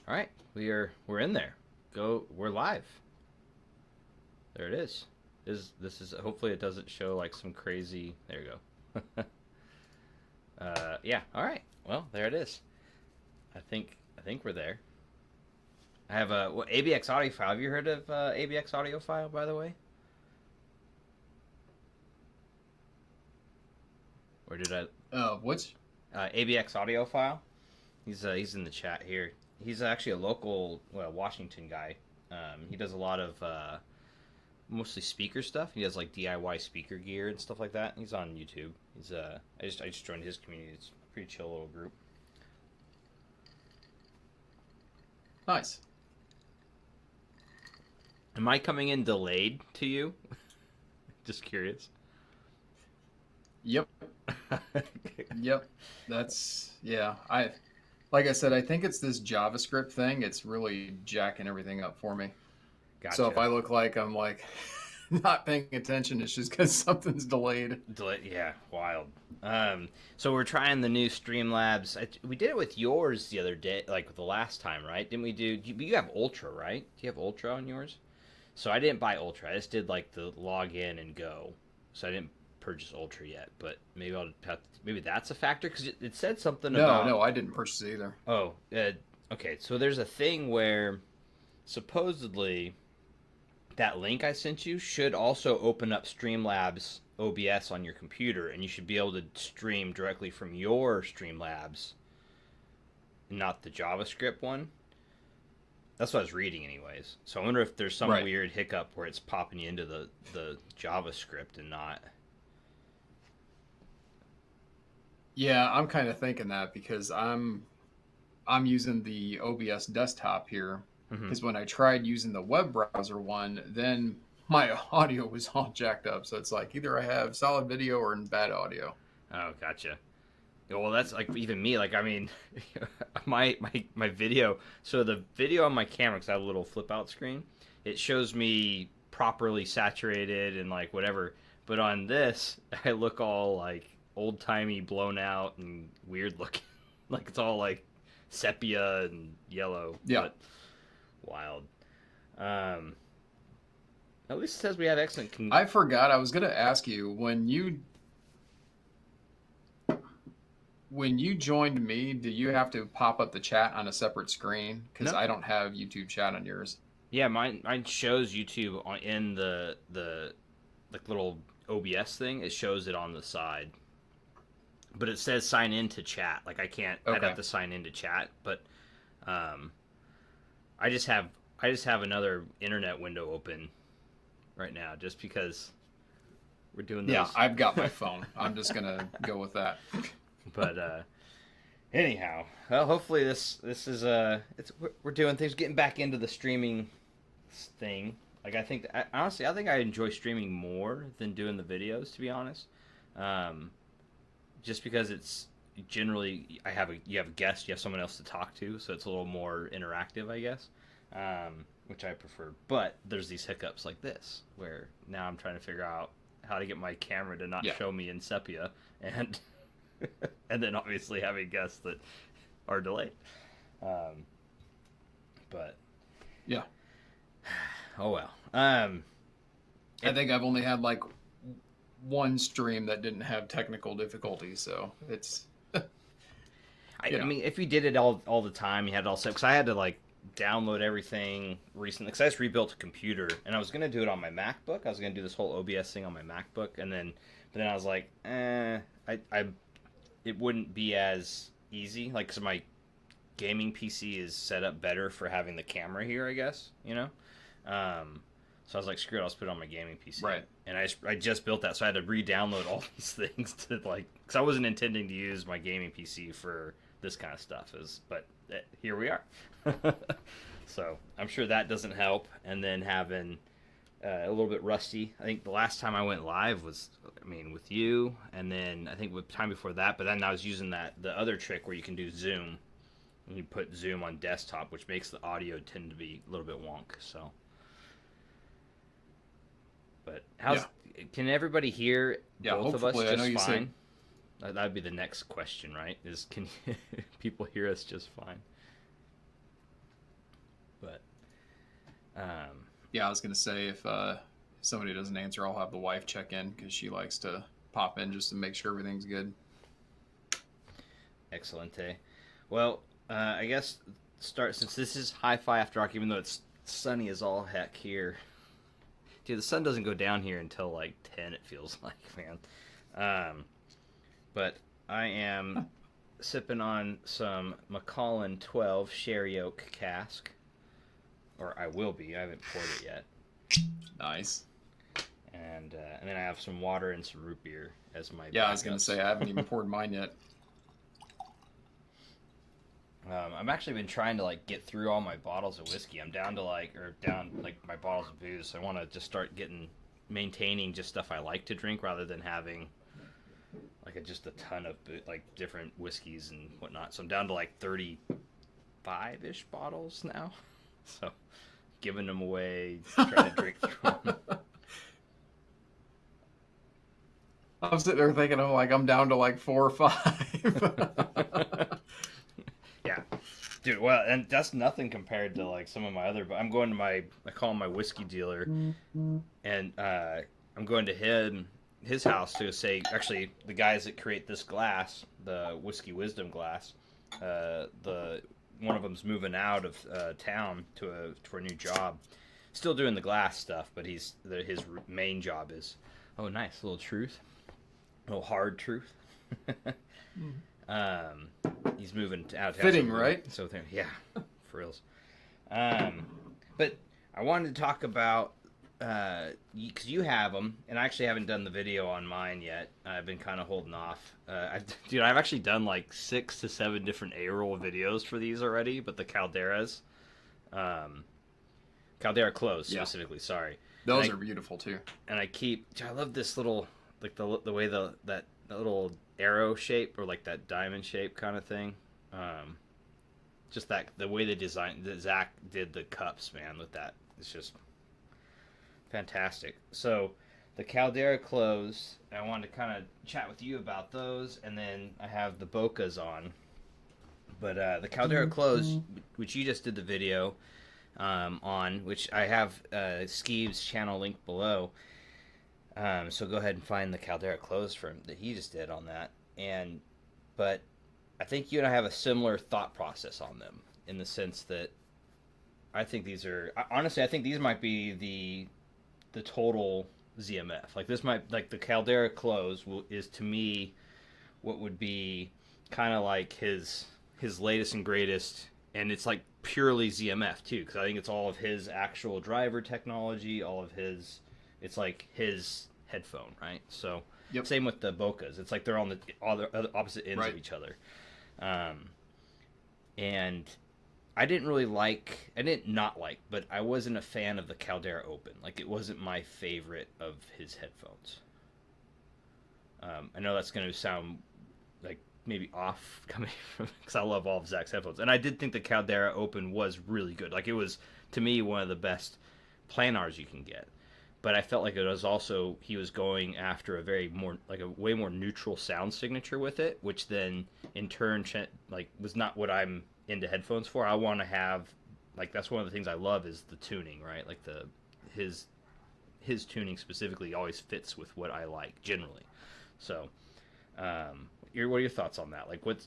All right, we're in there. We're live. There it is. This is hopefully it doesn't show like some crazy. There you go. Yeah. All right. Well, there it is. I think we're there. I have a ABX audio file. Have you heard of ABX audio file, by the way? Or did I? Which? ABX audio file. He's in the chat here. He's actually a local Washington guy. He does a lot of mostly speaker stuff. He does like DIY speaker gear and stuff like that. He's on YouTube. I just joined his community. It's a pretty chill little group. Nice. Am I coming in delayed to you? Just curious. Yep. Yep. Like I said, I think it's this JavaScript thing. It's really jacking everything up for me. Gotcha. So if I look like I'm like not paying attention, it's just because something's delayed. Yeah, wild. So we're trying the new Streamlabs. We did it with yours the other day, like the last time, right? Didn't we do? You have Ultra, right? Do you have Ultra on yours? So I didn't buy Ultra. I just did like the log in and go. So I didn't purchase Ultra yet, but maybe maybe that's a factor because it said something about. No, I didn't purchase it either. Oh, okay. So there's a thing where supposedly that link I sent you should also open up Streamlabs OBS on your computer, and you should be able to stream directly from your Streamlabs, not the JavaScript one. That's what I was reading anyways. So I wonder if there's some weird hiccup where it's popping you into the JavaScript and not. Yeah, I'm kind of thinking that because I'm using the OBS desktop here. Because when I tried using the web browser one, then my audio was all jacked up. So it's like either I have solid video or bad audio. Oh, gotcha. Well, that's like even me. Like, I mean, my video. So the video on my camera, because I have a little flip out screen, it shows me properly saturated and like whatever. But on this, I look all like old timey, blown out, and weird looking. Like it's all like sepia and yellow. Yeah. But wild. At least it says we have excellent. I forgot. I was going to ask you when you joined me, do you have to pop up the chat on a separate screen? Because I don't have YouTube chat on yours. Yeah, mine shows YouTube in the like little OBS thing. It shows it on the side, but it says sign in to chat. Like I can't. Okay. I'd have to sign into chat, but I just have another internet window open right now just because we're doing this. Yeah, I've got my phone. I'm just gonna go with that. But anyhow, well, hopefully this is we're doing things, getting back into the streaming thing. Like honestly, I think I enjoy streaming more than doing the videos, to be honest. Just because it's generally you have a guest, you have someone else to talk to, so it's a little more interactive, I guess, which I prefer. But there's these hiccups like this where now I'm trying to figure out how to get my camera to not show me in sepia and and then obviously having guests that are delayed. But yeah. Oh well. I think I've only had like one stream that didn't have technical difficulties, so it's. I mean, if you did it all the time, you had it all set. Because I had to like download everything recently. Because I just rebuilt a computer, and I was gonna do it on my MacBook. I was gonna do this whole OBS thing on my MacBook, but then I was like, it wouldn't be as easy. Like, because my gaming PC is set up better for having the camera here, I guess. You know. So I was like, screw it, I'll just put it on my gaming PC. Right. And I just built that, so I had to re-download all these things to like, because I wasn't intending to use my gaming PC for this kind of stuff. But here we are. So I'm sure that doesn't help. And then having a little bit rusty. I think the last time I went live was, with you, and then I think with time before that. But then I was using the other trick where you can do Zoom, and you put Zoom on desktop, which makes the audio tend to be a little bit wonk. So. But can everybody hear both of us just fine? That'd be the next question, right? Can people hear us just fine? But yeah, I was gonna say if somebody doesn't answer, I'll have the wife check in because she likes to pop in just to make sure everything's good. excellent. Well, I guess since this is HiFi After Dark, even though it's sunny as all heck here. Dude, the sun doesn't go down here until like 10. It feels like, man. But I am sipping on some Macallan 12 Sherry Oak cask, or I will be. I haven't poured it yet. Nice. And then I have some water and some root beer as my. Yeah, I was gonna say I haven't even poured mine yet. I've actually been trying to like get through all my bottles of whiskey. I'm down to my bottles of booze. So I want to just start maintaining just stuff I like to drink rather than having like just a ton of like different whiskeys and whatnot. So I'm down to like 35-ish bottles now. So giving them away, trying to drink through them. I'm sitting there thinking, I'm down to like 4 or 5. Yeah, dude. Well, and that's nothing compared to like some of my other. But I'm going to I call him my whiskey dealer, and I'm going to his house to say, actually, the guys that create this glass, the Whiskey Wisdom glass, one of them's moving out of town for a new job, still doing the glass stuff, but his main job is, oh, nice little truth, a little hard truth. He's moving out of town. Fitting, right? So yeah, for reals. But I wanted to talk about because you have them, and I actually haven't done the video on mine yet. I've been kind of holding off. I've actually done like 6 to 7 different A-roll videos for these already, but the Calderas, Caldera closed specifically. Sorry, those are beautiful too. And I love this little like the way that little arrow shape or like that diamond shape kind of thing. Just the way that Zach did the cups, man, with that, it's just fantastic. So the Caldera closed, I wanted to kind of chat with you about those, and then I have the Bokehs on. But the Caldera closed, which you just did the video on, which I have Skeeb's channel linked below. So go ahead and find the Caldera closed that he just did on that. But I think you and I have a similar thought process on them, in the sense that I think these might be the total ZMF. Like the Caldera close is to me what would be kind of like his latest and greatest, and it's like purely ZMF too, because I think it's all of his actual driver technology, it's like his headphone, right? So same with the Bokehs. It's like they're on the opposite ends of each other. And I didn't not like, but I wasn't a fan of the Caldera Open. Like, it wasn't my favorite of his headphones. I know that's going to sound like maybe off coming from, because I love all of Zach's headphones. And I did think the Caldera Open was really good. Like, it was, to me, one of the best planars you can get. But I felt like it was also, he was going after a way more neutral sound signature with it, which then in turn was not what I'm into headphones for. I want to have, like, that's one of the things I love is the tuning, right? Like his tuning specifically always fits with what I like generally. So, what are your thoughts on that? Like, what's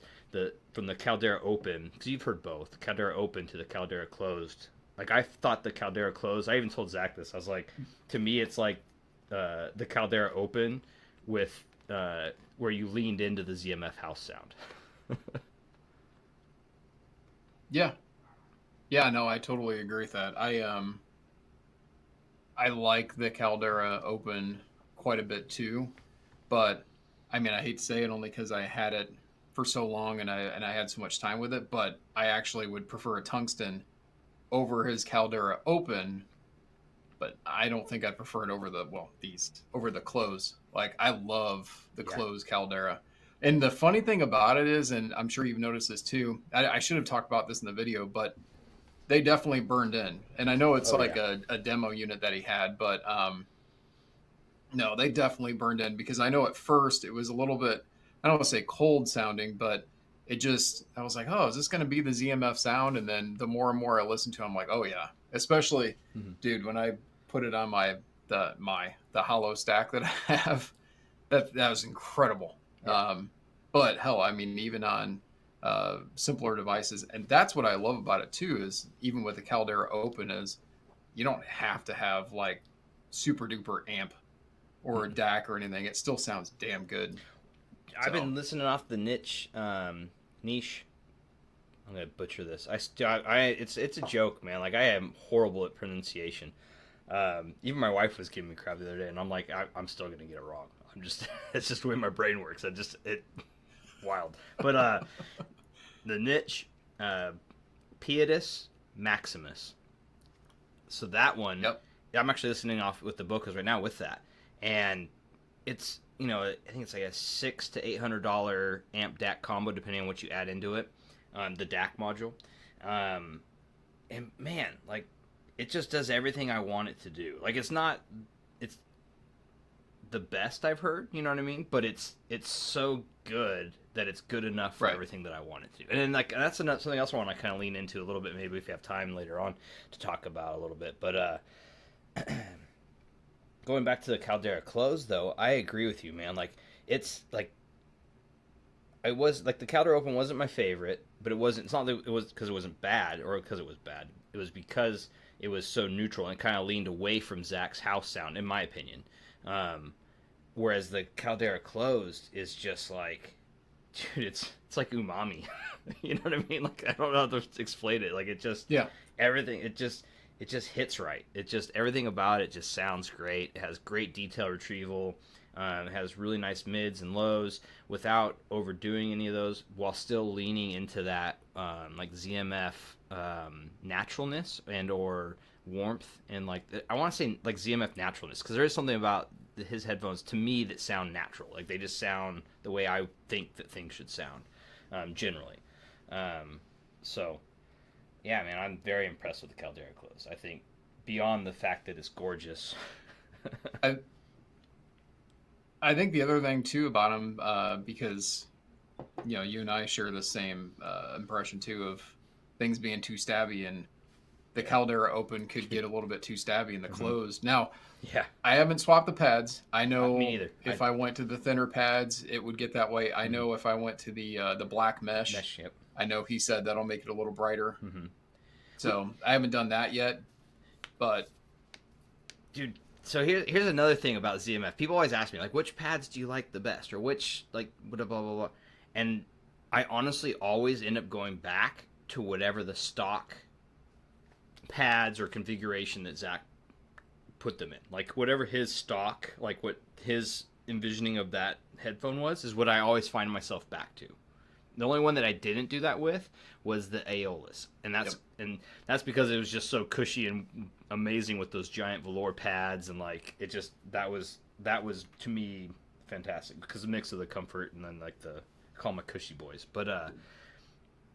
from the Caldera Open, because you've heard both, the Caldera Open to the Caldera Closed. Like, I thought the Caldera Closed, I even told Zach this, I was like, to me, it's like the Caldera Open with where you leaned into the ZMF house sound. Yeah, no, I totally agree with that. I like the Caldera Open quite a bit too, but I mean, I hate to say it only because I had it for so long and I had so much time with it, but I actually would prefer a tungsten over his Caldera Open, but I don't think I'd prefer it over the close. Like, I love the closed Caldera. And the funny thing about it is, and I'm sure you've noticed this too, I should have talked about this in the video, but they definitely burned in. And I know it's a demo unit that he had, but no, they definitely burned in, because I know at first it was a little bit, I don't want to say cold sounding, but I was like, oh, is this going to be the ZMF sound? And then the more and more I listen to it, I'm like, oh yeah, especially, dude, when I put it on the hollow stack that I have, that was incredible. Yeah. But hell, I mean, even on simpler devices, and that's what I love about it too, is even with the Caldera Open, is you don't have to have like super duper amp or a DAC or anything. It still sounds damn good. I've been listening off the niche. I'm gonna butcher this. It's a joke, man. Like, I am horrible at pronunciation. Even my wife was giving me crap the other day, and I'm like, I'm still gonna get it wrong. I'm just it's just the way my brain works. Wild. But the niche, Pietus Maximus. So that one, yep. I'm actually listening off with the Bokehs right now with that, and it's, you know, I think it's like a $600 to $800 amp DAC combo depending on what you add into it, the DAC module, and man, like, it just does everything I want it to do. Like, it's the best I've heard, you know what I mean? But it's so good that it's good enough for everything that I want it to. And then, like, that's something else I want to kind of lean into a little bit, maybe if you have time later on to talk about a little bit. But going back to the Caldera Close, though, I agree with you, man. Like, it's like, I was like, the Caldera Open wasn't my favorite, but it's not that it was because it wasn't bad or because it was bad. It was because it was so neutral and kind of leaned away from Zach's house sound, in my opinion. Whereas the Caldera Closed is just like, dude, it's like umami. You know what I mean? Like, I don't know how to explain it. Like, it just, everything, it just hits right. It just, everything about it just sounds great. It has great detail retrieval. It has really nice mids and lows without overdoing any of those, while still leaning into that like ZMF naturalness and or warmth, and like, I want to say like ZMF naturalness, because there is something about his headphones to me that sound natural. Like, they just sound the way I think that things should sound, generally. So yeah, man, I'm very impressed with the Caldera Close. I think beyond the fact that it's gorgeous. I think the other thing too about him, because, you know, you and I share the same impression too of things being too stabby, and the Caldera Open could get a little bit too stabby in the closed. Now, I haven't swapped the pads. I know me either. If I went to the thinner pads, it would get that way. I know if I went to the black mesh, I know he said that'll make it a little brighter. So I haven't done that yet, but dude. So here's another thing about ZMF. People always ask me, like, which pads do you like the best, or which, like, blah blah blah blah. And I honestly always end up going back to whatever the stock pads or configuration that Zach put them in. Like, whatever his stock, like what his envisioning of that headphone was, is what I always find myself back to. The only one that I didn't do that with was the Aeolus, and that's because it was just so cushy and amazing with those giant velour pads, and like, it just, that was to me fantastic, because the mix of the comfort and then like the, call them cushy boys. But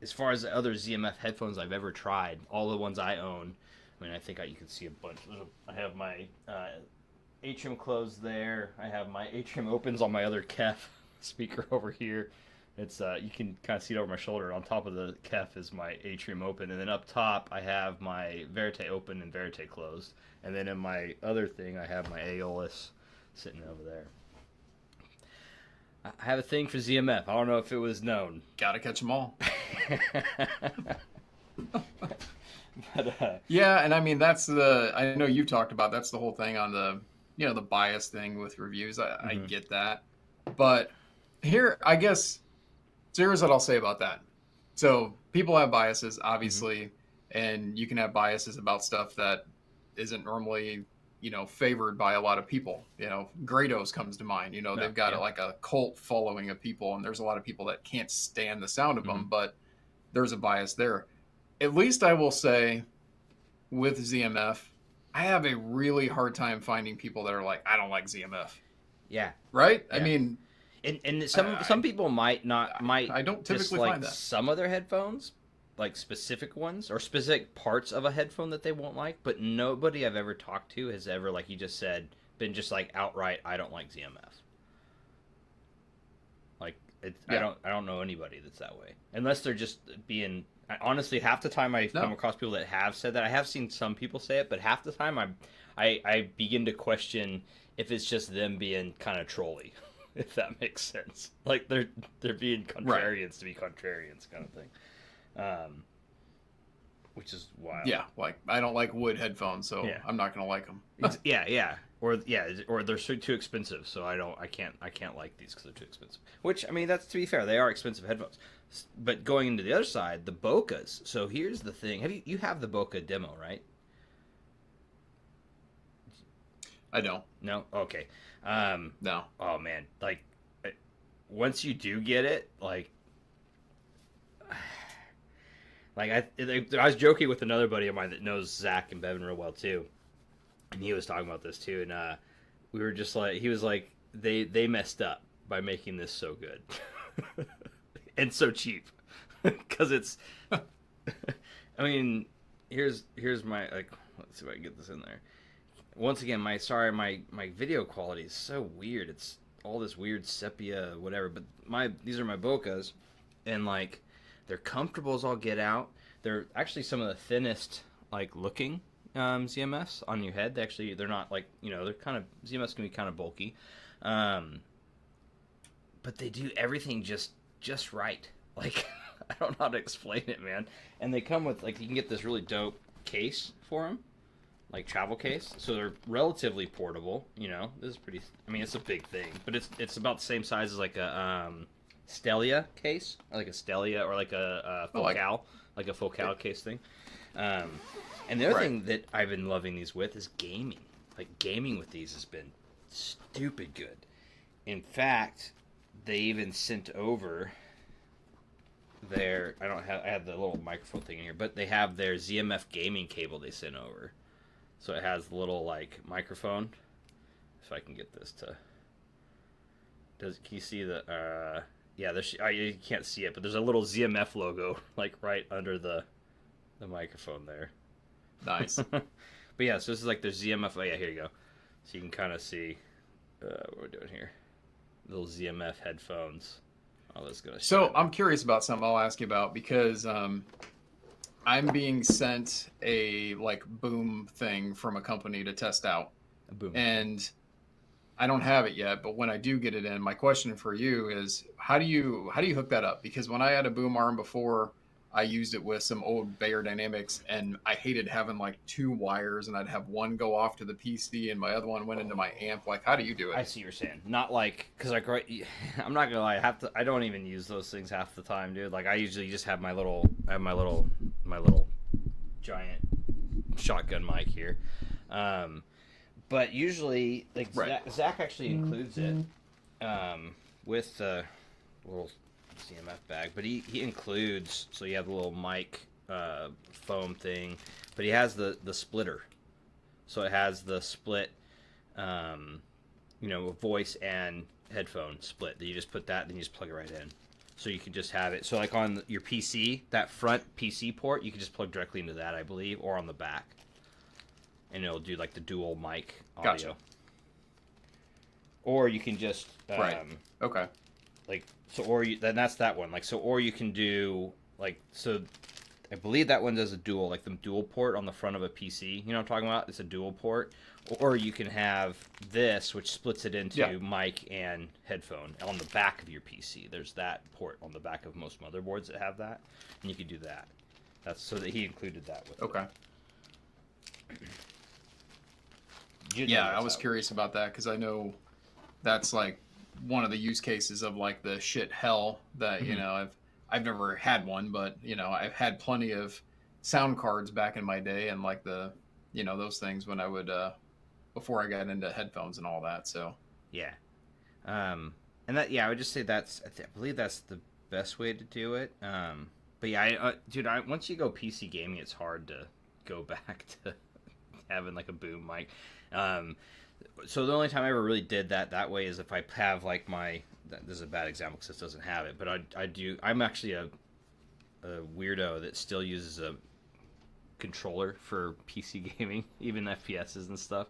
as far as the other ZMF headphones I've ever tried, all the ones I own, I mean, I think you can see a bunch. I have my Atrium Closed there. I have my Atrium Opens on my other Kef speaker over here. It's you can kind of see it over my shoulder. On top of the Kef is my Atrium Open, and then up top I have my Verite Open and Verite Closed, and then in my other thing I have my Aeolus sitting over there. I have a thing for ZMF. I don't know if it was known. Gotta catch them all. But, yeah, and I mean, I know you talked about, that's the whole thing on the, you know, the bias thing with reviews. I get that, but here, I guess, so here's what I'll say about that. So people have biases, obviously, and you can have biases about stuff that isn't normally, you know, favored by a lot of people. You know, Grados comes to mind. You know, they've got like a cult following of people, and there's a lot of people that can't stand the sound of them, but there's a bias there. At least I will say, with ZMF, I have a really hard time finding people that are like, I don't like ZMF. Yeah. Right? Yeah. I mean, and some people might I don't typically find that. Some of their headphones, like specific ones or specific parts of a headphone that they won't like, but nobody I've ever talked to has ever, like you just said, been just like outright, I don't like ZMF. Like, I don't know anybody that's that way, unless they're just being. Honestly, half the time I've come across people that have said that. I have seen some people say it, but half the time I begin to question if it's just them being kind of trolly, if that makes sense. Like they're being contrarians to be contrarians, kind of thing. Which is wild. Yeah, like I don't like wood headphones, so I'm not gonna like them. Or they're too expensive, so I can't like these because they're too expensive. Which, I mean, that's, to be fair, they are expensive headphones. But going into the other side, the Bokehs. So here's the thing: you have the Bokeh demo, right? I don't. No. Okay. No. Oh man, like once you do get it, like I was joking with another buddy of mine that knows Zach and Bevan real well too, and he was talking about this too, and we were just like, he was like, they messed up by making this so good and so cheap because it's. I mean, here's my, like, let's see if I can get this in there. Once again, my video quality is so weird. It's all this weird sepia whatever, but these are my Bokehs, and like they're comfortable as all get out. They're actually some of the thinnest like looking ZMFs on your head. They're not like, they're kind of, ZMFs can be kind of bulky, but they do everything just right. Like I don't know how to explain it, man. And they come with, like, you can get this really dope case for them, like travel case. So they're relatively portable. This is pretty. I mean, it's a big thing, but it's about the same size as like a Stelia case, or like a Stelia, or like a Focal, like a Focal case thing. And the other thing that I've been loving these with is gaming. Like gaming with these has been stupid good. In fact, they even sent over their, I have the little microphone thing in here, but they have their ZMF gaming cable they sent over. So it has the little like microphone. If I can get this to, can you see the, you can't see it, but there's a little ZMF logo like right under the microphone there. Nice. But yeah, so this is like their ZMF. Oh yeah, here you go. So you can kind of see what we're doing here. Little ZMF headphones. Oh, that's gonna. So I'm curious about something I'll ask you about, because I'm being sent a like boom thing from a company to test out. A boom. And I don't have it yet, but when I do get it in, my question for you is how do you hook that up? Because when I had a boom arm before, I used it with some old Bayer Dynamics, and I hated having like two wires, and I'd have one go off to the PC and my other one went into my amp. Like, how do you do it? I see what you're saying. Not like, because like, I'm not gonna lie, I don't even use those things half the time, dude. Like I usually just have my little giant shotgun mic here. But usually, like Zach actually includes it with the little CMF bag, but he includes, so you have the little mic foam thing, but he has the splitter, so it has the split voice and headphone split that you just put that, then you just plug it right in, so you can just have it, so like on your PC, that front PC port, you can just plug directly into that, I believe, or on the back, and it'll do like the dual mic audio. Gotcha. Or you can just okay. Like, so, then that's that one. Like, so, or you can do, like, so, I believe that one does a dual, like the dual port on the front of a PC. You know what I'm talking about? It's a dual port. Or you can have this, which splits it into mic and headphone on the back of your PC. There's that port on the back of most motherboards that have that, and you can do that. That's so that he included that with Okay. it. Yeah, I was curious about that because I know that's like one of the use cases of like the shit hell that I've never had one, but I've had plenty of sound cards back in my day, and like the those things when I would before I got into headphones and all that. So and that I would just say I believe that's the best way to do it. But yeah, dude, once you go PC gaming, it's hard to go back to having like a boom mic. So the only time I ever really did that way is if I have like this is a bad example because this doesn't have it, but I'm actually a weirdo that still uses a controller for PC gaming, even FPSs and stuff,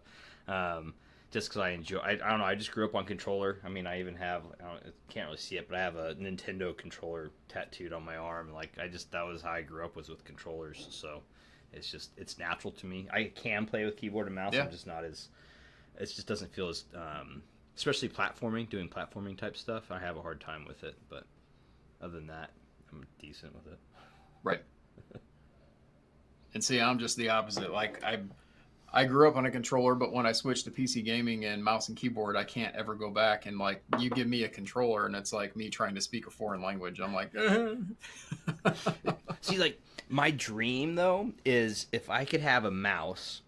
to just because I enjoy. I don't know. I just grew up on controller. I mean, I even have. I can't really see it, but I have a Nintendo controller tattooed on my arm. Like that was how I grew up, was with controllers. So it's natural to me. I can play with keyboard and mouse. Yeah. I'm just not as. It just doesn't feel as. Especially doing platforming type stuff. I have a hard time with it, but other than that, I'm decent with it. Right. And see, I'm just the opposite. Like I grew up on a controller, but when I switched to PC gaming and mouse and keyboard, I can't ever go back. And like, you give me a controller and it's like me trying to speak a foreign language. I'm like, See, like my dream though is if I could have a mouse,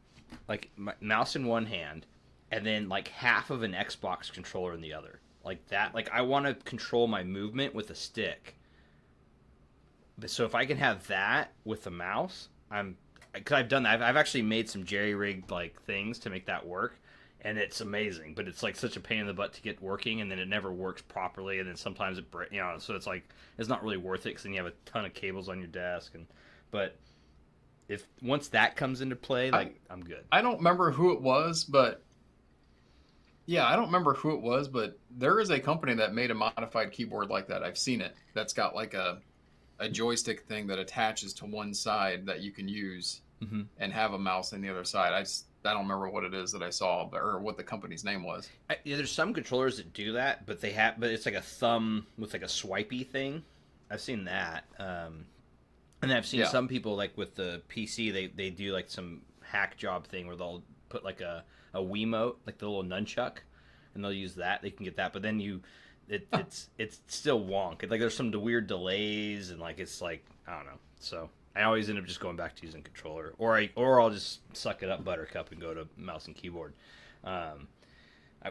like my mouse in one hand, and then like half of an Xbox controller in the other, like that. Like I want to control my movement with a stick. But so if I can have that with the mouse, because I've done that. I've actually made some jerry-rigged like things to make that work, and it's amazing. But it's like such a pain in the butt to get working, and then it never works properly, and then sometimes it breaks. So it's like it's not really worth it because then you have a ton of cables on your desk. But if once that comes into play, like I'm good. I don't remember who it was, but yeah, I don't remember who it was, but there is a company that made a modified keyboard like that. I've seen it. That's got like a joystick thing that attaches to one side that you can use and have a mouse on the other side. I don't remember what it is that I saw, or what the company's name was. There's some controllers that do that, but it's like a thumb with like a swipey thing. I've seen that, and I've seen some people like with the PC, they do like some hack job thing where they'll put like a Wiimote, like the little nunchuck, and they'll use that. They can get that, but then it's still wonk. Like there's some weird delays, and like it's like I don't know. So I always end up just going back to using controller, or I'll just suck it up, Buttercup, and go to mouse and keyboard.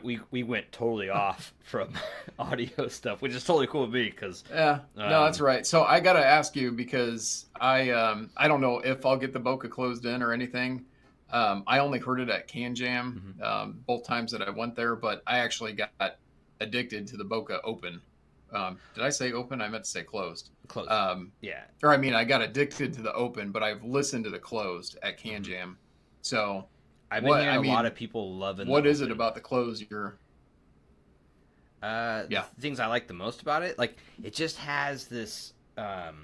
We went totally off from audio stuff, which is totally cool with me because no, that's right. So I gotta ask you, because I don't know if I'll get the Bokeh closed in or anything. I only heard it at Can Jam both times that I went there, but I actually got addicted to the Bokeh open. Did I say open? I meant to say closed. Closed. Yeah. Or I mean, I got addicted to the open, but I've listened to the closed at Can Jam. So I've been hearing a lot of people loving. What is it about the closed the things I like the most about it, like it just has this. It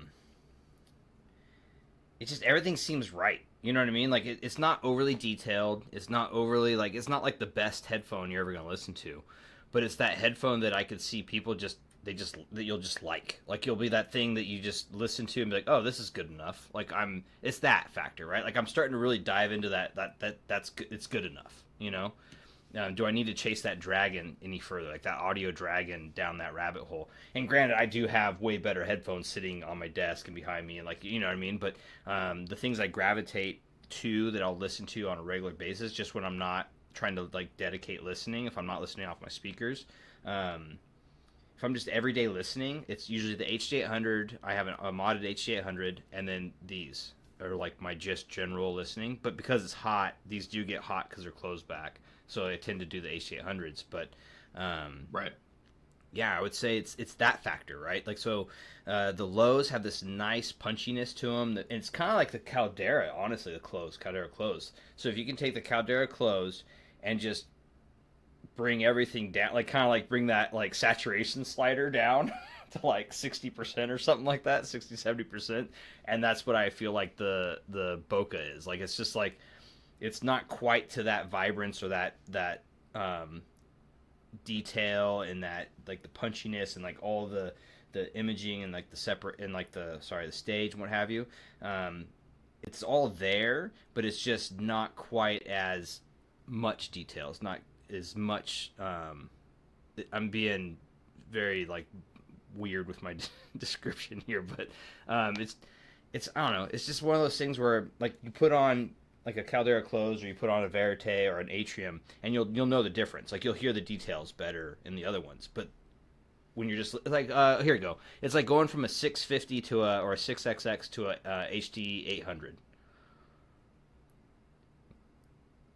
just everything seems right. You know what I mean? Like it's not overly detailed. It's not overly like it's not like the best headphone you're ever gonna listen to. But it's that headphone that I could see people that you'll just like you'll be that thing that you just listen to and be like, oh, this is good enough. Like it's that factor, right? Like I'm starting to really dive into that's good. It's good enough, you know. Do I need to chase that dragon any further, like that audio dragon down that rabbit hole? And granted, I do have way better headphones sitting on my desk and behind me, and like you know what I mean. But the things I gravitate to that I'll listen to on a regular basis, just when I'm not trying to like dedicate listening, if I'm not listening off my speakers, if I'm just everyday listening, it's usually the HD800. I have a modded HD800, and then these are like my just general listening. But because it's hot, these do get hot because they're closed back, so I tend to do the HD800s. But right, yeah, I would say it's that factor, right? Like so, the lows have this nice punchiness to them, and it's kind of like the Caldera, honestly, the Caldera closed. So if you can take the Caldera closed and just bring everything down, like kind of like bring that like saturation slider down to like 60% or something like that, 60-70%, and that's what I feel like the Bokeh is. Like it's just like it's not quite to that vibrance or that detail and that like the punchiness and like all the imaging and like the separate and like the stage and what have you. It's all there, but it's just not quite as much detail. It's not as much. I'm being very like weird with my description here, but it's I don't know. It's just one of those things where like you put on like a Caldera closed or you put on a Verite or an Atrium, and you'll know the difference. Like you'll hear the details better in the other ones, but when you're just like here you go, it's like going from a 650 or a 6XX to a HD 800.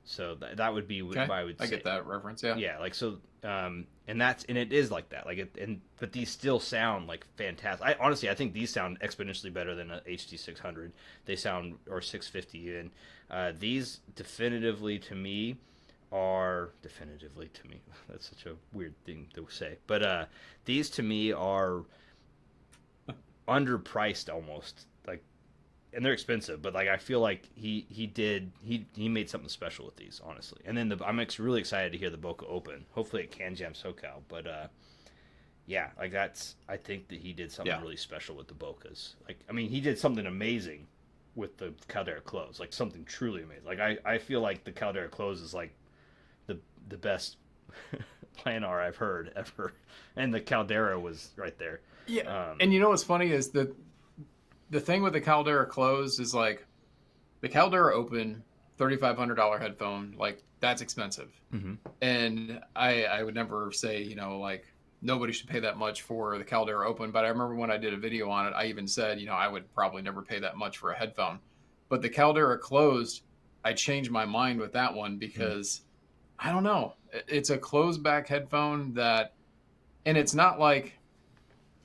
So that would be what I would say. I get that reference, yeah. Yeah, like so, and it is like that. Like but these still sound like fantastic. I think these sound exponentially better than a HD 600. They sound or 650, and these definitively to me are definitively to me. That's such a weird thing to say, but these to me are underpriced almost. Like, and they're expensive, but like I feel like he made something special with these, honestly. And then I'm really excited to hear the Bokeh Open. Hopefully it can jam SoCal, but yeah, like I think that he did something really special with the Bokehs. Like, I mean, he did something amazing with the Caldera Close, like something truly amazing. Like I feel like the Caldera Close is like the best planar I've heard ever, and the Caldera was right there. Yeah, and you know what's funny is that the thing with the Caldera Close is like the Caldera Open, $3,500 headphone, like that's expensive. Mm-hmm. And I would never say, you know, like nobody should pay that much for the Caldera Open. But I remember when I did a video on it, I even said, you know, I would probably never pay that much for a headphone. But the Caldera Closed, I changed my mind with that one because I don't know. It's a closed back headphone that, and it's not like,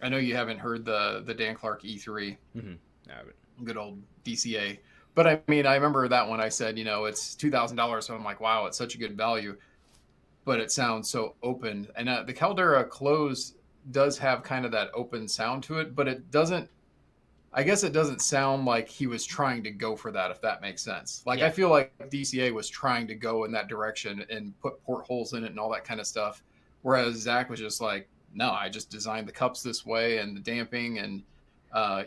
I know you haven't heard the Dan Clark E3, good old DCA. But I mean, I remember that one. I said, you know, it's $2,000, so I'm like, wow, it's such a good value. But it sounds so open, and the Caldera Close does have kind of that open sound to it, but it doesn't. I guess it doesn't sound like he was trying to go for that, if that makes sense. Like, I feel like DCA was trying to go in that direction and put portholes in it and all that kind of stuff, whereas Zach was just like, no, I just designed the cups this way and the damping and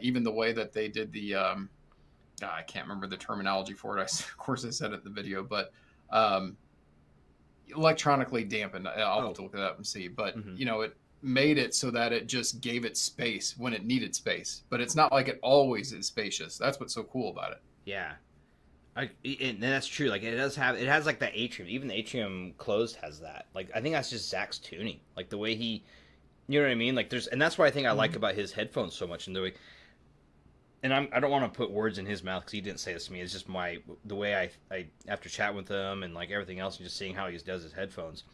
even the way that they did the I can't remember the terminology for it. Of course I said it in the video, but electronically dampened. I'll have to look it up and see. But you know, it made it so that it just gave it space when it needed space. But it's not like it always is spacious. That's what's so cool about it. Yeah. And that's true. Like, it has like the Atrium. Even the Atrium Closed has that. Like, I think that's just Zach's tuning. Like, the way he, you know what I mean? Like, and that's what I think I like about his headphones so much. And the way, and I don't want to put words in his mouth because he didn't say this to me. It's just the way I after chatting with him and like everything else, and just seeing how he does his headphones,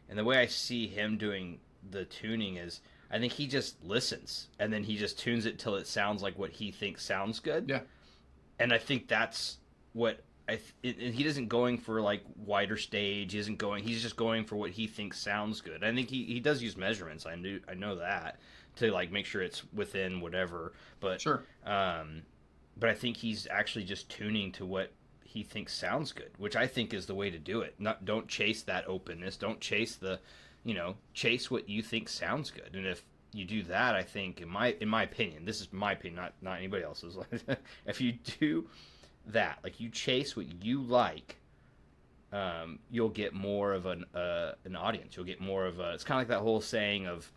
and the way I see him doing the tuning is, I think he just listens and then he just tunes it till it sounds like what he thinks sounds good. Yeah, and I think that's what and he isn't going for like wider stage. He's just going for what he thinks sounds good. I think he does use measurements. I know that, to like make sure it's within whatever. But sure. But I think he's actually just tuning to what he thinks sounds good, which I think is the way to do it. Don't chase that openness. Don't chase chase what you think sounds good. And if you do that, I think in my opinion, this is my opinion, not anybody else's. If you do that, like you chase what you like, you'll get more of an audience. You'll get more of it's kind of like that whole saying of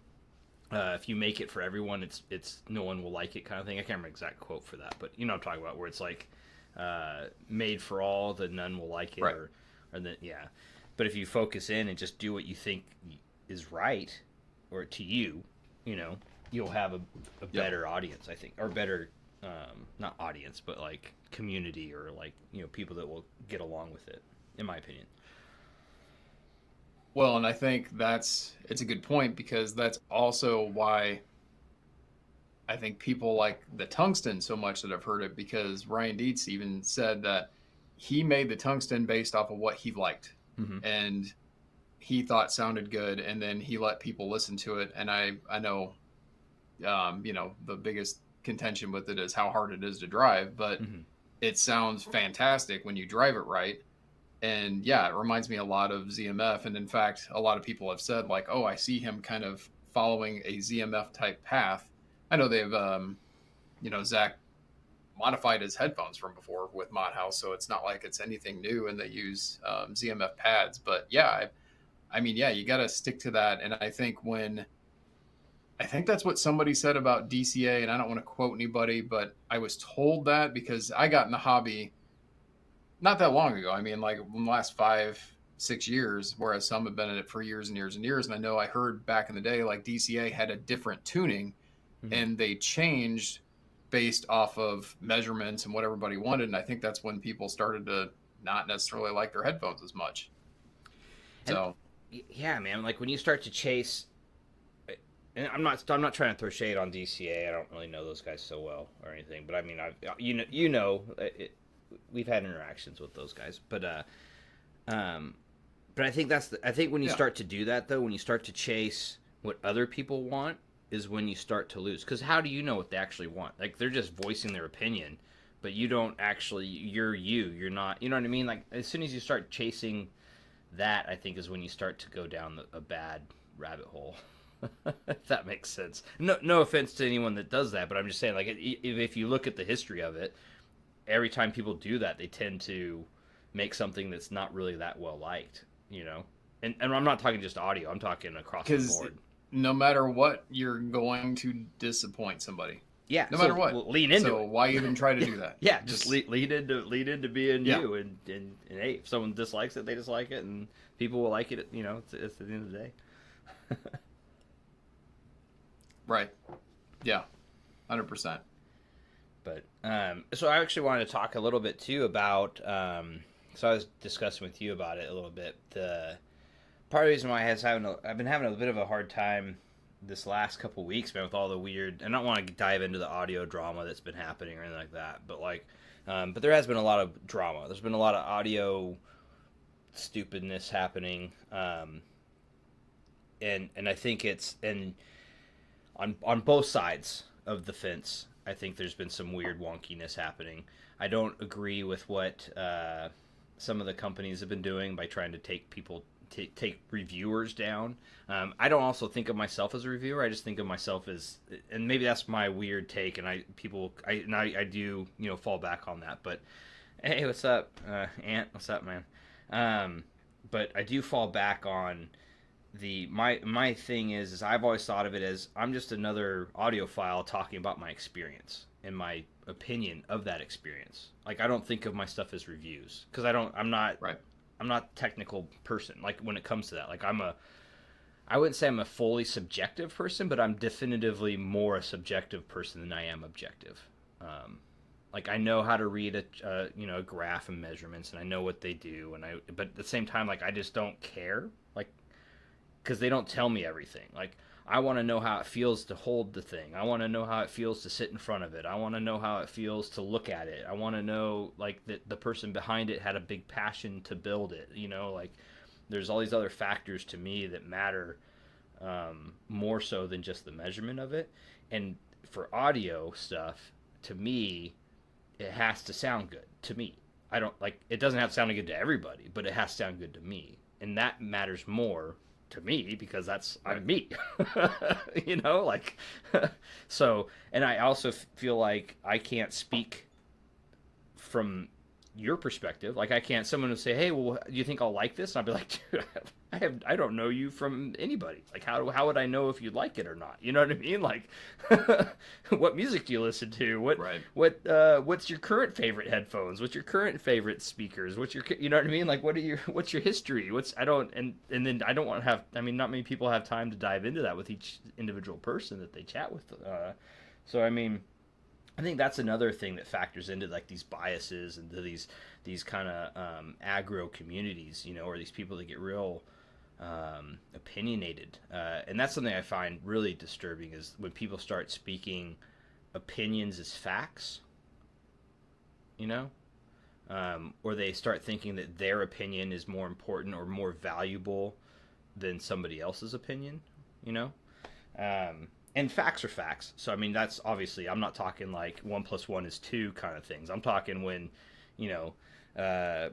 if you make it for everyone, it's no one will like it kind of thing. I can't remember the exact quote for that, but you know what I'm talking about, where it's like made for all, then none will like it, right. or then But if you focus in and just do what you think is right, or to you, you'll have a better audience, I think, or better not audience, but like community, or like people that will get along with it, in my opinion. Well, and I think it's a good point, because that's also why I think people like the Tungsten so much that I've heard it, because Ryan Dietz even said that he made the Tungsten based off of what he liked, and he thought sounded good, and then he let people listen to it. And I know, the biggest contention with it is how hard it is to drive, but it sounds fantastic when you drive it right. And yeah, it reminds me a lot of ZMF. And in fact, a lot of people have said like, oh, I see him kind of following a ZMF type path. I know they've, Zach modified his headphones from before with Mod House, so it's not like it's anything new, and they use ZMF pads. But yeah, you got to stick to that. And I think that's what somebody said about DCA, and I don't want to quote anybody, but I was told that because I got in the hobby not that long ago. I mean, like in the last 5-6 years, whereas some have been in it for years and years and years. And I know I heard back in the day, like DCA had a different tuning, and they changed based off of measurements and what everybody wanted. And I think that's when people started to not necessarily like their headphones as much. So, yeah, man, like when you start to chase, and I'm not trying to throw shade on DCA. I don't really know those guys so well or anything, but I mean, we've had interactions with those guys, but But I think I think when you start to do that, though, when you start to chase what other people want, is when you start to lose. Because how do you know what they actually want? Like, they're just voicing their opinion, but you don't actually. You're not. You know what I mean? Like, as soon as you start chasing that, I think is when you start to go down a bad rabbit hole. If that makes sense. No offense to anyone that does that, but I'm just saying, like, if you look at the history of it, every time people do that, they tend to make something that's not really that well liked, you know? And I'm not talking just audio, I'm talking across the board. No matter what, you're going to disappoint somebody. Yeah. No matter what. Lean into it. So why even try to do that? Yeah, just lean into being you. And hey, if someone dislikes it, they dislike it, and people will like it, you know, it's at the end of the day. Right. Yeah. 100%. But so I actually wanted to talk a little bit too about. So I was discussing with you about it a little bit. The part of the reason why I've been having a bit of a hard time this last couple weeks, man, with all the weird. I don't want to dive into the audio drama that's been happening or anything like that, but like, but there has been a lot of drama. There's been a lot of audio stupidness happening, and I think it's on both sides of the fence. I think there's been some weird wonkiness happening. I don't agree with what some of the companies have been doing by trying to take reviewers down. I don't also think of myself as a reviewer. I just think of myself as, and maybe that's my weird take, and I do, you know, fall back on that. But hey, what's up, Ant? What's up, man? But I do fall back on my thing is I've always thought of it as I'm just another audiophile talking about my experience and my opinion of that experience. Like, I don't think of my stuff as reviews because I'm not a technical person. Like, when it comes to that, like, I wouldn't say I'm a fully subjective person, but I'm definitively more a subjective person than I am objective. Like, I know how to read a graph and measurements, and I know what they do, but at the same time, like, I just don't care. Like, because they don't tell me everything. Like, I want to know how it feels to hold the thing. I want to know how it feels to sit in front of it. I want to know how it feels to look at it. I want to know, like, that the person behind it had a big passion to build it. You know, like, there's all these other factors to me that matter more so than just the measurement of it. And for audio stuff, to me, it has to sound good to me. I don't, like, it doesn't have to sound good to everybody, but it has to sound good to me. And that matters more to me because I'm me. You know, like, so, and I also feel like I can't speak from your perspective. Like, someone would say, hey, well, do you think I'll like this? And I'd be like, dude, I don't know you from anybody. Like, how would I know if you'd like it or not? You know what I mean? Like, what music do you listen to? What's your current favorite headphones? What's your current favorite speakers? You know what I mean? Like, what's your history? And then I don't want to have, I mean, not many people have time to dive into that with each individual person that they chat with. So, I mean, I think that's another thing that factors into, like, these biases and to these kind of aggro communities, you know, or these people that get real opinionated. And that's something I find really disturbing is when people start speaking opinions as facts, you know, or they start thinking that their opinion is more important or more valuable than somebody else's opinion, you know. And facts are facts. So, I mean, that's obviously, I'm not talking like 1 + 1 is 2 kind of things. I'm talking when, you know,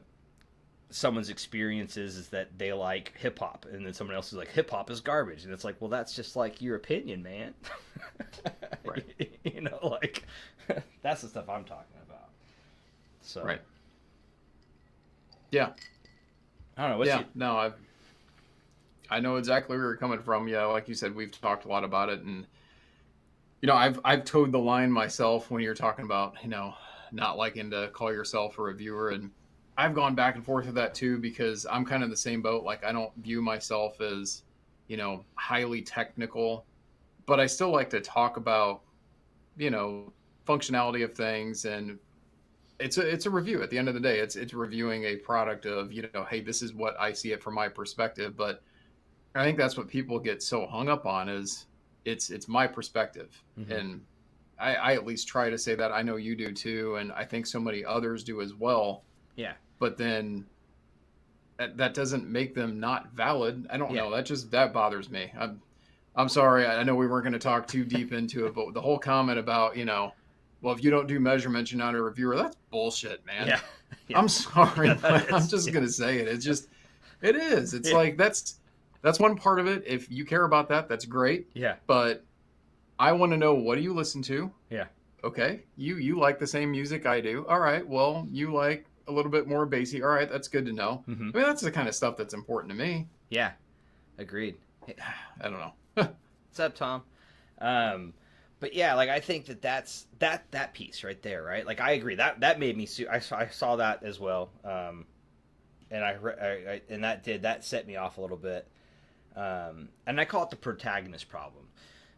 someone's experiences is that they like hip hop, and then someone else is like, hip hop is garbage. And it's like, well, that's just like your opinion, man. Right. You know, like, that's the stuff I'm talking about. So, right. Yeah. I don't know. No, I know exactly where you're coming from. Yeah, like you said, we've talked a lot about it, and you know, I've towed the line myself when you're talking about, you know, not liking to call yourself a reviewer, and I've gone back and forth with that too because I'm kind of the same boat. Like, I don't view myself as, you know, highly technical, but I still like to talk about, you know, functionality of things, and it's a review at the end of the day. It's reviewing a product of, you know, hey, this is what I see it from my perspective, but I think that's what people get so hung up on is it's my perspective. Mm-hmm. And I at least try to say that. I know you do too. And I think so many others do as well. Yeah. But then that doesn't make them not valid. I don't Yeah. know. That bothers me. I'm sorry. I know we weren't going to talk too deep into it, but the whole comment about, well, if you don't do measurements, you're not a reviewer. That's bullshit, man. Yeah. Yeah. I'm sorry, Yeah, but I'm is. just Yeah. going to say it. It is. It's Yeah. like that's one part of it. If you care about that, that's great. Yeah. But I want to know, what do you listen to? Yeah. Okay, you like the same music I do. All right, well, you like a little bit more bassy. All right, that's good to know. Mm-hmm. I mean, that's the kind of stuff that's important to me. Yeah. Agreed. Hey, I don't know. what's up, Tom? But yeah, like I think that's that piece right there, right? Like I agree that made me. I saw that as well, and and that set me off a little bit, and I call it the protagonist problem,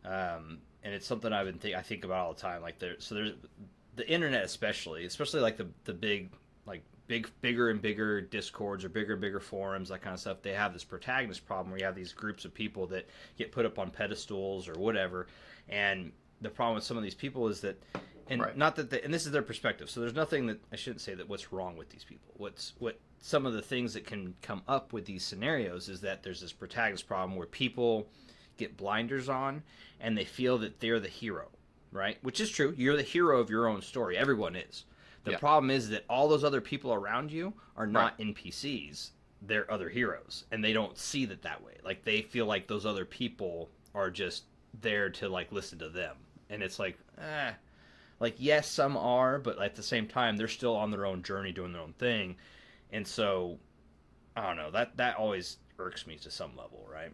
and it's something I think about all the time. Like there's the internet, especially like the big bigger and bigger discords or bigger and bigger forums, that kind of stuff. They have this protagonist problem where you have these groups of people that get put up on pedestals or whatever, and the problem with some of these people is that, and Right. not that and this is their perspective, so there's nothing that I shouldn't say that what's wrong with these people. What some of the things that can come up with these scenarios is that there's this protagonist problem where people get blinders on and they feel that they're the hero, right? Which is true. You're the hero of your own story. Everyone is. The Yeah. problem is that all those other people around you are not Right. NPCs. They're other heroes, and they don't see that way. Like they feel like those other people are just there to like listen to them, and it's like, like yes, some are, but at the same time, they're still on their own journey, doing their own thing, and so I don't know. That always irks me to some level, right?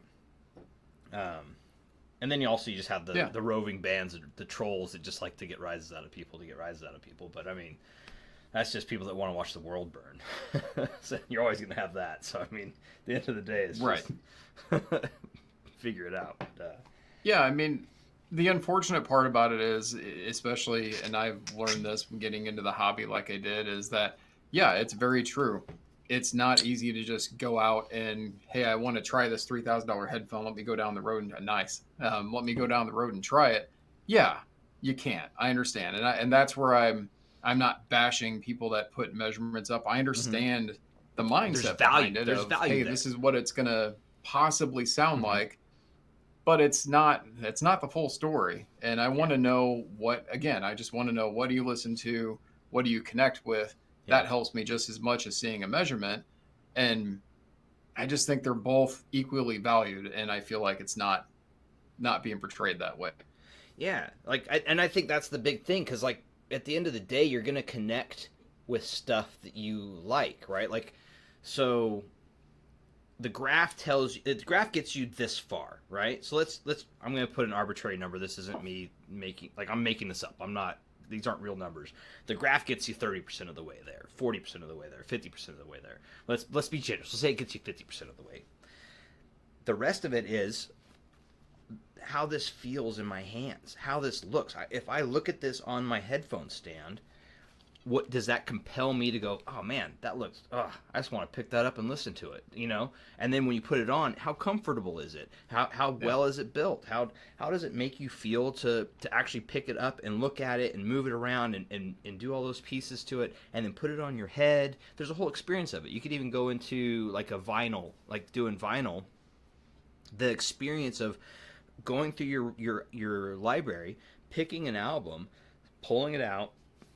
And then you just have the roving bands, the trolls that just like to get rises out of people, But I mean, that's just people that want to watch the world burn. So you're always going to have that. So I mean, at the end of the day, it's Right. just figure it out. Yeah, I mean, the unfortunate part about it is, especially, and I've learned this from getting into the hobby like I did, is that, yeah, it's very true. It's not easy to just go out and, hey, I want to try this $3,000 headphone. Let me go down the road and let me go down the road and try it. Yeah, you can't. I understand, and that's where I'm not bashing people that put measurements up. I understand the mindset behind it. There's value hey, there. this is what it's gonna possibly sound like, but it's not the full story. And I want to know I just want to know, what do you listen to? What do you connect with? That helps me just as much as seeing a measurement. And I just think they're both equally valued, and I feel like it's not being portrayed that way. Yeah, I think that's the big thing, because like at the end of the day, you're gonna connect with stuff that you like, right? Like, so the graph gets you this far, right? So let's I'm gonna put an arbitrary number. This isn't me I'm making this up. These aren't real numbers. The graph gets you 30% of the way there, 40% of the way there, 50% of the way there. Let's be generous. Let's say it gets you 50% of the way. The rest of it is how this feels in my hands, how this looks. If I look at this on my headphone stand, what does that compel me to go, oh man, that looks, I just want to pick that up and listen to it, And then when you put it on, how comfortable is it? How well is it built? How does it make you feel to actually pick it up and look at it and move it around and do all those pieces to it and then put it on your head? There's a whole experience of it. You could even go into like a vinyl, like doing vinyl, the experience of going through your library, picking an album, pulling it out,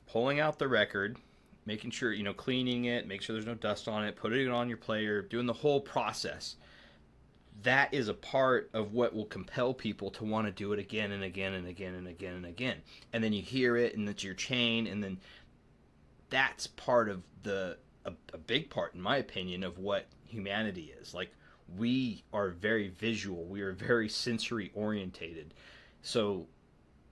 pulling out the record, making sure, cleaning it, make sure there's no dust on it, putting it on your player, doing the whole process. That is a part of what will compel people to want to do it again and again and again and again and again. And then you hear it, and it's your chain, and then that's part of a big part, in my opinion, of what humanity is. Like, we are very visual. We are very sensory orientated. So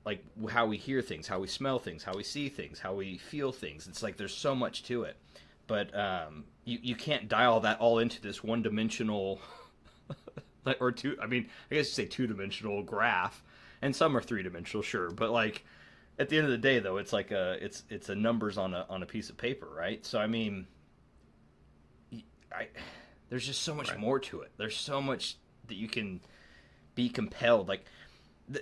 like how we hear things, how we smell things, how we see things, how we feel things. It's like there's so much to it. But you can't dial that all into this one-dimensional or two. I mean, I guess you say two-dimensional graph, and some are three-dimensional, sure. But like at the end of the day, though, it's like it's a numbers on a piece of paper, right? So I mean, there's just so much more to it. There's so much that you can be compelled. Like,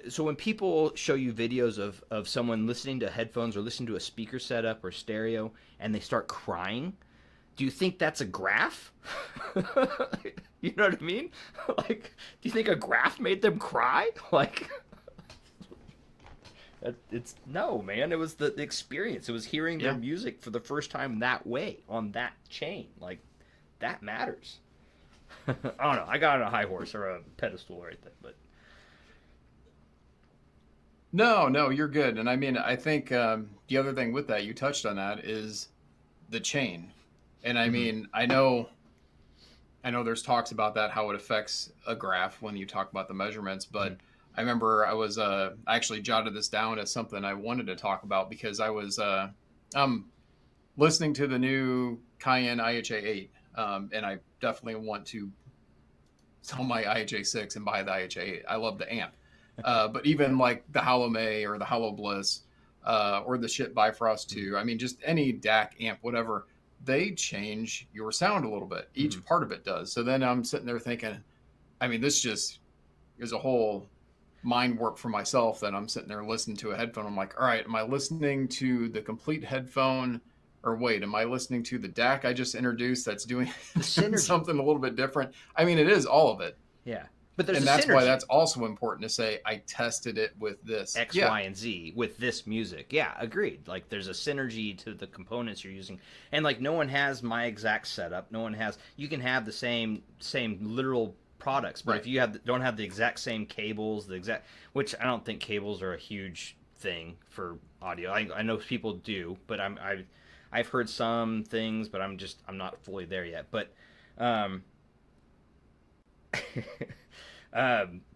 so when people show you videos of someone listening to headphones or listening to a speaker setup or stereo and they start crying, do you think that's a graph? You know what I mean? Like, do you think a graph made them cry? Like, it's no, man. It was the experience. It was hearing their music for the first time that way on that chain. Like, that matters. I don't know. I got on a high horse or a pedestal right there, but No, you're good. And I mean, I think the other thing with that, you touched on that, is the chain. And I mean, I know there's talks about that, how it affects a graph when you talk about the measurements, but I remember I actually jotted this down as something I wanted to talk about because I was listening to the new Cayenne IHA 8, and I definitely want to sell my IHA 6 and buy the IHA 8. I love the amp. But even like the Hollow May or the Hollow Bliss or the shit Bifrost 2, I mean, just any DAC amp, whatever, they change your sound a little bit. Each part of it does. So then I'm sitting there thinking, I mean, this just is a whole mind warp for myself that I'm sitting there listening to a headphone. I'm like, all right, am I listening to the complete headphone? Or wait, am I listening to the DAC I just introduced that's doing something a little bit different? I mean, it is all of it. Yeah. But there's and that's why that's also important to say I tested it with this X, Y, and Z with this music. Yeah, agreed. Like there's a synergy to the components you're using, and like no one has my exact setup. No one has. You can have the same literal products, but if you don't have the exact same cables, which I don't think cables are a huge thing for audio. I know people do, but I've heard some things, but I'm not fully there yet. But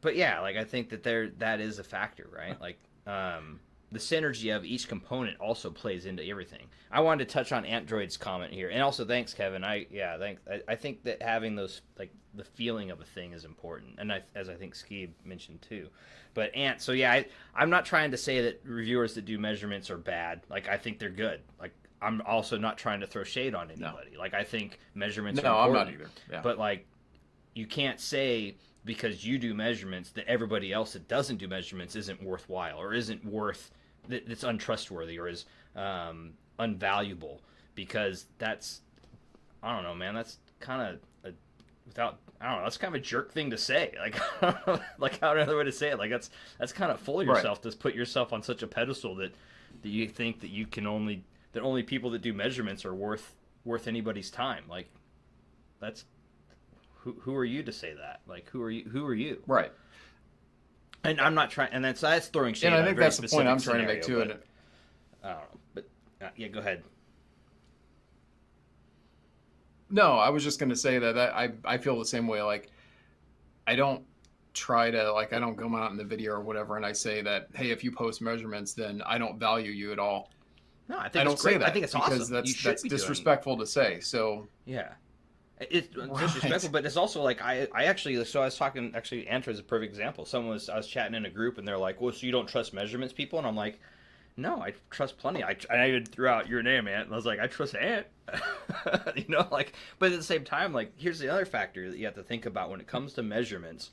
but yeah, like I think that is a factor, right? Like the synergy of each component also plays into everything. I wanted to touch on Android's comment here, and also thanks, Kevin. I think that having those, like the feeling of a thing is important, and as I think Skeeb mentioned too. But so yeah, I'm not trying to say that reviewers that do measurements are bad. Like I think they're good. Like I'm also not trying to throw shade on anybody. No. Like I think measurements are important. No, I'm not either. Yeah. But like you can't say because you do measurements that everybody else that doesn't do measurements isn't worthwhile or isn't worth, that's untrustworthy or is unvaluable, because that's, I don't know, man, that's kind of that's kind of a jerk thing to say. Like, like how another way to say it, like that's kind of full of yourself to put yourself on such a pedestal that you think that that only people that do measurements are worth anybody's time. Like that's, who are you to say that? Like, who are you? Right. And I'm not trying, and that's throwing shade. And I think that's the point I'm trying to make too. I don't know, but yeah, go ahead. No, I was just going to say that I feel the same way. Like, I don't try to, like, I don't go out in the video or whatever and I say that, hey, if you post measurements, then I don't value you at all. No, I don't say that. I think it's because awesome. That's disrespectful to say. So yeah. It's disrespectful, but it's also like I was talking. Actually, Andrew is a perfect example. I was chatting in a group, and they're like, "Well, so you don't trust measurements people?" And I'm like, "No, I trust plenty." I even threw out your name, Ant, and I was like, "I trust Ant." You know, like, but at the same time, like, here's the other factor that you have to think about when it comes to measurements,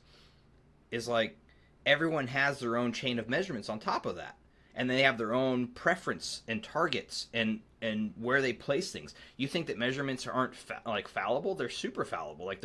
is like everyone has their own chain of measurements on top of that, and they have their own preference and targets and where they place things. You think that measurements aren't fallible? They're super fallible. Like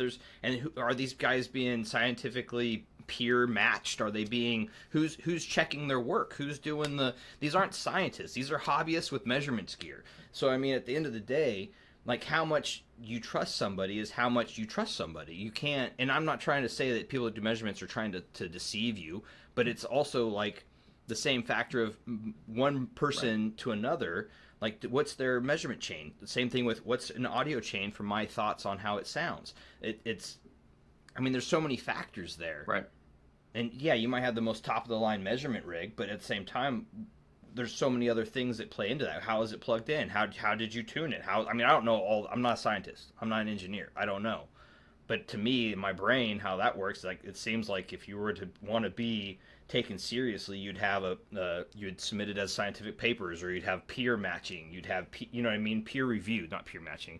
are these guys being scientifically peer matched? Are they being, who's checking their work? Who's doing these aren't scientists. These are hobbyists with measurements gear. So I mean, at the end of the day, like how much you trust somebody is how much you trust somebody. You can't, and I'm not trying to say that people that do measurements are trying to deceive you, but it's also like the same factor of one person to another. Like, what's their measurement chain? The same thing with what's an audio chain for my thoughts on how it sounds. It's, I mean, there's so many factors there. Right. And yeah, you might have the most top of the line measurement rig, but at the same time, there's so many other things that play into that. How is it plugged in? How did you tune it? I mean, I don't know I'm not a scientist. I'm not an engineer. I don't know. But to me, in my brain, how that works, like it seems like if you were to want to be taken seriously, you'd have you'd submit it as scientific papers, or you'd have peer matching, you'd have you know what I mean, peer review, not peer matching.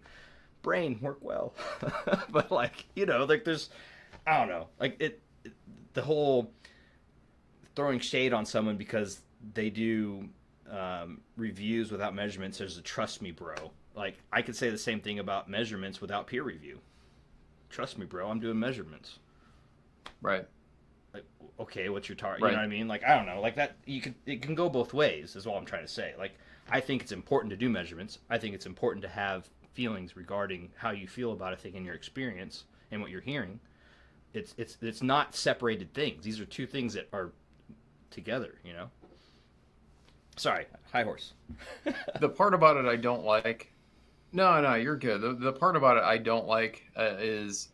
Brain work well, but like, you know, like there's, I don't know, like the whole throwing shade on someone because they do reviews without measurements. There's a trust me bro. Like, I could say the same thing about measurements without peer review. Trust me, bro, I'm doing measurements. Right. Like, okay, what's your target? Right. You know what I mean? Like, I don't know. Like that, it can go both ways. Is all I'm trying to say. Like, I think it's important to do measurements. I think it's important to have feelings regarding how you feel about a thing in your experience and what you're hearing. It's not separated things. These are two things that are together. You know. Sorry, high horse. The part about it I don't like. No, you're good. The part about it I don't like is,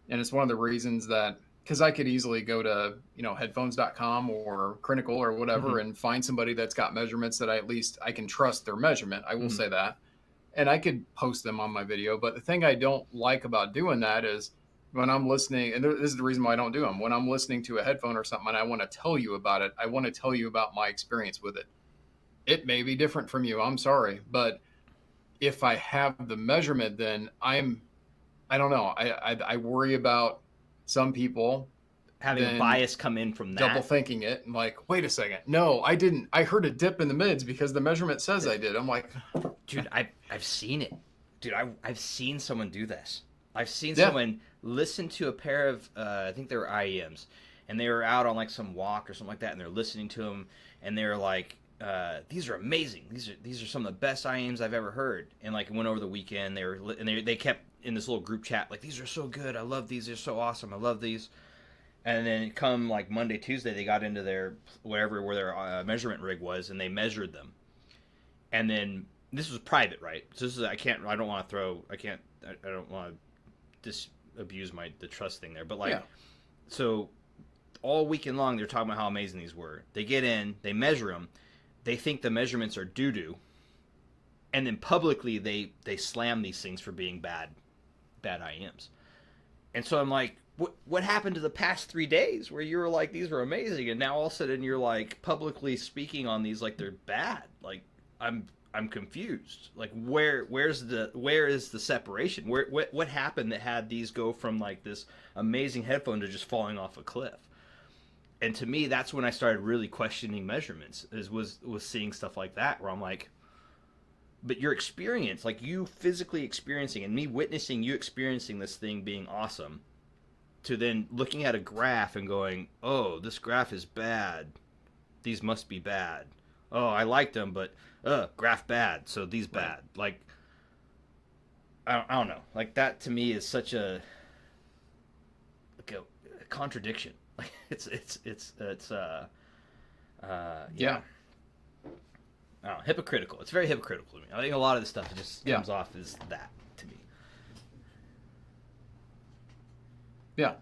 and it's one of the reasons that, because I could easily go to, headphones.com or Critical or whatever and find somebody that's got measurements that I can trust their measurement. I will say that. And I could post them on my video. But the thing I don't like about doing that is when I'm listening, and this is the reason why I don't do them. When I'm listening to a headphone or something and I want to tell you about it, I want to tell you about my experience with it. It may be different from you. I'm sorry. But if I have the measurement, then I don't know. I worry about some people having a bias come in from that. Double thinking it and like, wait a second. No, I didn't. I heard a dip in the mids because the measurement says I did. I'm like, dude, I've seen it. Dude, I've seen someone do this. I've seen someone listen to a pair of, I think they were IEMs, and they were out on like some walk or something like that, and they're listening to them, and they're like, these are amazing. These are some of the best IEMs I've ever heard. And like went over the weekend, they kept in this little group chat like, these are so good. I love these. They're so awesome. I love these. And then come like Monday, Tuesday, they got into their where their measurement rig was, and they measured them. And then this was private, right? So this is I don't want to disabuse the trust thing there, but like, so all weekend long they're talking about how amazing these were. They get in, they measure them, they think the measurements are doo-doo, and then publicly they slam these things for being bad IEMs. And so I'm like, what happened to the past 3 days where you were like, these were amazing, and now all of a sudden you're like publicly speaking on these like they're bad? Like, I'm confused. Like, where is the separation? What happened that had these go from like this amazing headphone to just falling off a cliff? And to me, that's when I started really questioning measurements. Was seeing stuff like that where I'm like, but your experience, like you physically experiencing and me witnessing you experiencing this thing being awesome, to then looking at a graph and going, oh, this graph is bad. These must be bad. Oh, I liked them, but graph bad, so these bad. Like, I don't know. Like, that to me is such a contradiction. Like, it's yeah. I don't know, hypocritical. It's very hypocritical to me. I think a lot of this stuff just comes off as that to me. Yeah,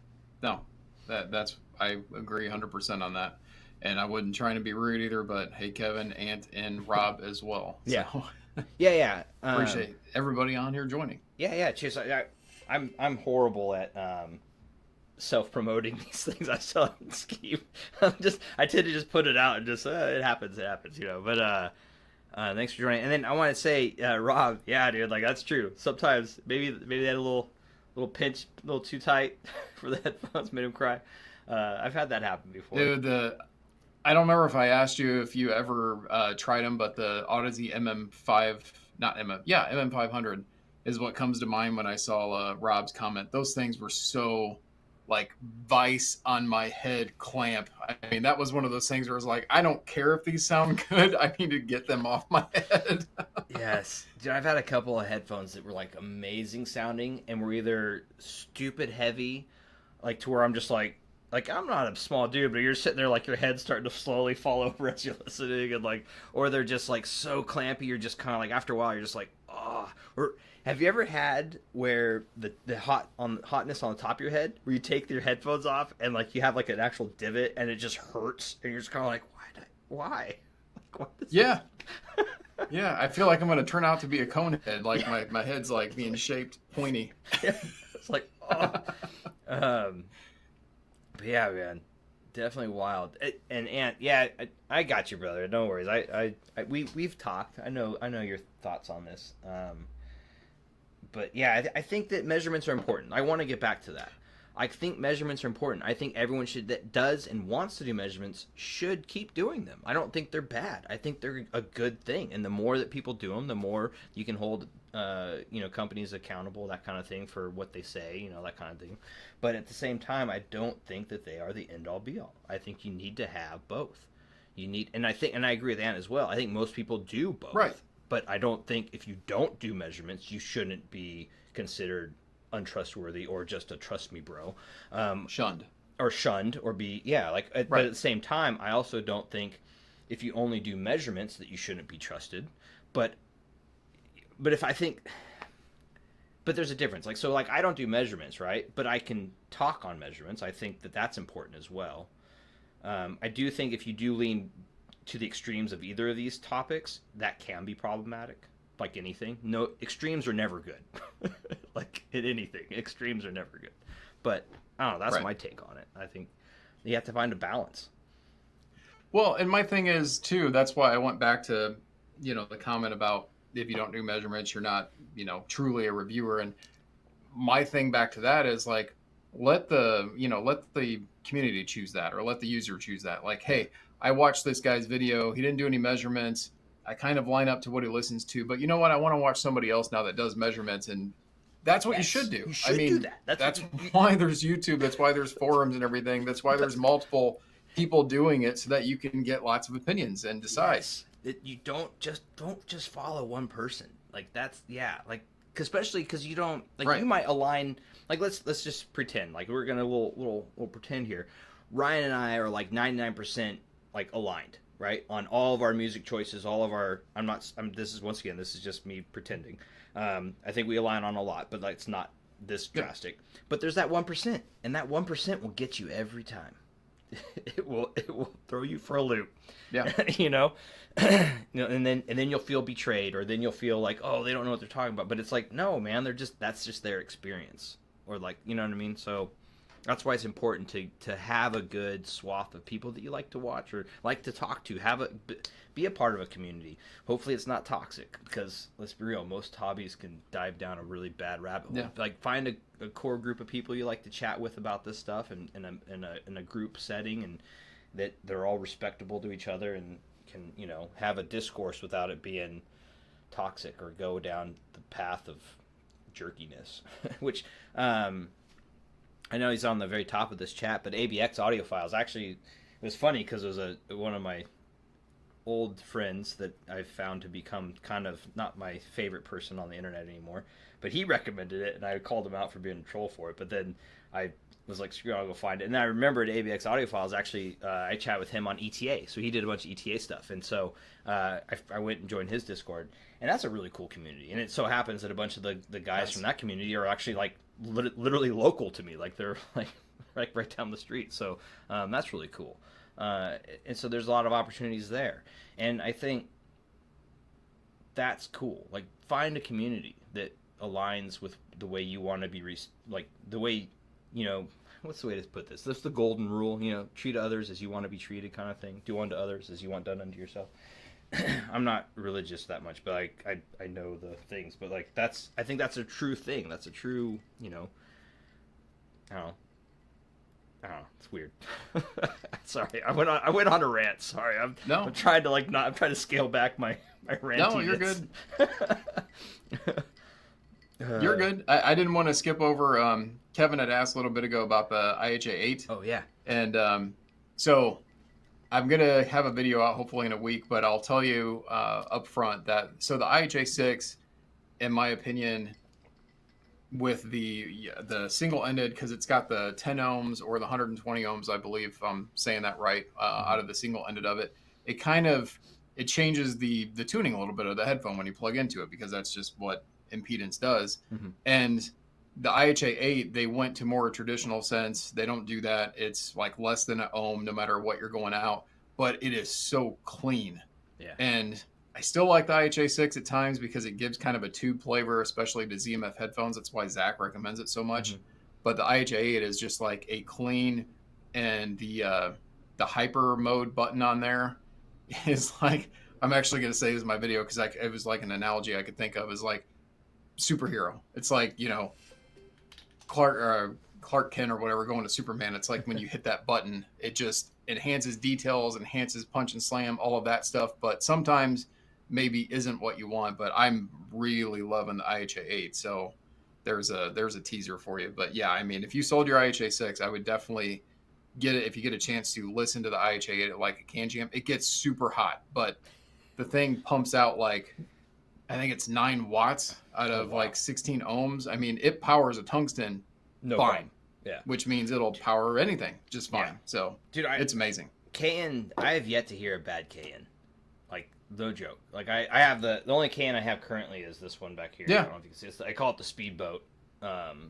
no, that's I agree 100% on that, and I wasn't trying to be rude either. But hey, Kevin, Ant, and Rob as well. Yeah, so, yeah. Appreciate everybody on here joining. Yeah. Cheers. I'm horrible at self-promoting these things. I still haven't Skeeb. I tend to just put it out and just it happens, you know. But thanks for joining. And then I want to say, Rob, yeah, dude, like that's true. Sometimes maybe they had a little pinch, a little too tight for the headphones, made him cry. I've had that happen before. Dude, I don't remember if I asked you if you ever tried them, but the Odyssey MM500 is what comes to mind when I saw Rob's comment. Those things were so like vice on my head clamp. I mean, that was one of those things where it's like, I don't care if these sound good. I need to get them off my head. Yes. Dude, I've had a couple of headphones that were like amazing sounding and were either stupid heavy, like to where I'm just like I'm not a small dude, but you're sitting there like your head's starting to slowly fall over as you're listening, and like, or they're just like so clampy, you're just kind of like, after a while, you're just like, oh. Or have you ever had where the hotness on the top of your head, where you take your headphones off and like you have like an actual divot and it just hurts, and you're just kind of like, why? Like, what is yeah. Yeah, I feel like I'm going to turn out to be a cone head. Like my head's like being shaped pointy. Yeah. It's like, oh. But yeah, man, definitely wild. And Ant, yeah, I got you, brother. No worries. We've talked. I know your thoughts on this. But yeah, I think that measurements are important. I want to get back to that. I think measurements are important. I think everyone that does and wants to do measurements should keep doing them. I don't think they're bad. I think they're a good thing. And the more that people do them, the more you can hold, companies accountable, that kind of thing, for what they say, that kind of thing. But at the same time, I don't think that they are the end all be all. I think you need to have both. And I agree with Ann as well. I think most people do both. Right. But I don't think if you don't do measurements, you shouldn't be considered untrustworthy or just a trust me bro. Shunned. Or be, yeah, like, right. But at the same time, I also don't think if you only do measurements that you shouldn't be trusted. But if I think, but there's a difference. Like, so like I don't do measurements, right? But I can talk on measurements. I think that that's important as well. I do think if you do lean to the extremes of either of these topics, that can be problematic. Like anything, no, extremes are never good. Like in anything, extremes are never good. But I don't know, that's right. My take on it. I think you have to find a balance. Well, and my thing is too, that's why I went back to, the comment about if you don't do measurements, you're not, truly a reviewer. And my thing back to that is like, let the community choose that, or let the user choose that. Like, hey, I watched this guy's video. He didn't do any measurements. I kind of line up to what he listens to, but you know what? I want to watch somebody else now that does measurements, and that's what you should do. You should do that. That's why there's YouTube. That's why there's forums and everything. That's why there's multiple people doing it, so that you can get lots of opinions and decide. Yes. You don't just follow one person. Like that's like especially because you don't like right. You might align. Like let's just pretend like we're gonna we'll pretend here. Ryan and I are like 99% like aligned. Right, on all of our music choices, all of our. This is just me pretending. I think we align on a lot, but like, it's not this drastic. But there's that 1%, and that 1% will get you every time. It will throw you for a loop. Yeah, and then you'll feel betrayed, or then you'll feel like, oh, they don't know what they're talking about. But it's like, no, man, that's just their experience, or like, you know what I mean. So. That's why it's important to have a good swath of people that you like to watch or like to talk to. Be a part of a community. Hopefully it's not toxic, because let's be real, most hobbies can dive down a really bad rabbit hole. Yeah. Like find a core group of people you like to chat with about this stuff in a group setting, and that they're all respectable to each other and can have a discourse without it being toxic or go down the path of jerkiness, which. I know he's on the very top of this chat, but ABX Audiophiles, actually, it was funny because it was one of my old friends that I've found to become kind of not my favorite person on the internet anymore, but he recommended it, and I called him out for being a troll for it, but then I was like, screw it, I'll go find it. And then I remembered ABX Audiophiles, actually, I chat with him on ETA, so he did a bunch of ETA stuff, and so I went and joined his Discord, and that's a really cool community, and it so happens that a bunch of the guys from that community are actually like literally local to me, like they're like right down the street, so that's really cool, and so there's a lot of opportunities there, and I think that's cool. Like find a community that aligns with the way you want to be like the way what's the way to put this? That's the golden rule, treat others as you want to be treated, kind of thing. Do unto others as you want done unto yourself. I'm not religious that much, but I know the things. But like I think that's a true thing. That's a true, I don't know. It's weird. Sorry, I went on a rant. Sorry, I'm trying to I'm trying to scale back my rant. No, you're good. You're good. I didn't want to skip over. Kevin had asked a little bit ago about the IHA 8. Oh yeah. And so I'm going to have a video out hopefully in a week, but I'll tell you up front that the IHA 6, in my opinion, with the single-ended, because it's got the 10 ohms or the 120 ohms, I believe, if I'm saying that right, out of the single-ended of it, it changes the tuning a little bit of the headphone when you plug into it, because that's just what impedance does. Mm-hmm. And the IHA 8, they went to more traditional sense. They don't do that. It's like less than an ohm no matter what you're going out, but it is so clean. Yeah. And I still like the IHA 6 at times because it gives kind of a tube flavor, especially to ZMF headphones. That's why Zach recommends it so much. Mm-hmm. But the IHA 8 is just like a clean, and the hyper mode button on there is like, I'm actually going to say this in my video because it was like an analogy I could think of, is like superhero. It's like, Clark Kent or whatever going to Superman. It's like when you hit that button, it just enhances details, enhances punch and slam, all of that stuff. But sometimes maybe isn't what you want. But I'm really loving the IHA 8. So there's a teaser for you. But yeah, I mean, if you sold your IHA 6, I would definitely get it if you get a chance to listen to the IHA 8 like a can jam. It gets super hot, but the thing pumps out like, I think it's 9 watts out of like 16 ohms. I mean, it powers a tungsten fine. Problem. Yeah. Which means it'll power anything just fine. Yeah. So, dude, it's amazing. KN, I have yet to hear a bad KN. Like, no joke. Like, I have the only KN I have currently is this one back here. Yeah. I don't know if you can see it. I call it the speedboat.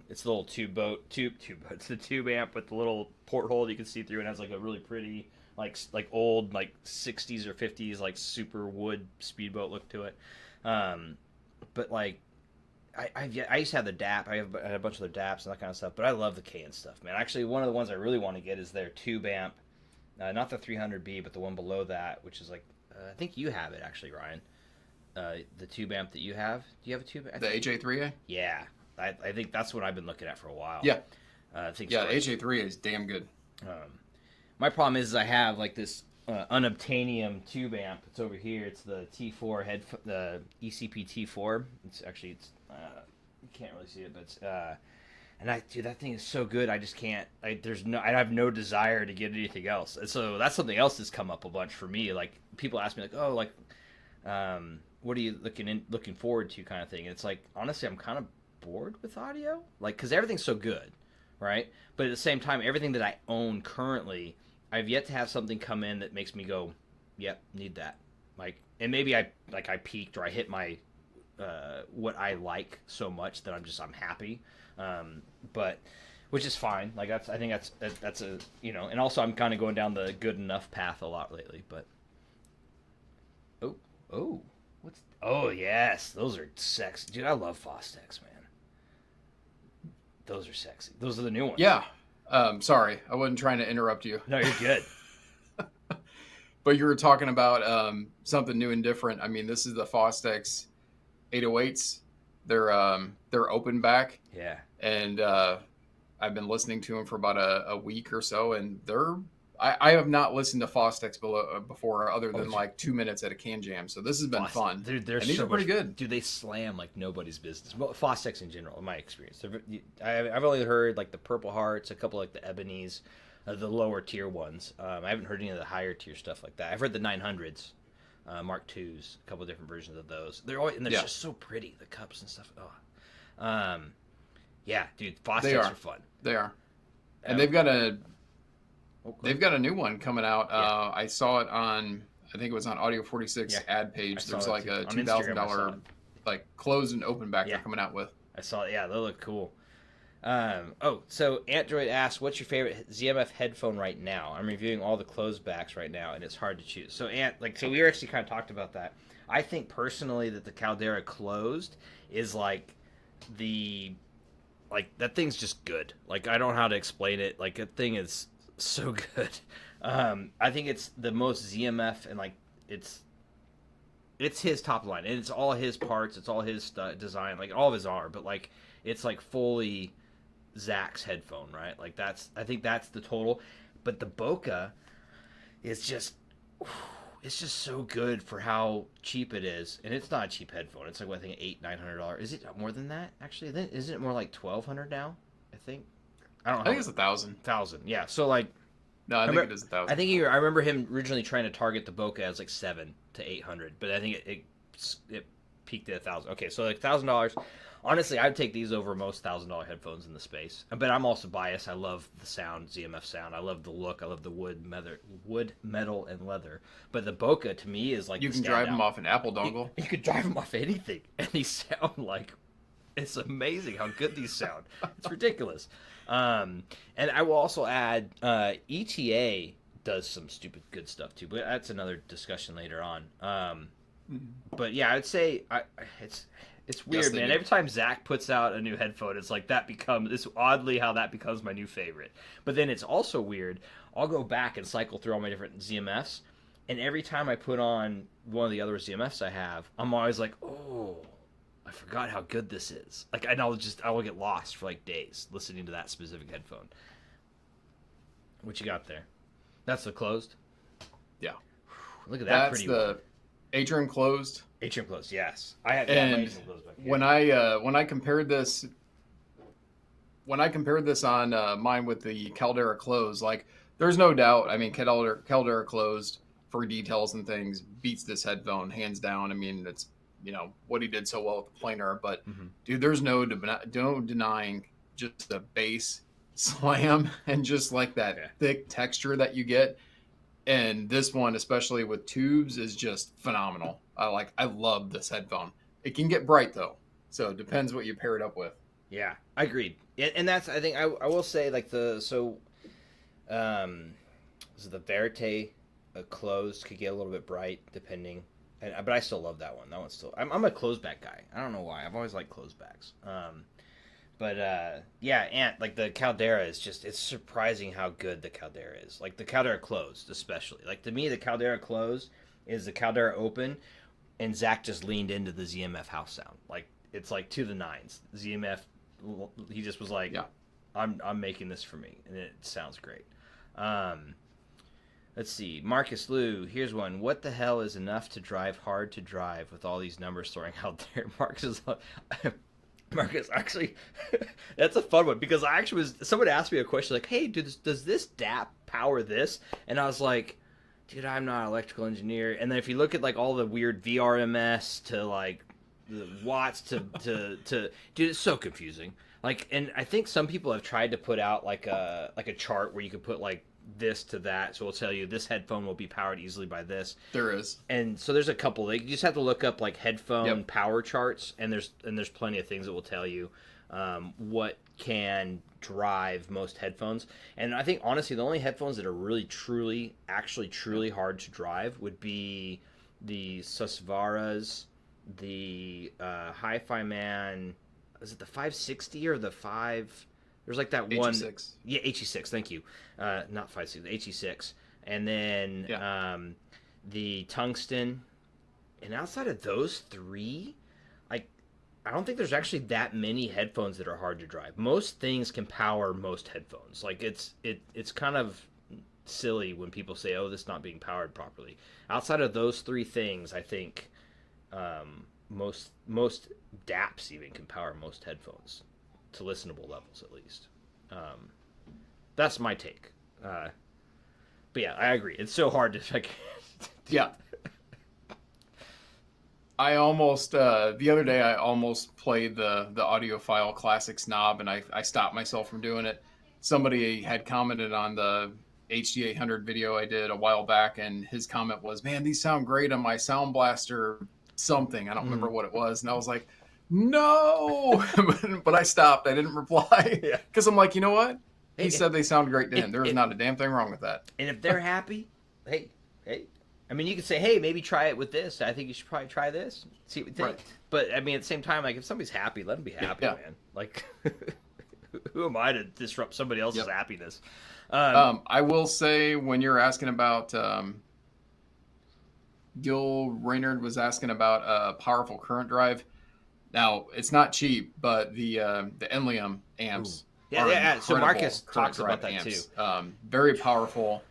It's the little tube boat. It's the tube amp with the little porthole that you can see through, and has like a really pretty, like old, like 60s or 50s, like super wood speedboat look to it. But like, I used to have the DAP. I had a bunch of the DAPs and that kind of stuff. But I love the KN stuff, man. Actually, one of the ones I really want to get is their tube amp, not the 300B, but the one below that, which is like, I think you have it actually, Ryan. The tube amp that you have. Do you have a tube amp? The HA3A? Yeah, I think that's what I've been looking at for a while. Yeah. I think the HA3 is damn good. My problem is I have like this unobtainium tube amp. It's over here. It's the T4 the ECP T4. It's actually you can't really see it, but it's and dude, that thing is so good. I just can't. I have no desire to get anything else. And so that's something else that's come up a bunch for me. Like people ask me like, oh, like, what are you looking forward to, kind of thing. And it's like, honestly, I'm kind of bored with audio, like, because everything's so good, right? But at the same time, everything that I own currently, I've yet to have something come in that makes me go, yep, need that. Like, and maybe I peaked, or I hit my what I like so much that I'm happy, but which is fine. Like I think that's a, you know, and also I'm kind of going down the good enough path a lot lately. But oh yes, those are sexy, dude. I love Fostex, man. Those are sexy. Those are the new ones. Yeah. Sorry, I wasn't trying to interrupt you. No, you're good. But you were talking about something new and different. I mean, this is the Fostex 808s. They're open back. Yeah. And I've been listening to them for about a week or so, and I have not listened to Fostex before other than like 2 minutes at a can jam. So this has been fun. Dude, these are pretty good. Dude, they slam like nobody's business. Well, Fostex in general, in my experience. I've only heard like the Purple Hearts, a couple like the Ebonies, the lower tier ones. I haven't heard any of the higher tier stuff like that. I've heard the 900s, Mark IIs, a couple different versions of those. They're just so pretty, the cups and stuff. Oh. Yeah, dude, Fostex are fun. They are. And they've got a new one coming out. Yeah. I saw it on, I think it was on Audio 46 ad page. There's like a $2,000 like closed and open back they're coming out with. I saw it. Yeah, they look cool. So Android asks, what's your favorite ZMF headphone right now? I'm reviewing all the closed backs right now, and it's hard to choose. So so we actually kind of talked about that. I think personally that the Caldera closed is like that thing's just good. Like, I don't know how to explain it. Like, that thing is so good. I think it's the most ZMF, and like it's his top line, and it's all his parts, it's all his design, like all of his are, but like it's like fully Zach's headphone, right? Like I think that's the total. But the Bokeh is just, it's just so good for how cheap it is, and it's not a cheap headphone. It's like, what, I think $800-900. Is it more than that actually? Then isn't it more like $1,200 now? I think. I don't know. I think it's 1,000. 1,000, yeah. So like, no, I think it is 1,000. I think I remember him originally trying to target the Bokeh as like $700 to $800, but I think it peaked at 1,000. Okay, so like $1,000. Honestly, I'd take these over most $1,000 headphones in the space. But I'm also biased. I love the sound, ZMF sound. I love the look. I love the wood, metal, and leather. But the Bokeh to me is like you can drive them off an Apple dongle. You could drive them off anything, and these sound like, it's amazing how good these sound. It's ridiculous. And I will also add, ETA does some stupid good stuff too, but that's another discussion later on. But yeah, I'd say it's weird, yes, man. Every time Zach puts out a new headphone, it's like it's oddly how that becomes my new favorite. But then it's also weird. I'll go back and cycle through all my different ZMFs, and every time I put on one of the other ZMFs I have, I'm always like, oh, I forgot how good this is. Like, and I will get lost for like days listening to that specific headphone. What you got there? That's the closed? Yeah. Look at that. That's the atrium closed. Atrium closed, yes. I had and atrium closed back here. when I compared this on mine with the Caldera closed, like there's no doubt. I mean, Caldera closed for details and things beats this headphone hands down. I mean, it's what he did so well with the planar, but dude, there's no denying just the bass slam and just like that thick texture that you get. And this one, especially with tubes, is just phenomenal. I love this headphone. It can get bright though, so it depends what you pair it up with. Yeah, I agreed. And that's, I think I will say, like was it the Verite closed could get a little bit bright depending. But I still love that one. That one's still. I'm a closed back guy. I don't know why. I've always liked closed backs. And like the Caldera is just, it's surprising how good the Caldera is. Like the Caldera closed, especially. Like to me, the Caldera closed is the Caldera open, and Zach just leaned into the ZMF house sound. Like it's like to the nines. ZMF, he just was like, I'm making this for me, and it sounds great. Let's see. Marcus Liu, here's one. What the hell is enough to drive hard to drive with all these numbers throwing out there? Marcus, actually, that's a fun one because someone asked me a question like, hey, does this DAP power this? And I was like, dude, I'm not an electrical engineer. And then if you look at like all the weird VRMS to like the watts to dude, it's so confusing. Like, and I think some people have tried to put out like a chart where you could put like this to that, so it'll tell you this headphone will be powered easily by this. There is, and so there's a couple. Like, you just have to look up like headphone power charts, and there's plenty of things that will tell you what can drive most headphones. And I think honestly, the only headphones that are really truly hard to drive would be the Susvaras, the HiFi Man. Is it the 560 or the 5? There's like that one. HE6. Yeah, HE6. Thank you. Not 560. The HE6, and then the Tungsten. And outside of those three, I don't think there's actually that many headphones that are hard to drive. Most things can power most headphones. Like it's kind of silly when people say, "Oh, this is not being powered properly." Outside of those three things, I think most DAPs even can power most headphones to listenable levels, at least. That's my take. But yeah, I agree. It's so hard to like. Yeah. I almost the other day I almost played the audiophile classics knob, and I stopped myself from doing it. Somebody had commented on the HD800 video I did a while back, and his comment was, "Man, these sound great on my Sound Blaster something." I don't remember what it was, and I was like, "No," but I stopped. I didn't reply because I'm like, you know what? He said they sound great to him. There was not a damn thing wrong with that. And if they're happy, hey. I mean, you could say, hey, maybe try it with this. I think you should probably try this. See what you think. Right. But, I mean, at the same time, like, if somebody's happy, let them be happy, man. Like, who am I to disrupt somebody else's happiness? I will say, when you're asking about, Gil Raynard was asking about a powerful current drive. Now, it's not cheap, but the Enlium amps Yeah. So Marcus talks about that, amps. Too. Very powerful.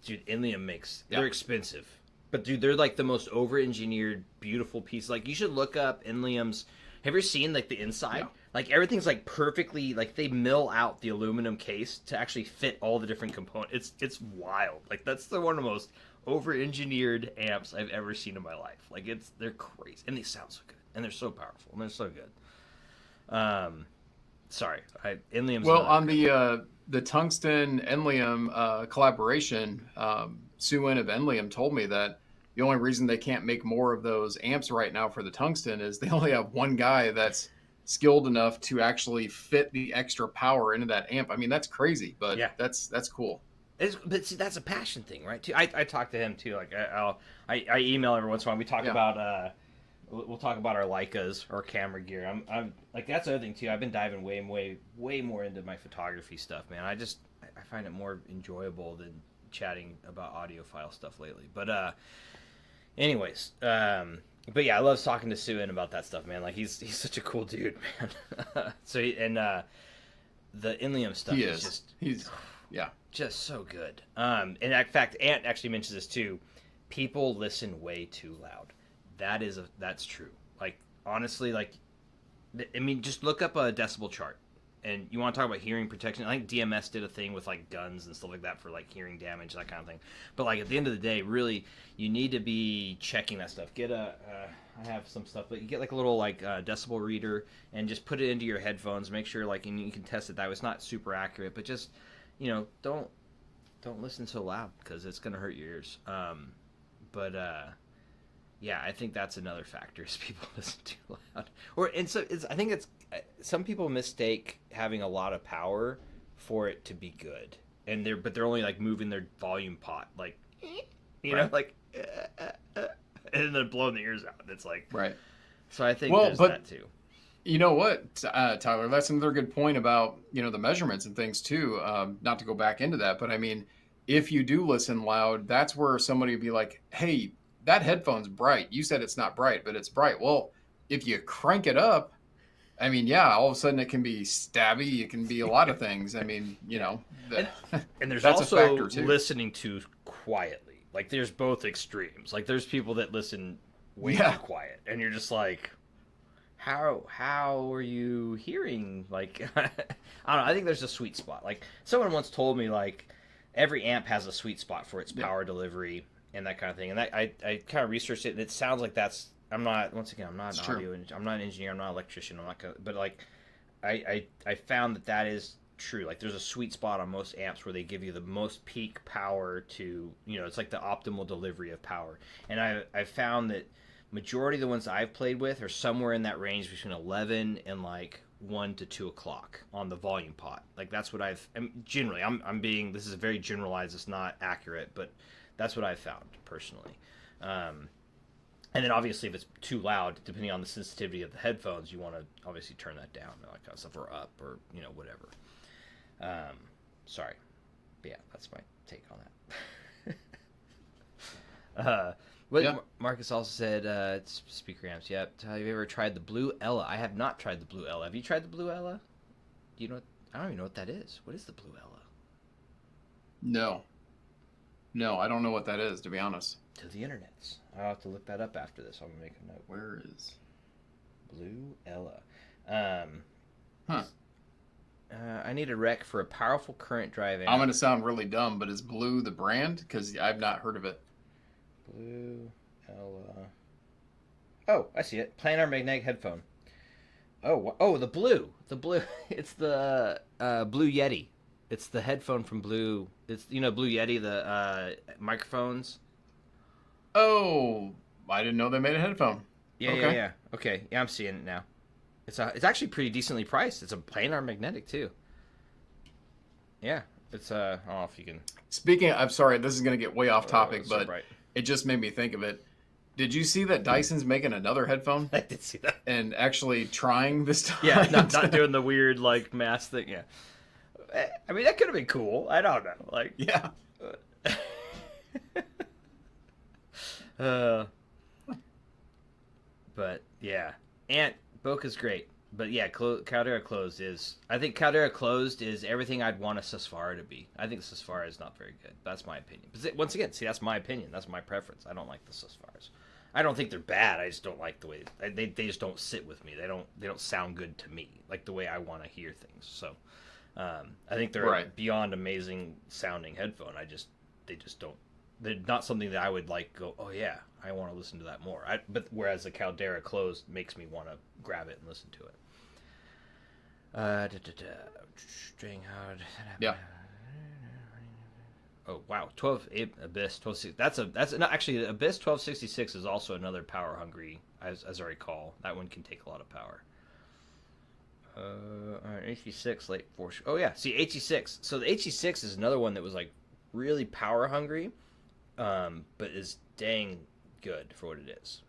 Dude, Enlium they're expensive. But dude, they're like the most over-engineered, beautiful piece. Like, you should look up Enlium's. Have you ever seen like the inside? Yeah. Like, everything's like perfectly, like they mill out the aluminum case to actually fit all the different components. It's wild. Like, that's one of the most over-engineered amps I've ever seen in my life. Like, they're crazy. And they sound so good. And they're so powerful. And they're so good. Sorry. Enlium's on the Tungsten Enlium collaboration, Sue-In of Enlium told me that the only reason they can't make more of those amps right now for the Tungsten is they only have one guy that's skilled enough to actually fit the extra power into that amp. I mean, that's crazy, but that's cool. But see, that's a passion thing, right? Too. I talk to him too. Like I email every once in a while. We talk about we'll talk about our Leicas or camera gear. I'm like, that's the other thing too. I've been diving way more into my photography stuff, man. I find it more enjoyable than chatting about audiophile stuff lately. But anyways, But yeah, I love talking to Suin about that stuff, man. Like he's such a cool dude, man. The Ilium stuff He is is. just Yeah. just so good. And in fact, Ant actually mentions this too. People listen way too loud. That's true. Like honestly, like I mean, just look up a decibel chart, and you want to talk about hearing protection. I think DMS did a thing with like guns and stuff like that for like hearing damage, that kind of thing. But like at the end of the day, really, you need to be checking that stuff. Get a I have some stuff, but you get like a little like decibel reader and just put it into your headphones. Make sure like and you can test it that way. It's not super accurate, but just don't listen so loud because it's gonna hurt your ears. Yeah, I think that's another factor is people listen too loud. I think it's some people mistake having a lot of power for it to be good, and they're only like moving their volume pot like, like, and then they're blowing the ears out. It's like right. So I think there's that too. You know what, Tyler? That's another good point about the measurements and things too. Not to go back into that, but I mean, if you do listen loud, that's where somebody would be like, "Hey, that headphone's bright. You said it's not bright, but it's bright." Well, if you crank it up, I mean, yeah, all of a sudden it can be stabby. It can be a lot of things. I mean, and there's that's also a factor too. Listening too quietly. Like there's both extremes. Like there's people that listen way too quiet, and you're just like, how are you hearing? Like, I don't know. I think there's a sweet spot. Like someone once told me, like every amp has a sweet spot for its power delivery and that kind of thing. And that, I kind of researched it, and it sounds like that's. I'm not an audio. I'm not an engineer. I'm not an electrician. I'm not gonna. But like, I found that is true. Like, there's a sweet spot on most amps where they give you the most peak power to. It's like the optimal delivery of power. And I found that majority of the ones I've played with are somewhere in that range between 11 and like 1 to 2 o'clock on the volume pot. Like that's what generally. I'm being. This is very generalized. It's not accurate, but that's what I've found personally. And then obviously if it's too loud, depending on the sensitivity of the headphones, you want to obviously turn that down, that kind of stuff, or up, or whatever. Sorry, but yeah, that's my take on that. Marcus also said it's speaker amps. Yep. Have you ever tried the Blue Ella? I have not tried the Blue Ella. Have you tried the Blue Ella? Do you know? I don't even know what that is. What is the Blue Ella? No, I don't know what that is, to be honest. To the internets. I'll have to look that up after this. I'm gonna make a note. Where is Blue Ella? I need a rec for a powerful current drive amp. I'm gonna sound really dumb, but is Blue the brand? Because I've not heard of it. Blue Ella. Oh, I see it. Planar magnetic headphone. Oh, the blue. It's the Blue Yeti. It's the headphone from Blue. It's Blue Yeti, the microphones. Oh, I didn't know they made a headphone. Yeah. Okay, yeah, I'm seeing it now. It's actually pretty decently priced. It's a planar magnetic too. Yeah, it's I don't know if you can. I'm sorry, this is gonna get way off topic, but right. It just made me think of it. Did you see that Dyson's making another headphone? I did see that. And actually trying this time. Yeah, not doing the weird like mask thing. Yeah. I mean, that could have been cool. I don't know. Like, yeah. But yeah, and Bokeh's great. But yeah, Caldera Closed is. I think Caldera Closed is everything I'd want a Susvara to be. I think the Susvara is not very good. That's my opinion. But once again, see, that's my opinion. That's my preference. I don't like the Susvaras. I don't think they're bad. I just don't like the way they just don't sit with me. They don't sound good to me, like the way I want to hear things. So I think they're beyond amazing sounding headphone. They just don't. They're not something that I would like go, oh yeah, I want to listen to that more. But whereas the Caldera Closed makes me want to grab it and listen to it. String hard. Yeah. Oh wow, 12 Abyss 1260. That's not actually Abyss 1266 is also another power hungry, as I recall. That one can take a lot of power. HE6 late force. Oh yeah, see HE6. So the HE6 is another one that was like really power hungry, but is dang good for what it is.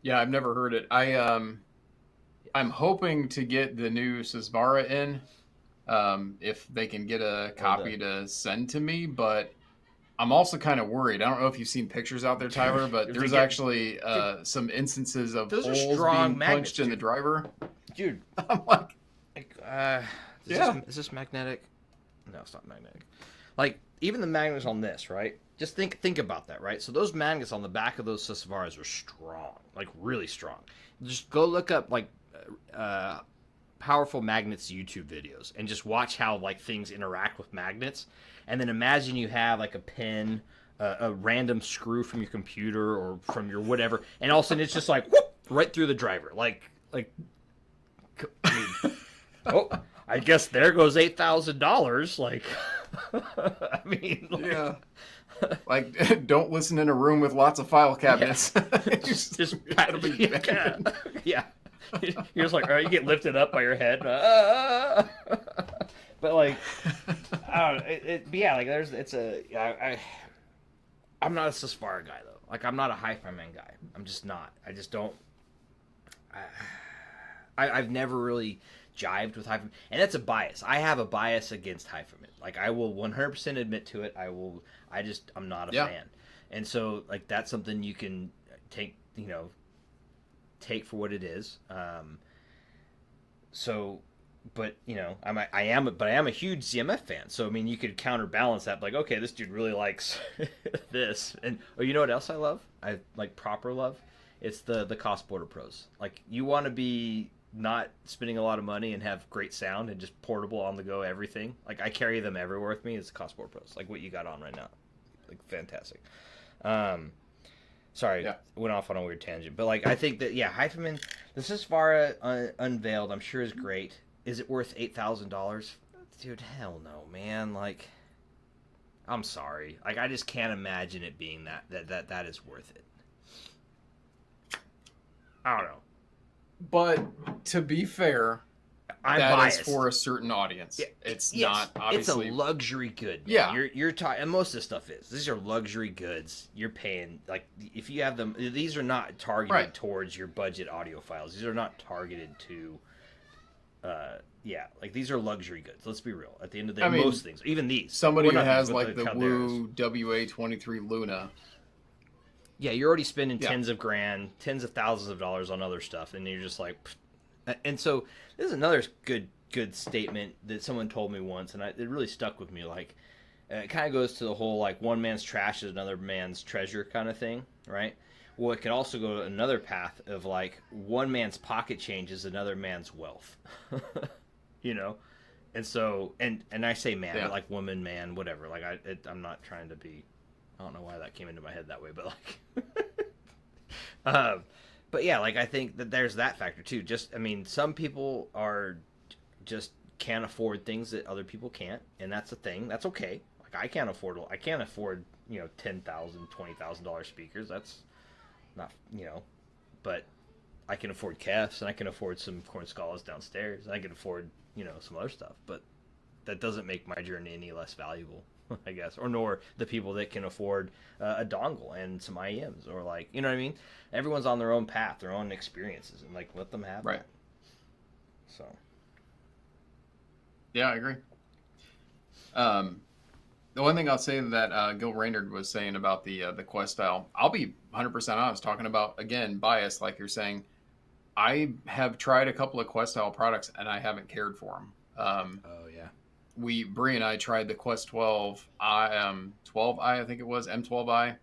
Yeah, I've never heard it. I'm hoping to get the new Susvara in, if they can get a copy to send to me. But I'm also kind of worried. I don't know if you've seen pictures out there, Tyler, but there's actually some instances of those are holes strong being magnets, punched in the driver. Dude, I'm like, is this magnetic? No, it's not magnetic. Like, even the magnets on this, right? Just think about that, right? So those magnets on the back of those Sesavaras are strong, like really strong. Just go look up like powerful magnets YouTube videos and just watch how like things interact with magnets. And then imagine you have like a pin, a random screw from your computer or from your whatever, and all of a sudden it's just like whoop, right through the driver. I mean, oh, I guess there goes $8,000. Like, I mean, like, yeah. Like, don't listen in a room with lots of file cabinets. Yeah. just yeah. You're just like, all right, you get lifted up by your head. But like, I don't know. But yeah, like I'm not a Sesavara guy though. Like, I'm not a HiFi man guy. I'm just not. I just don't. I've never really jived with HiFi, and that's a bias. I have a bias against HiFi. Like, I will 100% admit to it. I'm not a fan, and so like that's something you can take for what it is. But I am a huge ZMF fan. So I mean, you could counterbalance that, like, okay, this dude really likes this, and you know what else I love? I like proper love. It's the Koss Border Pros. Like, you want to be not spending a lot of money and have great sound and just portable on the go everything. Like, I carry them everywhere with me. It's the Koss Border Pros, like what you got on right now. Like, fantastic. Sorry, went off on a weird tangent, but like, I think that HiFi, the Sesavara unveiled, I'm sure is great. Is it worth $8,000? Dude, hell no, man. Like, I'm sorry. Like, I just can't imagine it being that is worth it. I don't know. But to be fair, I'm that biased. is for a certain audience. Yeah, it's not obviously. It's a luxury good. Man. Yeah, you're talking, and most of the stuff is. These are luxury goods. You're paying, like, if you have them. These are not targeted towards your budget audiophiles. These are not targeted to. Like, these are luxury goods. Let's be real. At the end of the day, most things, even these. Somebody who has like the Woo WA23 Luna. Yeah, you're already spending tens of grand, tens of thousands of dollars on other stuff, and you're just like, pfft. And so this is another good statement that someone told me once, and it really stuck with me. Like, it kind of goes to the whole, like, one man's trash is another man's treasure kind of thing, right? Well, it could also go to another path of, like, one man's pocket change is another man's wealth, And so, and I say man, but like woman, man, whatever. Like, I'm not trying to be. I don't know why that came into my head that way, but like, but yeah, like, I think that there's that factor too. Just, I mean, some people just can't afford things that other people can't, and that's a thing. That's okay. Like, I can't afford $10,000, $20,000 speakers. That's not, but I can afford Kefs, and I can afford some Corn Scalas downstairs, and I can afford, some other stuff, but that doesn't make my journey any less valuable. I guess, or nor the people that can afford a dongle and some IEMs, or, like, you know what I mean? Everyone's on their own path, their own experiences, and, like, let them have that. So, yeah, I agree. The one thing I'll say that Gil Raynard was saying about the Quest style, I'll be 100% honest, talking about, again, bias, like you're saying. I have tried a couple of Quest style products, and I haven't cared for them. Bree and I tried the Quest 12i, I think it was, M12i,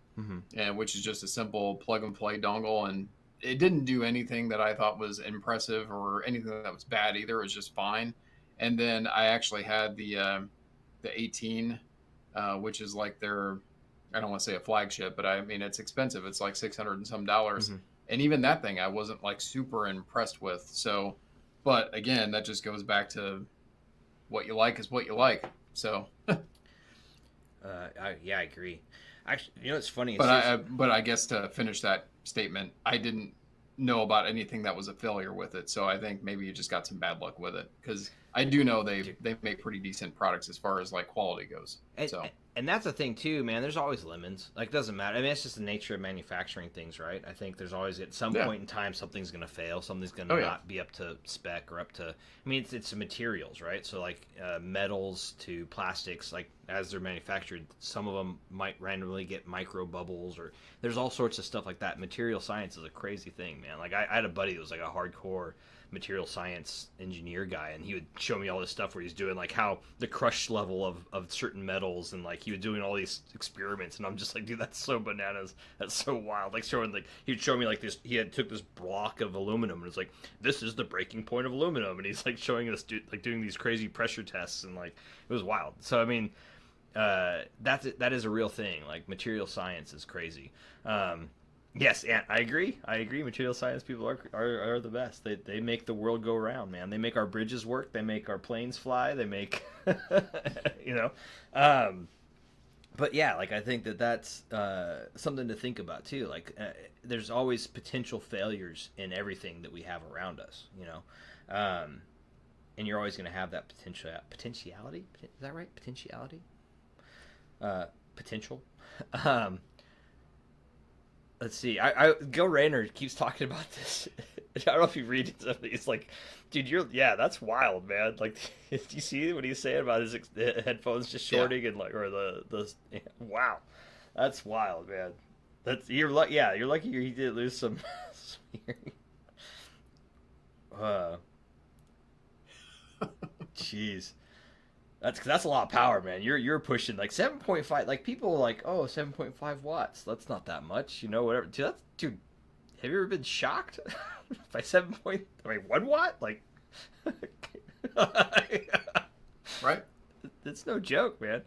and which is just a simple plug and play dongle, and it didn't do anything that I thought was impressive or anything that was bad either. It was just fine. And then I actually had the 18, which is like their, I don't want to say a flagship, but I mean, it's expensive. It's like $600 and some dollars. And even that thing I wasn't like super impressed with. So, but again, that just goes back to what you like is what you like. So, I agree. Actually, it's funny. But I guess to finish that statement, I didn't know about anything that was a failure with it. So I think maybe you just got some bad luck with it, because I do know they make pretty decent products as far as like quality goes. And, So and that's the thing too, man. There's always lemons. Like, it doesn't matter. I mean, it's just the nature of manufacturing things, right? I think there's always at some point in time something's gonna fail. Something's gonna not be up to spec or up to. I mean, it's materials, right? So like metals to plastics, like as they're manufactured, some of them might randomly get micro bubbles, or there's all sorts of stuff like that. Material science is a crazy thing, man. Like I had a buddy that was like a hardcore material science engineer guy, and he would show me all this stuff where he's doing like how the crush level of certain metals, and like he was doing all these experiments, and I'm just like, dude, that's so bananas, that's so wild. Like showing, like he'd show me like this, he had took this block of aluminum and it's like, this is the breaking point of aluminum, and he's like showing us like doing these crazy pressure tests, and like it was wild. So I mean, that is a real thing. Like material science is crazy. Yes, and I agree. Material science people are the best. They make the world go round, man. They make our bridges work. They make our planes fly. They make, you know. But yeah, like I think that's something to think about too. Like there's always potential failures in everything that we have around us, you know. And you're always going to have that potentiality. Is that right? Potentiality. Potential. Let's see. Gil Rayner keeps talking about this. I don't know if you read it. He's like, dude, that's wild, man. Like, do you see what he's saying about his headphones just shorting and like, or the wow, that's wild, man. You're lucky he did lose some hearing. Jeez. That's a lot of power, man. You're pushing like 7.5. Like people are like, oh, 7.5 watts. That's not that much, you know. Whatever. Dude, have you ever been shocked by 1 watt? Like, right? It's no joke, man.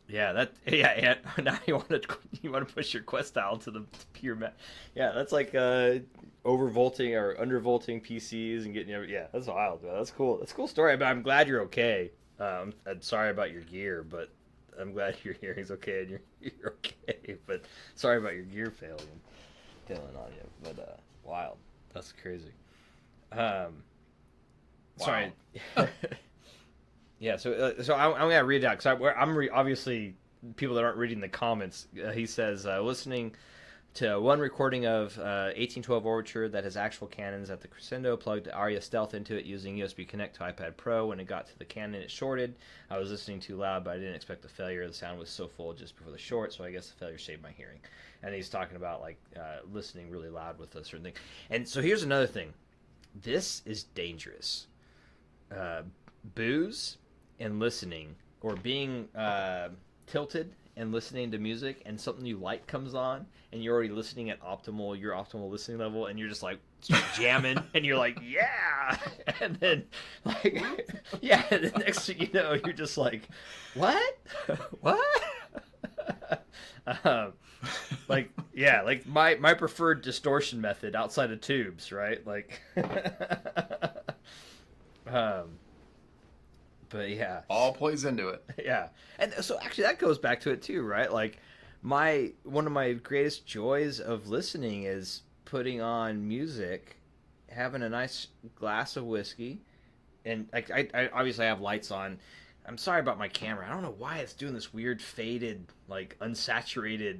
Yeah, and now you want to push your Quest dial to the pure Yeah, that's like overvolting or undervolting PCs and getting that's wild, man. That's cool. That's a cool story. But I'm glad you're okay. I'm sorry about your gear, but I'm glad your hearing's okay and you're okay. But sorry about your gear failing on you. But wild. That's crazy. Sorry. Yeah, so I'm gonna read that because obviously people that aren't reading the comments. He says listening to one recording of 1812 Overture that has actual cannons at the crescendo, plugged Aria Stealth into it using USB Connect to iPad Pro. When it got to the cannon, it shorted. I was listening too loud, but I didn't expect the failure. The sound was so full just before the short, so I guess the failure saved my hearing. And he's talking about like listening really loud with a certain thing. And so here's another thing. This is dangerous. Booze and listening, or being tilted and listening to music, and something you like comes on, and you're already listening at your optimal listening level, and you're just like start jamming, and you're like, yeah, and then like, yeah, and the next thing you know, you're just like, what? Like, yeah, like my preferred distortion method outside of tubes, right? Like, but yeah, all plays into it. Yeah, and so actually that goes back to it too, right? Like one of my greatest joys of listening is putting on music, having a nice glass of whiskey, and I obviously have lights on. I'm sorry about my camera. I don't know why it's doing this weird faded, like unsaturated,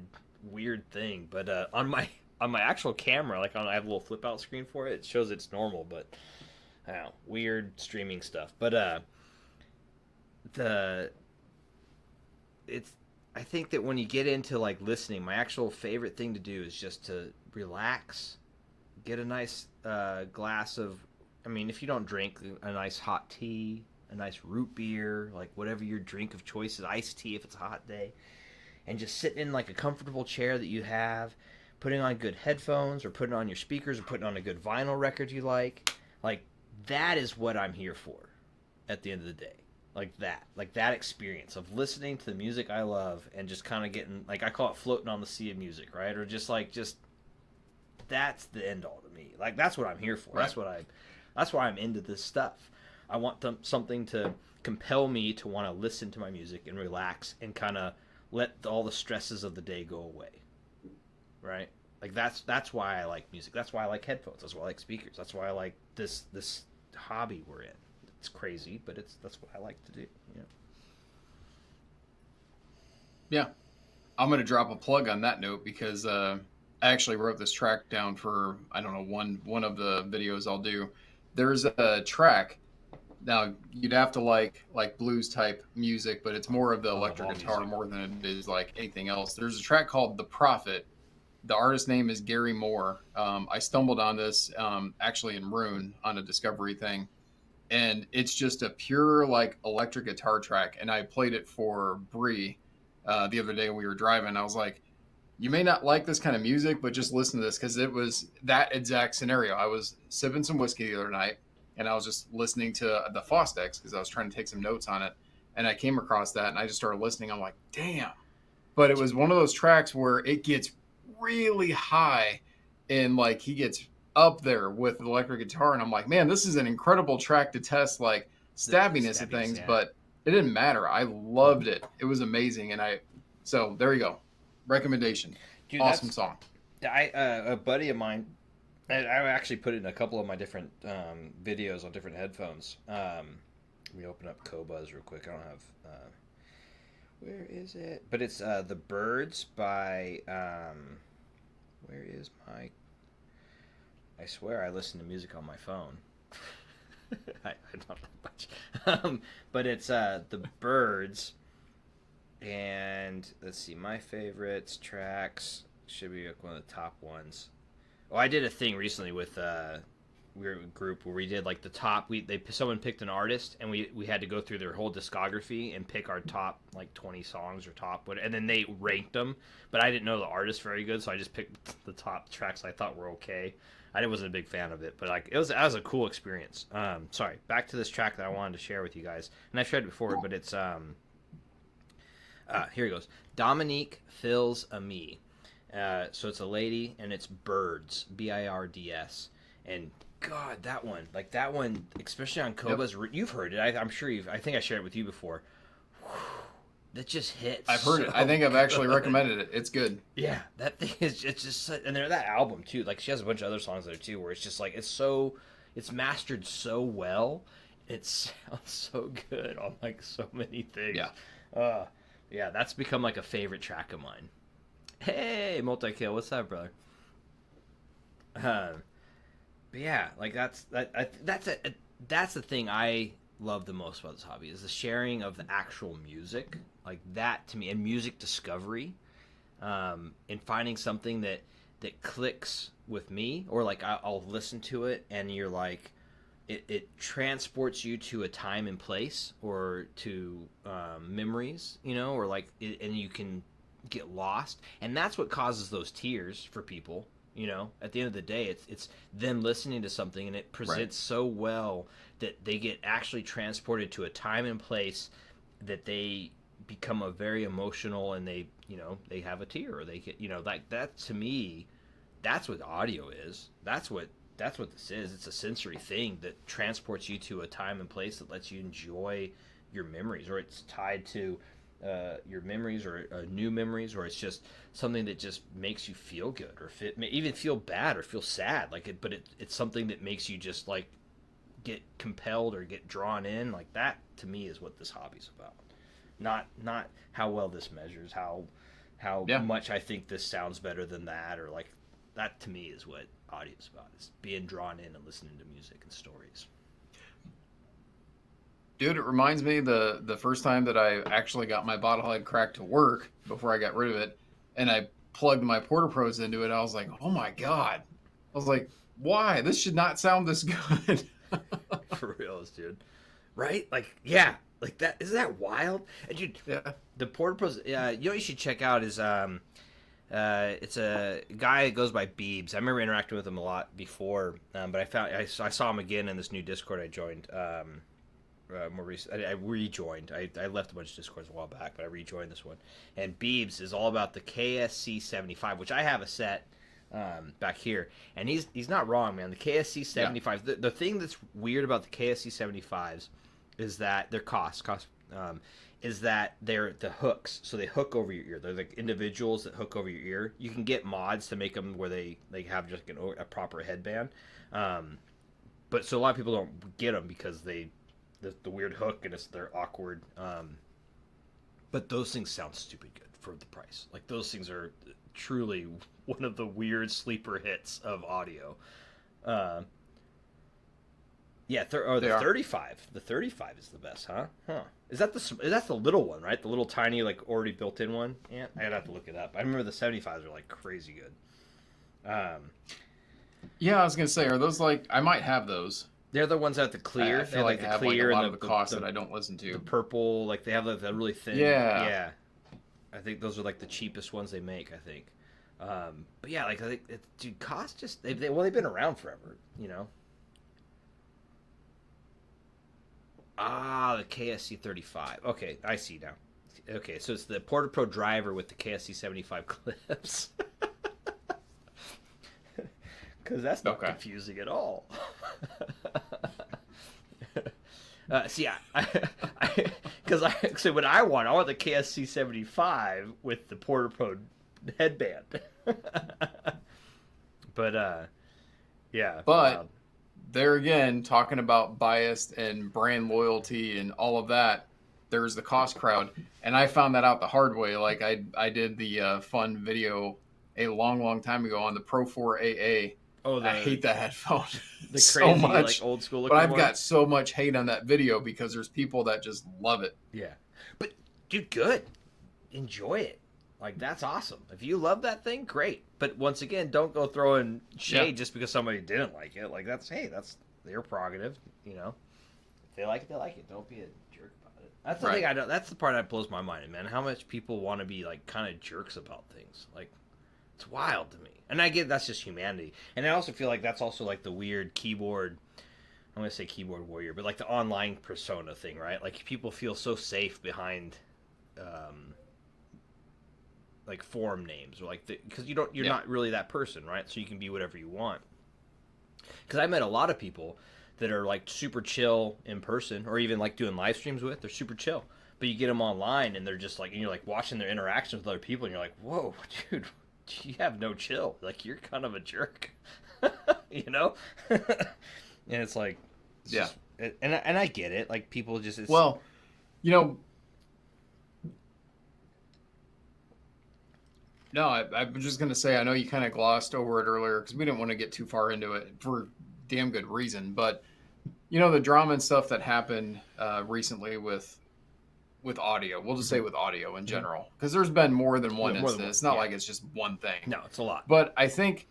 weird thing. But on my actual camera, like I have a little flip out screen for it. It shows it's normal, but I don't know, weird streaming stuff. But I think that when you get into like listening, my actual favorite thing to do is just to relax, get a nice glass of, I mean, if you don't drink, a nice hot tea, a nice root beer, like whatever your drink of choice is, iced tea if it's a hot day, and just sitting in like a comfortable chair that you have, putting on good headphones or putting on your speakers or putting on a good vinyl record you like that is what I'm here for at the end of the day. Like that experience of listening to the music I love and just kind of getting, like, I call it floating on the sea of music, right? Or just that's the end all to me. Like, that's what I'm here for. Right. That's why I'm into this stuff. I want something to compel me to want to listen to my music and relax and kind of let all the stresses of the day go away. Right? Like that's why I like music. That's why I like headphones. That's why I like speakers. That's why I like this hobby we're in. It's crazy, but that's what I like to do. Yeah. Yeah. I'm going to drop a plug on that note because I actually wrote this track down for, I don't know, one of the videos I'll do. There's a track. Now, you'd have to like blues type music, but it's more of the electric guitar more than it is like anything else. There's a track called The Prophet. The artist name is Gary Moore. I stumbled on this actually in Rune on a discovery thing. And it's just a pure like electric guitar track. And I played it for Bree the other day when we were driving. I was like, you may not like this kind of music, but just listen to this, because it was that exact scenario. I was sipping some whiskey the other night, and I was just listening to the Fostex because I was trying to take some notes on it. And I came across that, and I just started listening. I'm like, damn. But it was one of those tracks where it gets really high, and like he gets up there with the electric guitar. And I'm like, man, this is an incredible track to test like stabbiness of things, yeah. But it didn't matter. I loved it. It was amazing. And so there you go. Recommendation. Dude, awesome song. A buddy of mine, I actually put it in a couple of my different videos on different headphones. Let me open up Qobuz real quick. I don't have... where is it? But it's The Birds by... where is my... I swear I listen to music on my phone. I don't know much. But it's The Birds... And let's see, my favorites tracks should be like one of the top ones. Oh, I did a thing recently with we were a group where we did like the top. Someone picked an artist, and we had to go through their whole discography and pick our top like 20 songs or and then they ranked them. But I didn't know the artist very good, so I just picked the top tracks I thought were okay. I wasn't a big fan of it, but like that was a cool experience. Sorry, back to this track that I wanted to share with you guys, and I've shared it before, but it's here he goes. Dominique Fills a Me. So it's a lady, and it's Birds, Birds. And God, that one, especially on Qobuz, yep. You've heard it. I'm sure I think I shared it with you before. That just hits. I've heard it. I think I've actually recommended it. It's good. Yeah, that thing is just, and that album too. Like she has a bunch of other songs there too, where it's just like it's mastered so well. It sounds so good on like so many things. Yeah. Yeah, that's become like a favorite track of mine. Hey, Multi-Kill, what's up, brother? But yeah, like that's the thing I love the most about this hobby is the sharing of the actual music, like that to me, and music discovery, and finding something that clicks with me, or like I'll listen to it and you're like. It transports you to a time and place, or to memories, or like, and you can get lost, and that's what causes those tears for people. At the end of the day, it's them listening to something, and it presents so well that they get actually transported to a time and place that they become a very emotional, and they have a tear, or they get like that. To me, that's what audio is. That's what this is. It's a sensory thing that transports you to a time and place that lets you enjoy your memories, or it's tied to your memories, or new memories, or it's just something that just makes you feel good, or even feel bad or feel sad. But it's something that makes you just like get compelled or get drawn in. Like that to me is what this hobby's about. Not how well this measures, how much I think this sounds better than that, or like that to me is what audio is about, is being drawn in and listening to music and stories. Dude, it reminds me the first time that I actually got my bottlehead crack to work before I got rid of it, and I plugged my Porta Pros into it. I was like, oh my God. I was like, why? This should not sound this good. For reals, dude. Right? Like, yeah. Like that. Isn't that wild? And dude, yeah. The Porta Pros, what you should check out is it's a guy that goes by Beebs. I remember interacting with him a lot before, but I saw him again in this new Discord I joined. More recent, I rejoined. I left a bunch of Discords a while back, but I rejoined this one. And Beebs is all about the KSC75, which I have a set back here, and he's not wrong, man. The KSC75. The thing that's weird about the KSC75s is that they're Koss. is that they're the hooks, so they hook over your ear. They're like individuals that hook over your ear. You can get mods to make them where they have just a proper headband, but so a lot of people don't get them because the weird hook and they're awkward. But those things sound stupid good for the price. Like those things are truly one of the weird sleeper hits of audio. Yeah, the 35. The 35 is the best, huh? Huh. Is that the little one, right? The little tiny, like, already built-in one? Yeah, I'd have to look it up. I remember the 75s are, like, crazy good. Yeah, I was going to say, are those, like... I might have those. They're the ones that have the clear. I feel like the have, clear like, a lot and of the Koss that I don't listen to. The purple, like, they have the really thin... Yeah. Yeah. I think those are, like, the cheapest ones they make, I think. But, yeah, like, I think... Dude, Koss just... They've been around forever, you know? Ah, the KSC35. Okay, I see now. Okay, so it's the Porta Pro driver with the KSC75 clips. Because that's not confusing at all. See, so what I want the KSC75 with the Porta Pro headband. But, yeah. But... there again, talking about bias and brand loyalty and all of that, there's the Koss crowd. And I found that out the hard way. Like I did the fun video a long time ago on the Pro 4 AA. Oh, I hate that headphone the so crazy, much. Like old school looking but I've one. got so much hate on that video because there's people that just love it. Yeah. But, dude, good. Enjoy it. Like, that's awesome. If you love that thing, great. But once again, don't go throwing shade just because somebody didn't like it. Like, that's their prerogative, you know. If they like it, they like it. Don't be a jerk about it. That's the thing I don't. That's the part that blows my mind, man. How much people want to be, like, kind of jerks about things. Like, it's wild to me. And I get that's just humanity. And I also feel like that's also, like, the weird keyboard... I'm going to say keyboard warrior, but, like, the online persona thing, right? Like, people feel so safe behind... like forum names, or like because you're not really that person, right? So you can be whatever you want. Because I met a lot of people that are like super chill in person, or even like doing live streams with. They're super chill, but you get them online, and they're just like, and you're like watching their interactions with other people, and you're like, whoa, dude, you have no chill. Like you're kind of a jerk, you know? And it's like, just, and I get it. Like people just well, you know. No, I'm just going to say, I know you kind of glossed over it earlier because we didn't want to get too far into it for damn good reason. But, you know, the drama and stuff that happened recently with audio, we'll just say with audio in general, because there's been more than one incident. It's not like it's just one thing. No, it's a lot. But I think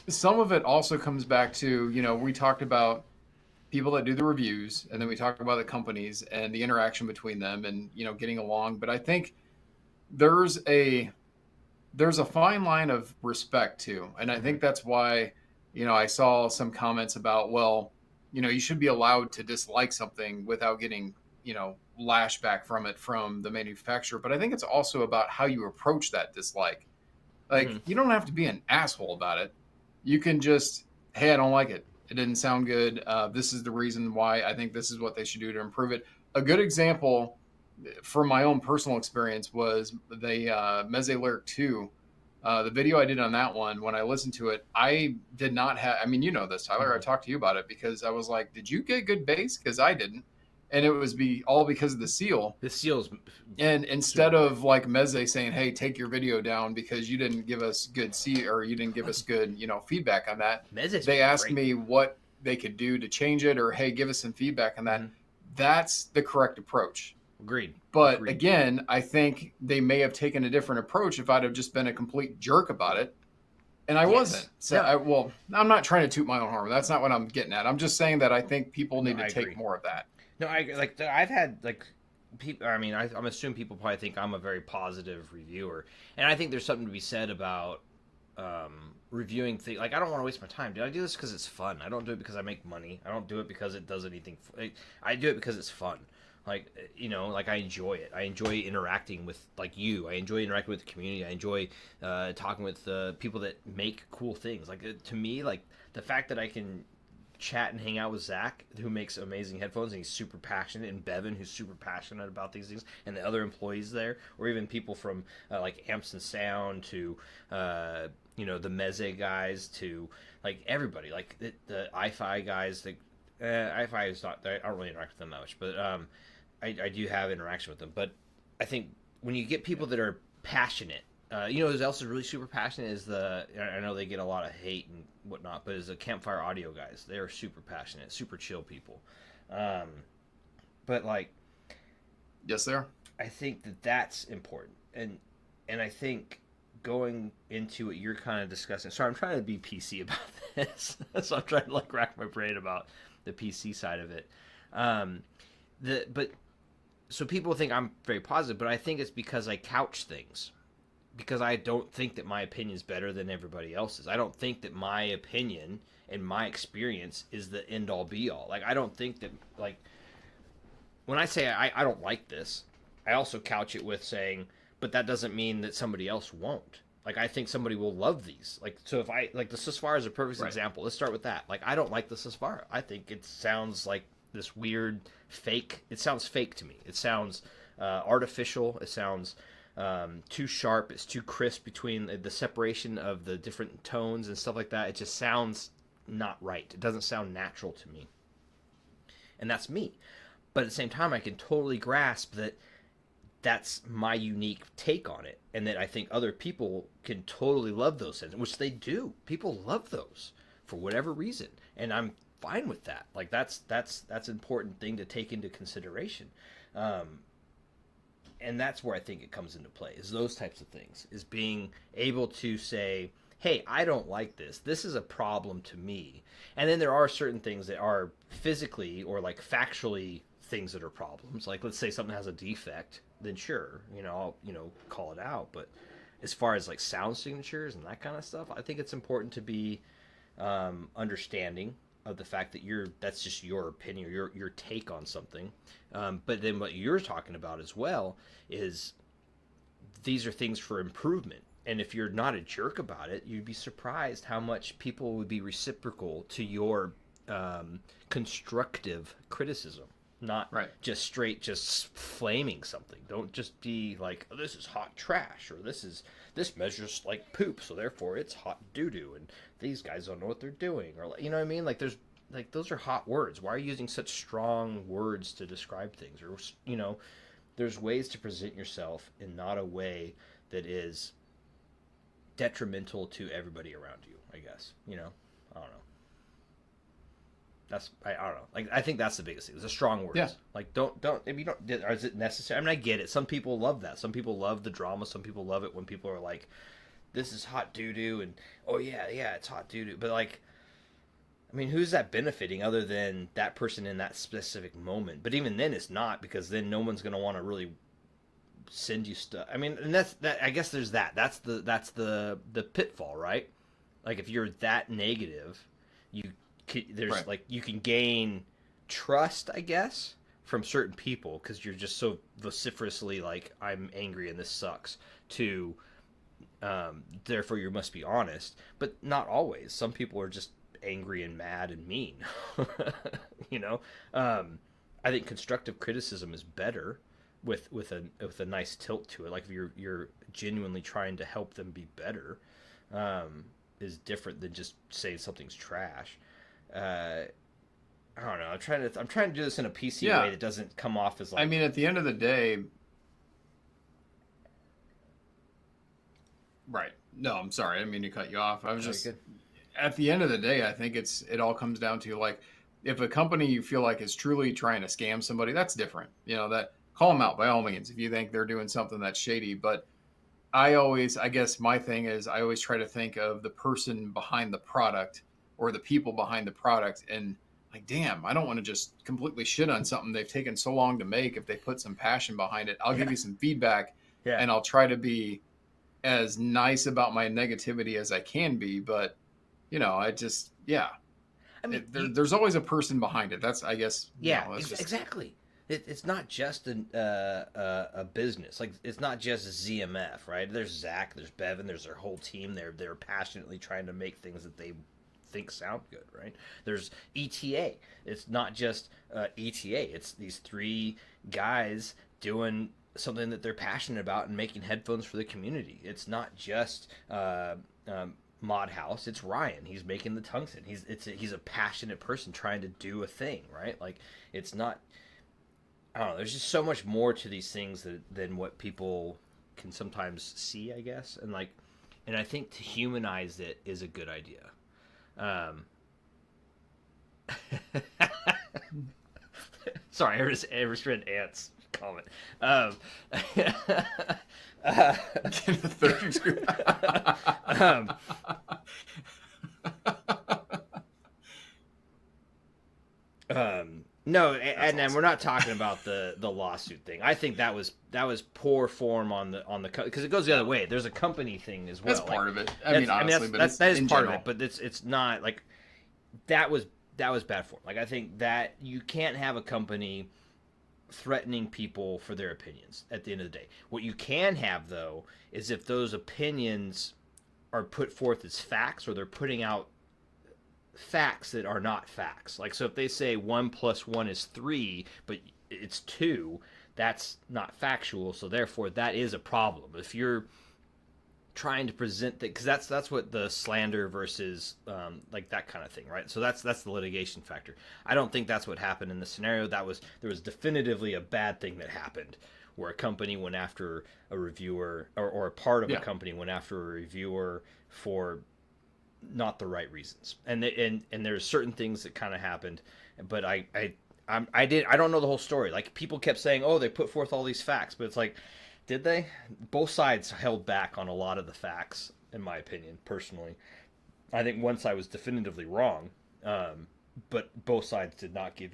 some of it also comes back to, you know, we talked about people that do the reviews, and then we talked about the companies and the interaction between them and, you know, getting along. But I think there's a fine line of respect too. And I think that's why, you know, I saw some comments about, well, you know, you should be allowed to dislike something without getting, you know, lashback from it from the manufacturer. But I think it's also about how you approach that dislike. Like, you don't have to be an asshole about it. You can just, hey, I don't like it. It didn't sound good. This is the reason why I think this is what they should do to improve it. A good example from my own personal experience was the Meze Lyric 2. The video I did on that one, when I listened to it, I did not have, I mean, you know this, Tyler, I talked to you about it because I was like, did you get good bass? Because I didn't. And it was all because of the seal. The seal's... And instead of like Meze saying, hey, take your video down because you didn't give us good or you didn't give us good, you know, feedback on that. They asked me what they could do to change it, or, hey, give us some feedback on that. That's the correct approach. Agreed. But again, I think they may have taken a different approach if I'd have just been a complete jerk about it. And I wasn't. So, I'm not trying to toot my own horn. That's not what I'm getting at. I'm just saying that I think people need to take more of that. No, I've had like people. I mean, I'm assuming people probably think I'm a very positive reviewer, and I think there's something to be said about reviewing things. Like, I don't want to waste my time. Do I do this because it's fun? I don't do it because I make money. I don't do it because it does anything. I do it because it's fun. Like, you know, like I enjoy it. I enjoy interacting with like you. I enjoy interacting with the community. I enjoy talking with people that make cool things. Like to me, like the fact that I can chat and hang out with Zach, who makes amazing headphones, and he's super passionate, and Bevan, who's super passionate about these things, and the other employees there, or even people from like Amps and Sound to you know, the Meze guys to like everybody, like the HiFi guys. The HiFi is not, I don't really interact with them that much, but I do have interaction with them. But I think when you get people that are passionate, you know, who else is really super passionate is I know they get a lot of hate and whatnot, but is the Campfire Audio guys. They are super passionate, super chill people. But like, yes, they are. I think that's important, and I think going into what you're kind of discussing. Sorry, I'm trying to be PC about this, so I'm trying to like rack my brain about the PC side of it. But so people think I'm very positive, but I think it's because I couch things. Because I don't think that my opinion is better than everybody else's. I don't think that my opinion and my experience is the end all be all. Like, I don't think that, like, when I say I don't like this, I also couch it with saying, but that doesn't mean that somebody else won't. Like, I think somebody will love these. Like, so if like, the Susvara is a perfect example. Let's start with that. Like, I don't like the Susvara. I think it sounds like this weird fake. It sounds fake to me. It sounds artificial. It sounds too sharp. It's too crisp between the separation of the different tones and stuff like that. It just sounds not right. It doesn't sound natural to me. And that's me. But at the same time, I can totally grasp that that's my unique take on it, and that I think other people can totally love those things, which they do. People love those for whatever reason, and I'm fine with that. Like, that's an important thing to take into consideration. And that's where I think it comes into play, is those types of things, is being able to say, hey, I don't like this. This is a problem to me. And then there are certain things that are physically or like factually things that are problems. Like, let's say something has a defect, then sure, I'll, call it out. But as far as like sound signatures and that kind of stuff, I think it's important to be understanding of the fact that that's just your opinion or your take on something. But then what you're talking about as well is these are things for improvement. And if you're not a jerk about it, you'd be surprised how much people would be reciprocal to your constructive criticism. Not just straight, just flaming something. Don't just be like, oh, this is hot trash, or this measures like poop, so therefore it's hot doo-doo, and these guys don't know what they're doing, or you know what I mean? Like, there's like, those are hot words. Why are you using such strong words to describe things? Or there's ways to present yourself in not a way that is detrimental to everybody around you, I guess. I don't know. I don't know. Like, I think that's the biggest thing. The strong words. Yeah. Like, don't. If you don't, or is it necessary? I mean, I get it. Some people love that. Some people love the drama. Some people love it when people are like, "This is hot doo doo," and "Oh yeah, it's hot doo doo." But like, I mean, who's that benefiting other than that person in that specific moment? But even then, it's not, because then no one's gonna want to really send you stuff. I mean, and that's that. I guess there's that. That's the pitfall, right? Like, if you're that negative, there's like, you can gain trust, I guess, from certain people because you're just so vociferously like, I'm angry and this sucks, to therefore you must be honest. But not always. Some people are just angry and mad and mean. I think constructive criticism is better with a nice tilt to it. Like, if you're genuinely trying to help them be better, is different than just saying something's trash. I don't know. I'm trying to do this in a PC way that doesn't come off as like. I mean, at the end of the day, right? No, I'm sorry. I didn't mean to cut you off. I was just good. At the end of the day, I think it all comes down to, like, if a company you feel like is truly trying to scam somebody, that's different. That, call them out by all means if you think they're doing something that's shady. But I guess my thing is, I always try to think of the person behind the product, or the people behind the product, and like, damn, I don't want to just completely shit on something they've taken so long to make. If they put some passion behind it, I'll give you some feedback, and I'll try to be as nice about my negativity as I can be. But I just, I mean, there's always a person behind it. That's, I guess, exactly. It's not just a business. Like, it's not just ZMF, right? There's Zach, there's Bevan, there's their whole team. They're passionately trying to make things that they think sound good, right? There's ETA. It's not just ETA. It's these three guys doing something that they're passionate about and making headphones for the community. It's not just Mod House. It's Ryan. He's making the tungsten. He's a passionate person trying to do a thing, right? Like, it's not. I don't know. There's just so much more to these things than what people can sometimes see, I guess. And I think to humanize it is a good idea. Sorry, I just read Ant's comment. No, and awesome. We're not talking about the lawsuit thing. I think that was poor form on the because it goes the other way. There's a company thing as well. That's part of it. I mean, honestly, that is part of it. But it's not like that was bad form. Like, I think that you can't have a company threatening people for their opinions at the end of the day. What you can have, though, is if those opinions are put forth as facts, or they're putting out facts that are not facts. Like, so if they say 1 + 1 is 3, but it's 2, that's not factual, so therefore that is a problem. If you're trying to present that, because that's what the slander versus like that kind of thing, right? So that's the litigation factor. I don't think that's what happened in the scenario. There was definitively a bad thing that happened, where a company went after a reviewer, or a part of a company went after a reviewer for not the right reasons. And there's certain things that kind of happened, but I don't know the whole story. Like, people kept saying, oh, they put forth all these facts, but it's like, did they? Both sides held back on a lot of the facts, in my opinion, personally. I think one side was definitively wrong, but both sides did not give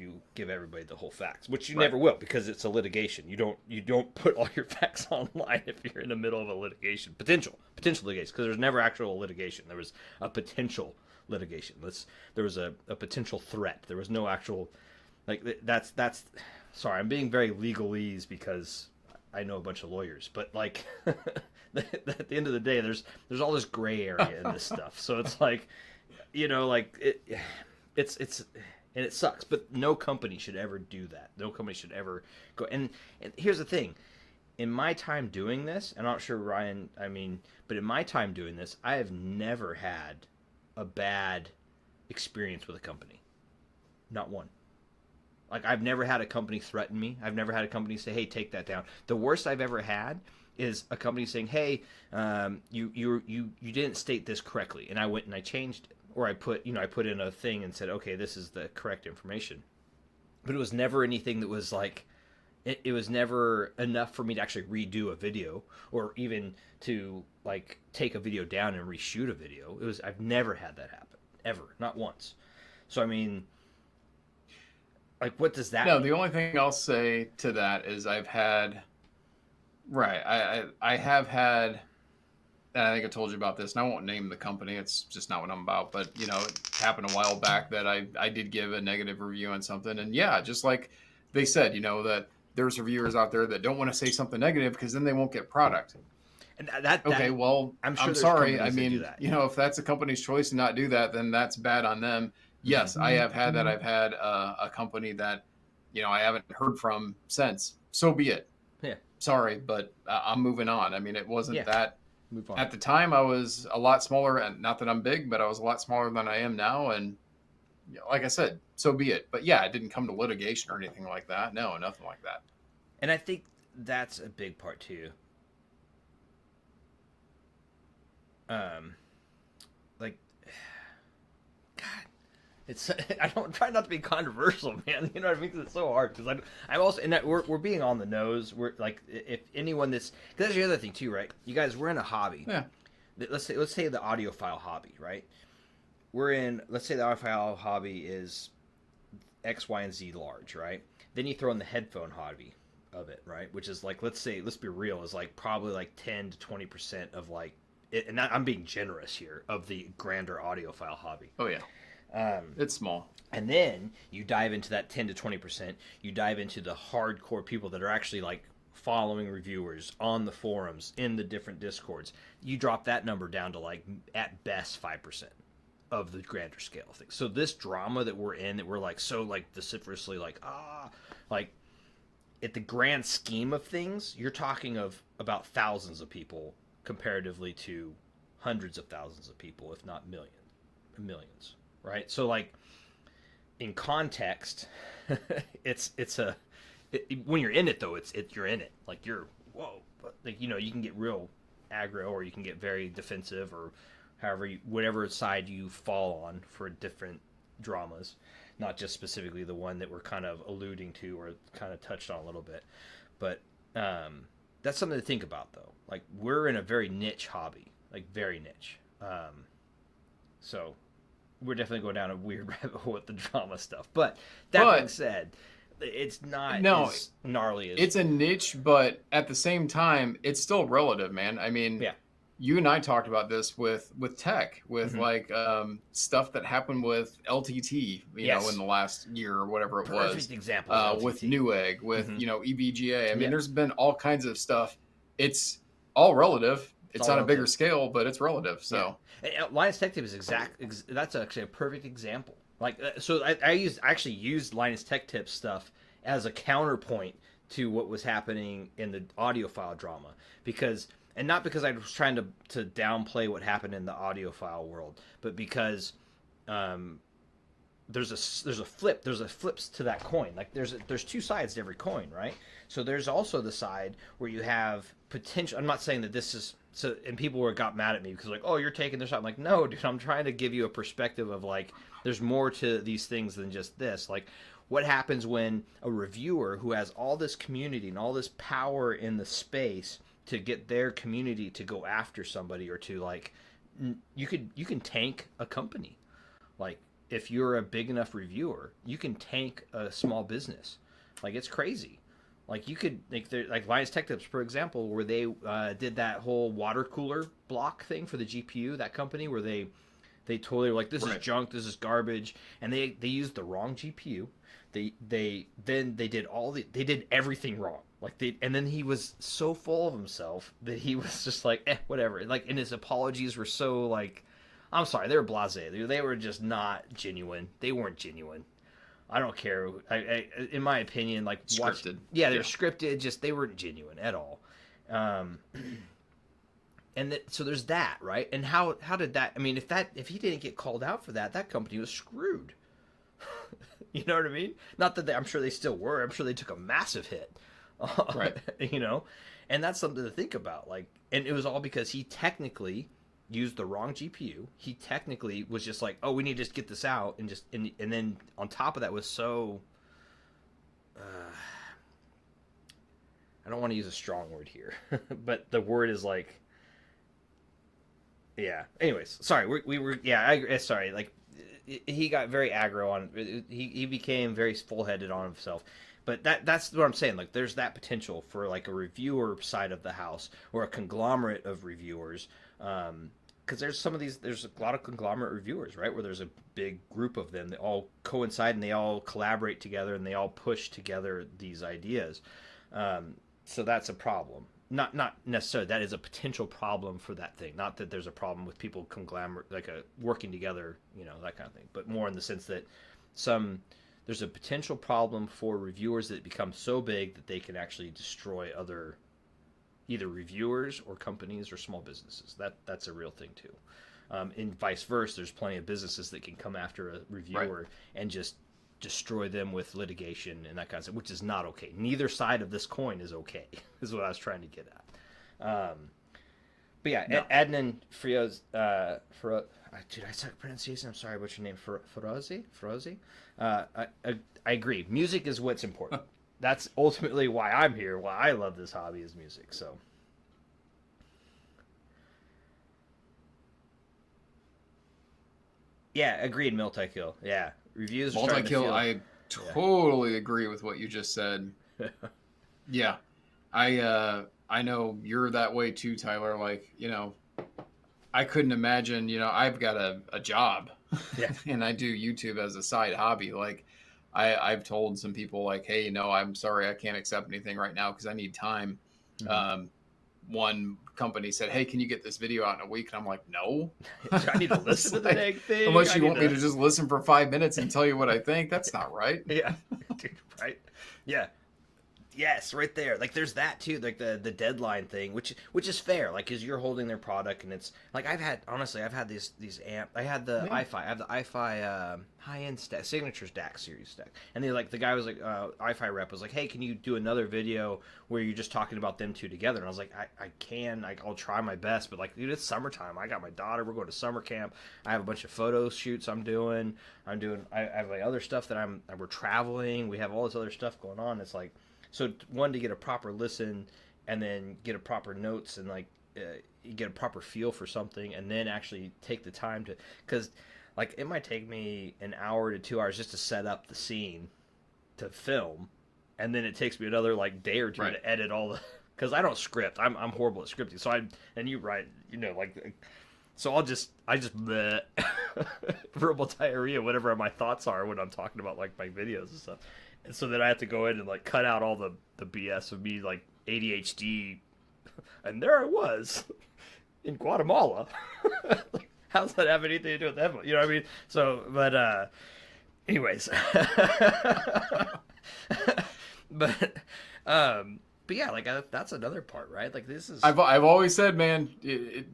everybody the whole facts, which you never will, because it's a litigation. You don't put all your facts online if you're in the middle of a litigation, potential litigation, because there's never actual litigation. There was a potential litigation. There was a potential threat. There was no actual, like, that's. Sorry, I'm being very legalese because I know a bunch of lawyers, but like at the end of the day, there's all this gray area in this stuff. So it's like, like it's and it sucks, but no company should ever do that. No company should ever go. And here's the thing: in my time doing this, I'm not sure Ryan, but in my time doing this, I have never had a bad experience with a company. Not one. Like, I've never had a company threaten me. I've never had a company say, hey, take that down. The worst I've ever had is a company saying, hey, you didn't state this correctly, and I went and I changed it. Or I put in a thing and said, okay, this is the correct information. But it was never anything that was like, it was never enough for me to actually redo a video, or even to like take a video down and reshoot a video. I've never had that happen, ever, not once. So like, what does that mean? The only thing I'll say to that is I have had, and I think I told you about this, and I won't name the company, it's just not what I'm about, but, it happened a while back that I did give a negative review on something, and just like they said, that there's reviewers out there that don't want to say something negative because then they won't get product. And I'm sorry. I mean, if that's a company's choice to not do that, then that's bad on them. Yes, I have had that. I've had a company that, I haven't heard from since. So be it. Yeah. Sorry, but I'm moving on. I mean, it wasn't that. Move on. At the time, I was a lot smaller, and not that I'm big, but I was a lot smaller than I am now. And like I said, so be it. But it didn't come to litigation or anything like that. No, nothing like that. And I think that's a big part too. I don't try not to be controversial, man. You know what I mean? 'Cause it's so hard. Because I'm also, and we're being on the nose. We're like, if anyone because that's the other thing too, right? You guys, we're in a hobby. Yeah. Let's say the audiophile hobby, right? Let's say the audiophile hobby is X, Y, and Z large, right? Then you throw in the headphone hobby of it, right? Which is like, let's be real, is like probably like 10 to 20% of like, and I'm being generous here, of the grander audiophile hobby. Oh yeah. It's small. And then you dive into that 10 to 20%. You dive into the hardcore people that are actually like following reviewers on the forums, in the different discords. You drop that number down to like at best 5%. of the grander scale of things. So this drama that we're in, that we're like so like vociferously like at the grand scheme of things, you're talking of about thousands of people comparatively to hundreds of thousands of people, if not millions, right? So like in context, when you're in it though, you're in it. Like you're whoa, like you know, you can get real aggro, or you can get very defensive, or whatever side you fall on for different dramas, not just specifically the one that we're kind of alluding to or kind of touched on a little bit. But that's something to think about though. Like we're in a very niche hobby, like very niche. So we're definitely going down a weird rabbit hole with the drama stuff. But being said, it's not as gnarly as... It's a niche, but at the same time, it's still relative, man. I mean, yeah. You and I talked about this with tech, with like stuff that happened with LTT, you know, in the last year or whatever it was. Perfect example. With Newegg, with you know, EVGA. I mean, there's been all kinds of stuff. It's all relative. It's on a bigger scale, but it's relative. So Linus Tech Tip is that's actually a perfect example. Like, so I actually used Linus Tech Tip stuff as a counterpoint to what was happening in the audiophile drama, and not because I was trying to downplay what happened in the audiophile world, but because there's flips to that coin. Like there's two sides to every coin, right? So there's also the side where you have potential. I'm not saying that this is so, and people got mad at me because like, oh, you're taking this out. I'm like, no, dude, I'm trying to give you a perspective of like, there's more to these things than just this. Like, what happens when a reviewer who has all this community and all this power in the space to get their community to go after somebody, or to like, you can tank a company. Like, if you're a big enough reviewer, you can tank a small business. Like, it's crazy. Like, you could like Linus Tech Tips, for example, where they did that whole water cooler block thing for the GPU, that company, where they totally were like, this is junk, this is garbage, and they used the wrong GPU. They did everything wrong. And then he was so full of himself that he was just like, whatever. Like, and his apologies were so like, I'm sorry, they were blasé. They were just not genuine. They weren't genuine. I don't care. In my opinion, like, scripted. They're scripted. Just, they weren't genuine at all. So there's that, right? And how did that? I mean, if he didn't get called out for that, that company was screwed. You know what I mean? Not that I'm sure they still were. I'm sure they took a massive hit. Right. You know, and that's something to think about. Like, and it was all because he technically used the wrong GPU. He technically was just like, oh, we need to just get this out, and then on top of that was so I don't want to use a strong word here, but the word is like, yeah. Anyways, sorry, we were sorry. Like, he got very aggro on. He became very full-headed on himself. But that's what I'm saying. Like, there's that potential for like a reviewer side of the house, or a conglomerate of reviewers. Because there's a lot of conglomerate reviewers, right? Where there's a big group of them that all coincide and they all collaborate together and they all push together these ideas. So that's a problem. Not necessarily that is a potential problem for that thing. Not that there's a problem with people conglomerate, like working together, you know, that kind of thing. But more in the sense that there's a potential problem for reviewers that become so big that they can actually destroy other either reviewers or companies or small businesses. That's a real thing too. And vice versa, there's plenty of businesses that can come after a reviewer and just destroy them with litigation and that kind of stuff, which is not okay. Neither side of this coin is okay, is what I was trying to get at. But yeah, no. Adnan Frioz, dude, I suck at pronunciation. I'm sorry, what's your name? Ferozi? I agree. Music is what's important. That's ultimately why I'm here. Why I love this hobby is music. So, yeah, agreed. Multi-kill. Yeah, reviews. Multi-kill. I totally agree with what you just said. Yeah, I know you're that way too, Tyler. Like, you know, I couldn't imagine. You know, I've got a job, and I do YouTube as a side hobby. Like, I've told some people like, hey, no, I'm sorry, I can't accept anything right now because I need time. one company said, "Hey, can you get this video out in a week?" And I'm like, "No, I need to listen to the dang thing. Unless you want me to just listen for 5 minutes and tell you what I think. That's not right." Yeah, dude, right? Yeah. Yes, right there. Like there's that too, like the deadline thing, which is fair, like because you're holding their product, and it's like I've had these amp. I had the HiFi. I have the HiFi high end stack, signature stack series stack, and the guy was like, HiFi rep was like, hey, can you do another video where you're just talking about them two together? And I was like, I can, I'll try my best, but like, dude, it's summertime. I got my daughter. We're going to summer camp. I have a bunch of photo shoots I'm doing. I have like other stuff that we're traveling. We have all this other stuff going on. It's like. So one, to get a proper listen, and then get a proper notes, and like you get a proper feel for something, and then actually take the time to, because like it might take me an hour to 2 hours just to set up the scene to film, and then it takes me another like day or two to edit all the, because I don't script. I'm horrible at scripting. So and you write, like. So I just bleh, verbal diarrhea, whatever my thoughts are when I'm talking about like my videos and stuff. And so then I have to go in and like cut out all the BS of me like ADHD. And there I was in Guatemala. How does that have anything to do with that? You know what I mean? So, but anyways. But yeah, like that's another part, right? Like this is. I've always said, man,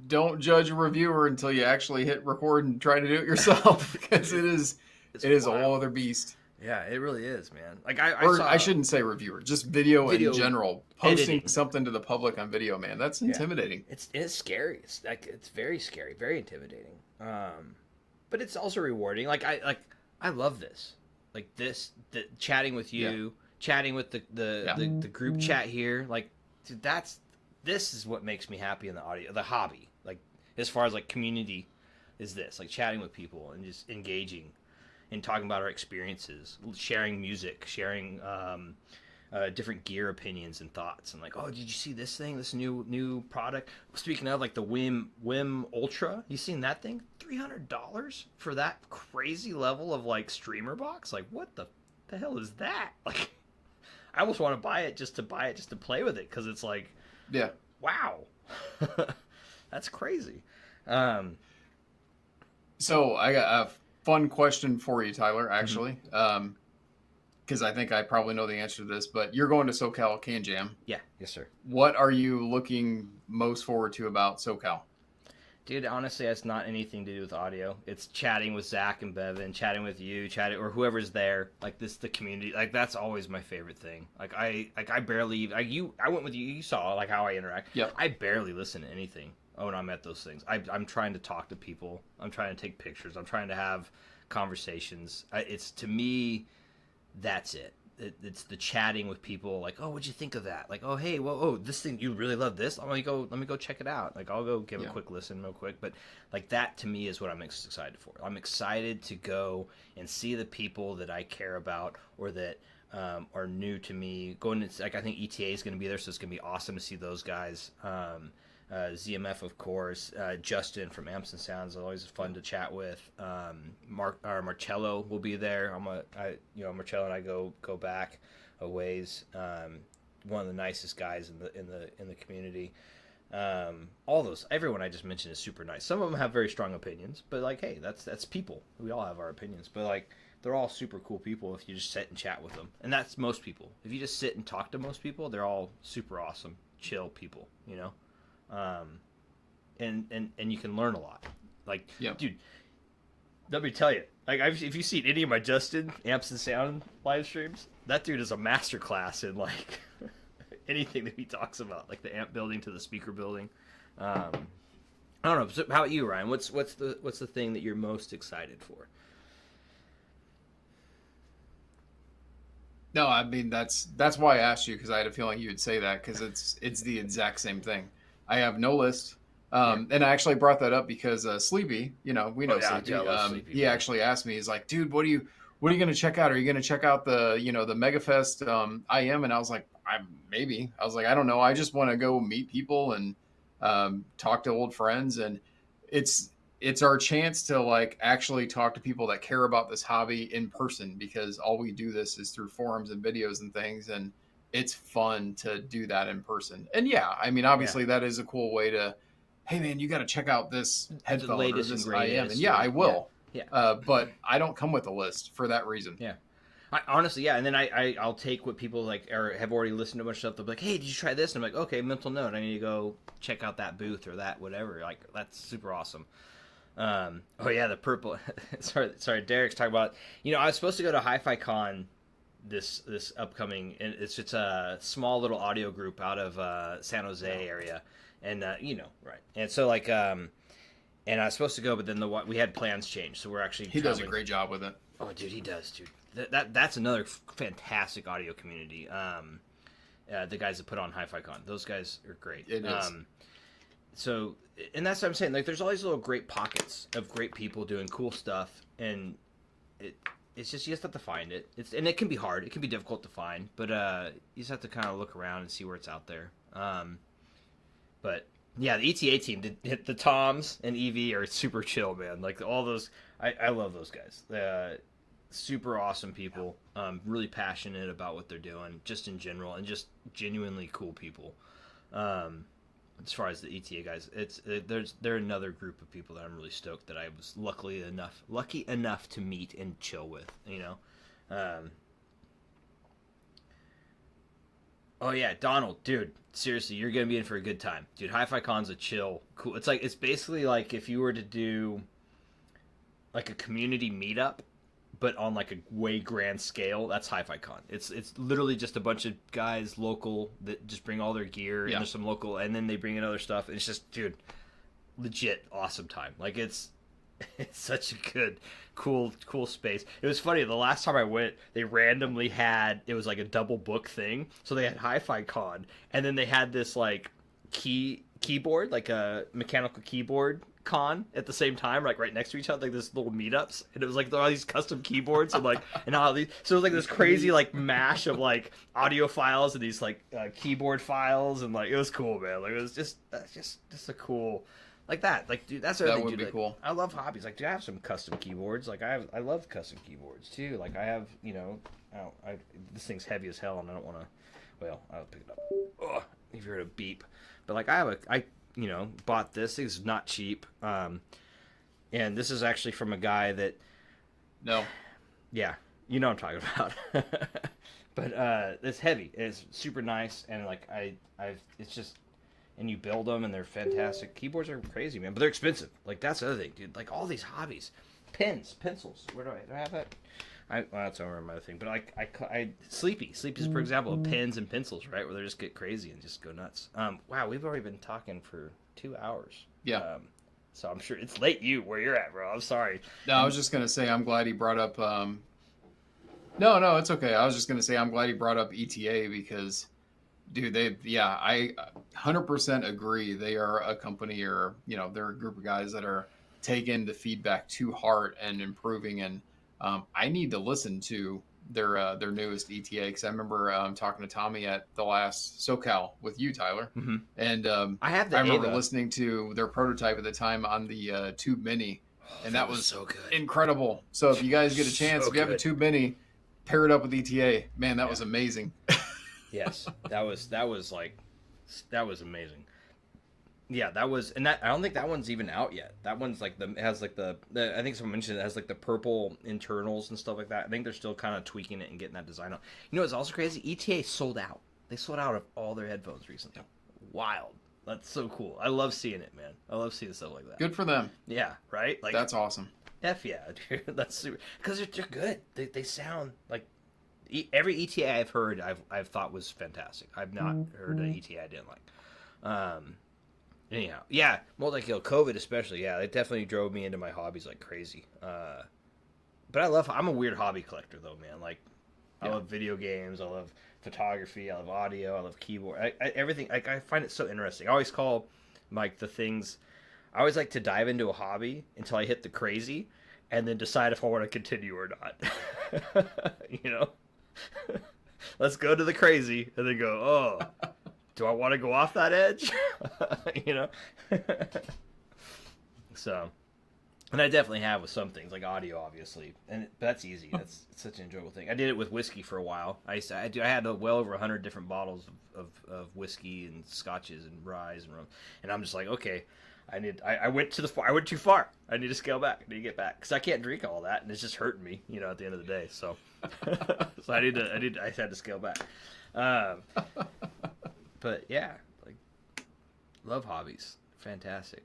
don't judge a reviewer until you actually hit record and try to do it yourself, because it is a whole other beast. Yeah, it really is, man. Like I shouldn't say reviewer, just video in general. Posting editing. Something to the public on video, man, that's intimidating. It's scary. It's very scary, very intimidating. But it's also rewarding. I love this. Like the chatting with you, chatting with the group chat here. Like, dude, this is what makes me happy in the audio, the hobby. Like as far as like community, is this like chatting with people and just engaging. And talking about our experiences, sharing music, sharing different gear opinions and thoughts, and like, oh, did you see this thing, this new product? Speaking of, like the Wim Ultra, you seen that thing? $300 for that crazy level of like streamer box? Like, what the hell is that? Like, I almost want to buy it just to play with it, because it's like, wow, that's crazy. So I got a fun question for you, Tyler, actually, because I think I probably know the answer to this, but you're going to SoCal Can Jam. Yeah. Yes, sir. What are you looking most forward to about SoCal? Dude, honestly, it's not anything to do with audio. It's chatting with Zach and Bevan, chatting with you, or whoever's there. Like the community. Like that's always my favorite thing. Like I barely. I went with you. You saw like how I interact. Yeah. I barely listen to anything when I'm at those things. I'm trying to talk to people. I'm trying to take pictures. I'm trying to have conversations. It's, to me, that's it. It's the chatting with people. Like, oh, what'd you think of that? Like, oh, hey, well, oh, this thing, you really love this? Let me go check it out. Like, I'll go give a quick listen real quick. But like that to me is what I'm excited for. I'm excited to go and see the people that I care about, or that are new to me. Going to, like, I think ETA is going to be there, so it's going to be awesome to see those guys. ZMF, of course, Justin from Amps and Sounds, always fun to chat with. Marcello will be there. Marcello and I go back a ways. One of the nicest guys in the community. Everyone I just mentioned is super nice. Some of them have very strong opinions, but like, hey, that's people. We all have our opinions, but like, they're all super cool people if you just sit and chat with them. And that's most people. If you just sit and talk to most people, they're all super awesome, chill people, you know? And you can learn a lot. Like, dude, let me tell you, like, if you've seen any of my Justin Amps and Sound live streams, that dude is a masterclass in like anything that he talks about, like the amp building to the speaker building. I don't know. So how about you, Ryan? What's the thing that you're most excited for? No, I mean that's why I asked you, because I had a feeling you would say that, because it's the exact same thing. I have no list, and I actually brought that up because Sleepy, we know Sleepy. He actually asked me, he's like, dude, what are you going to check out? Are you going to check out the the MegaFest IM? And I was like, maybe. I was like, I don't know. I just want to go meet people and talk to old friends, and it's our chance to like actually talk to people that care about this hobby in person, because all we do this is through forums and videos and things, and it's fun to do that in person. And yeah, I mean, obviously that is a cool way to, hey man, you got to check out this headphone or this and IM. And greatest. yeah, I will. Yeah. But I don't come with a list for that reason. Yeah. Honestly, yeah, and then I'll take what people like or have already listened to a bunch of stuff. They'll be like, "Hey, did you try this?" And I'm like, "Okay, mental note. I need to go check out that booth or that whatever." Like that's super awesome. Oh yeah, the purple. sorry, Derek's talking about. I was supposed to go to HiFi Con this upcoming, and it's just a small little audio group out of San Jose area, and right. And so like and I was supposed to go, but then we had plans changed, so we're actually he does a great job with it. Oh, dude, he does, dude. That's another fantastic audio community. The guys that put on HiFi Con, those guys are great. It is. So, and that's what I'm saying. Like, there's all these little great pockets of great people doing cool stuff, and it's just you just have to find it. And it can be hard. It can be difficult to find, but you just have to kind of look around and see where it's out there. But yeah, the ETA team, the Toms and EV are super chill, man. Like all those, I love those guys. Super awesome people, really passionate about what they're doing, just in general, and just genuinely cool people. As far as the ETA guys, they're another group of people that I'm really stoked that I was lucky enough to meet and chill with. Oh yeah, Donald, dude, seriously, you're gonna be in for a good time, dude. HiFi Con's a chill, cool. It's basically like if you were to do like a community meetup, but on like a way grand scale. That's HiFi Con. It's literally just a bunch of guys local that just bring all their gear, and there's some local, and then they bring in other stuff. And it's just, dude, legit awesome time. Like it's such a good, cool space. It was funny. The last time I went, they randomly had, it was like a double book thing. So they had HiFi Con, and then they had this like keyboard, like a mechanical keyboard con at the same time, like right next to each other, like this little meetups, and it was like all these custom keyboards and like and all these, so it was like this crazy like mash of like audio files and these like keyboard files, and like it was cool, man. Like it was just a cool like that. Like dude, that's that would be cool. I love hobbies. Like, dude, I have some custom keyboards. Like I love custom keyboards too. Like I have, this thing's heavy as hell, and I don't want to. Well, I'll pick it up. Ugh, if you heard a beep, but like I bought this. It's not cheap. And this is actually from a guy that... No. Yeah, you know what I'm talking about. But it's heavy. It's super nice, and like it's just... And you build them, and they're fantastic. Keyboards are crazy, man, but they're expensive. Like, that's the other thing, dude. Like, all these hobbies. Pens, pencils. Where do I have that? That's over my thing. But Sleepy, for example, of pens and pencils, right? Where they just get crazy and just go nuts. Wow, we've already been talking for 2 hours. Yeah. So I'm sure it's late where you're at, bro. I'm sorry. No, I was just gonna say I'm glad he brought up. No, it's okay. I was just gonna say I'm glad he brought up ETA because, dude, I 100% agree. They are a company, or they're a group of guys that are taking the feedback to heart and improving. And I need to listen to their newest ETA, because I remember talking to Tommy at the last SoCal with you, Tyler, and I remember listening to their prototype at the time on the Tube Mini, and that was so good, incredible. So if you guys get a chance, if you have a Tube Mini, pair it up with ETA. Man, that was amazing. Yes, that was amazing. Yeah, that was, and that I don't think that one's even out yet. That one's like has like the I think someone mentioned it has like the purple internals and stuff like that. I think they're still kind of tweaking it and getting that design out. It's also crazy. ETA sold out. They sold out of all their headphones recently. Wild. That's so cool. I love seeing it, man. I love seeing stuff like that. Good for them. Yeah, right? Like, that's awesome. F yeah, dude. That's super, because they're good. They sound like every ETA I've heard I've thought was fantastic. I've not heard an ETA I didn't like. Anyhow, yeah, multi-kill, COVID especially, yeah, it definitely drove me into my hobbies like crazy. But I'm a weird hobby collector though, man. Like, I love video games, I love photography, I love audio, I love keyboard, everything. Like, I find it so interesting. I always call like the things, I always like to dive into a hobby until I hit the crazy, and then decide if I want to continue or not. Let's go to the crazy, and then go, oh. Do I want to go off that edge? So, And I definitely have with some things like audio, obviously, but that's easy. That's such an enjoyable thing. I did it with whiskey for a while. I had well over 100 different bottles of whiskey and scotches and rye and rum, and I'm just like, okay, I went too far. I need to scale back. I need to get back because I can't drink all that, and it's just hurting me, at the end of the day. So, so I had to scale back. But yeah, like, love hobbies, fantastic.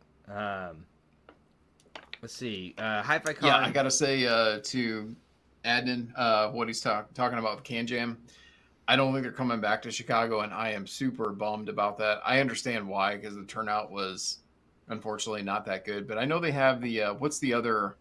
Let's see. HiFi Con. Yeah, I gotta say to Adnan, what he's talking about with Can Jam, I don't think they're coming back to Chicago, and I am super bummed about that. I understand why, because the turnout was unfortunately not that good. But I know they have the what's the other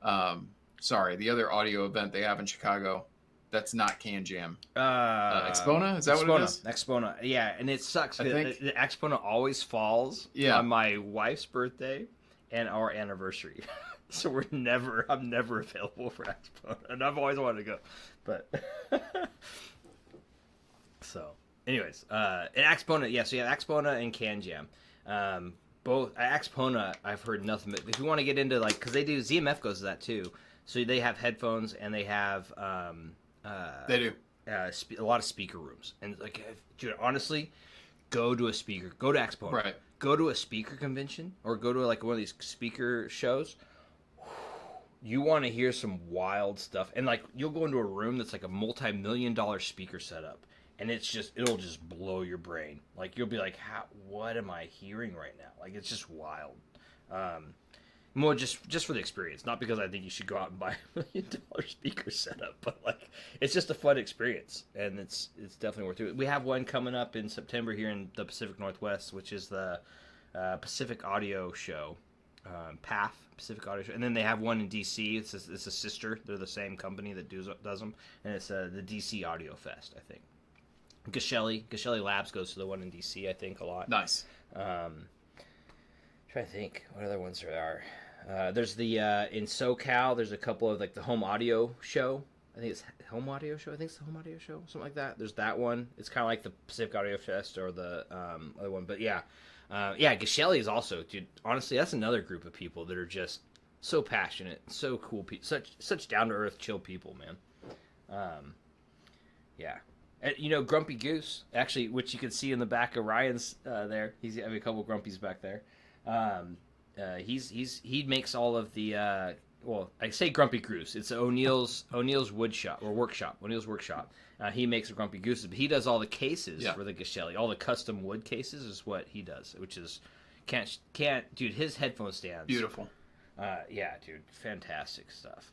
the other audio event they have in Chicago that's not Can Jam. Expona? Is that Expona, what it is? Expona. Yeah, and it sucks. I think the Expona always falls on my wife's birthday and our anniversary. So I'm never available for Expona. And I've always wanted to go. But so anyways, and Expona, yeah, so you have Expona and Can Jam. Both Expona I've heard nothing but if you want to get into like because they do ZMF goes to that too. So they have headphones and they have they do a lot of speaker rooms. And like dude, honestly, go to Expona. Right. Go to a speaker convention or go to like one of these speaker shows. You want to hear some wild stuff. And like you'll go into a room that's like a multi-million-dollar speaker setup and it'll just blow your brain. Like you'll be like, what am I hearing right now? Like it's just wild. More just for the experience, not because I think you should go out and buy $1 million speaker setup, but like it's just a fun experience, and it's definitely worth it. We have one coming up in September here in the Pacific Northwest, which is the Pacific Audio Show, PAF Pacific Audio Show, and then they have one in DC. It's a sister; they're the same company that does them, and it's the DC Audio Fest, I think. Gashelli Labs goes to the one in DC, I think, a lot. Nice. Trying to think what other ones there are. There's the in SoCal. There's a couple of like the Home Audio Show. I think it's Home Audio Show. I think it's the Home Audio Show, something like that. There's that one. It's kind of like the Pacific Audio Fest or the other one. But yeah, Gashelli is also, dude. Honestly, that's another group of people that are just so passionate, so cool. Such down to earth, chill people, man. Yeah. And, Grumpy Goose, actually, which you can see in the back of Ryan's there. He's having a couple Grumpies back there. He makes all of the I say Grumpy Goose. It's O'Neill's wood shop or workshop. O'Neill's workshop. He makes the Grumpy Gooses, but he does all the cases for the Gashelli. All the custom wood cases is what he does, which is can't dude. His headphone stands beautiful. Yeah, dude, fantastic stuff.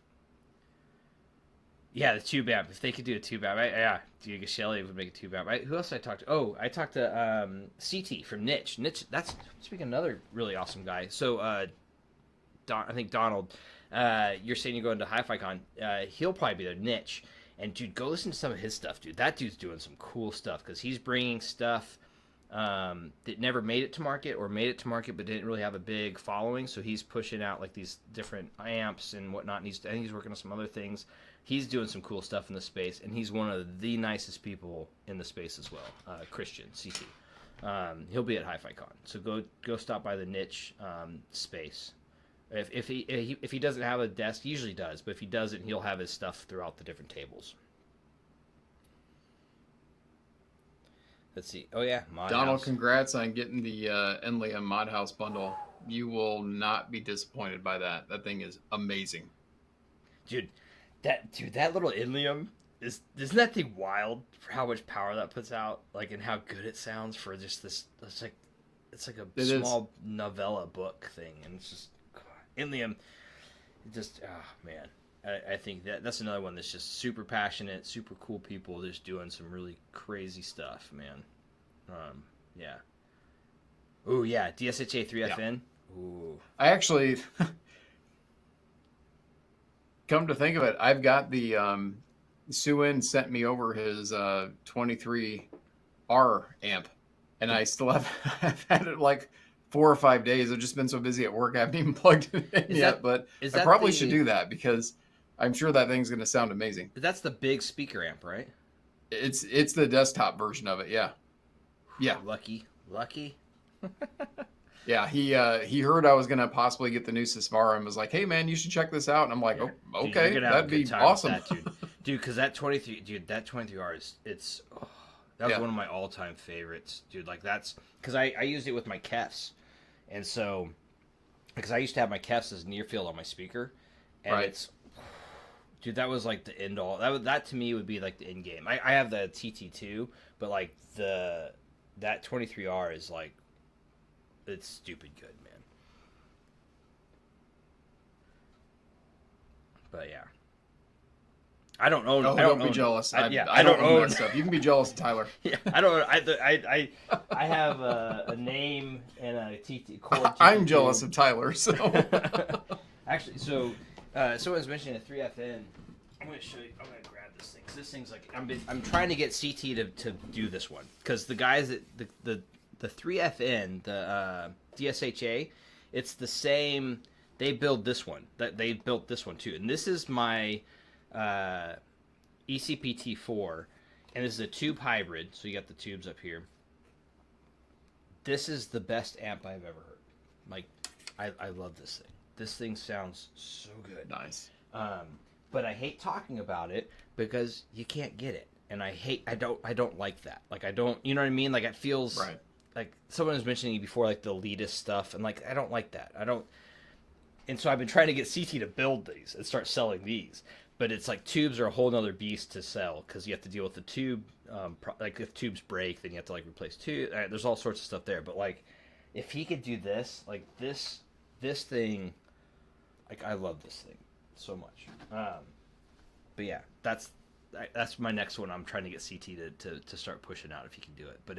Yeah, the tube amp. If they could do a tube amp, yeah, dude, Gashelli would make a tube amp. Who else did I talk to? Oh, I talked to CT from Niche. Niche, that's speaking of another really awesome guy. So, I think Donald, you're saying you're going to HiFi Con. He'll probably be there. Niche, and dude, go listen to some of his stuff, dude. That dude's doing some cool stuff because he's bringing stuff that never made it to market or made it to market but didn't really have a big following. So he's pushing out like these different amps and whatnot. And I think he's working on some other things. He's doing some cool stuff in the space, and he's one of the nicest people in the space as well. Christian, CT. He'll be at HiFi Con, so go stop by the Niche space. If he doesn't have a desk, he usually does, but if he doesn't, he'll have his stuff throughout the different tables. Let's see. Oh yeah, Mod Donald, House. Congrats on getting the Enlium Mod House bundle. You will not be disappointed by that. That thing is amazing, dude. That little Enlium isn't that thing wild for how much power that puts out, like, and how good it sounds for just this. It's like a small novella book thing, and it's just Enlium. Just man, I think that's another one that's just super passionate, super cool people just doing some really crazy stuff, man. Yeah. Ooh yeah, DSHA 3FN. Yeah. Ooh. I actually. Come to think of it, I've got the Suin sent me over his 23R amp, and I still have I've had it like 4 or 5 days. I've just been so busy at work, I haven't even plugged it in yet. But I probably should do that because I'm sure that thing's going to sound amazing. That's the big speaker amp, right? It's the desktop version of it, yeah. Yeah. Lucky. Yeah, he heard I was gonna possibly get the new Sisvara and was like, "Hey man, you should check this out." And I'm like, Yeah. "Oh, Dude, okay, you're gonna have that'd a good be time awesome." with that, dude. Dude, because that 23, dude, that 23R is that was one of my all-time favorites, dude. Like that's because I used it with my Kefs, and so because I used to have my Kefs as near field on my speaker, and it's dude, that was like the end all. That to me would be like the end game. I have the TT2, but like that 23R is like it's stupid good, man. But yeah, I don't own. Oh, I don't be own, jealous. I don't don't own own that stuff. You can be jealous of Tyler. Yeah, I don't. I have a name and a TT cord. I'm jealous of Tyler. So actually, someone's mentioning a 3FN. I'm gonna show you. I'm gonna grab this thing. 'Cause this thing's like I'm trying to get CT to do this one because the guys that the 3FN the DSHA, it's the same. They build this one. They built this one too, and this is my ECP-T4, and this is a tube hybrid. So you got the tubes up here. This is the best amp I've ever heard. Like, I love this thing. This thing sounds so good. nice. But I hate talking about it because you can't get it, and I don't like that. Like I don't, you know what I mean? Like it feels like someone was mentioning before, like the elitist stuff, and like I don't like that. I don't. And so I've been trying to get CT to build these and start selling these. But it's like tubes are a whole nother beast to sell because you have to deal with the tube. Like if tubes break, then you have to like replace tube. There's all sorts of stuff there. But like if he could do this, like this thing, like I love this thing so much. But yeah, that's my next one. I'm trying to get CT to start pushing out if he can do it. But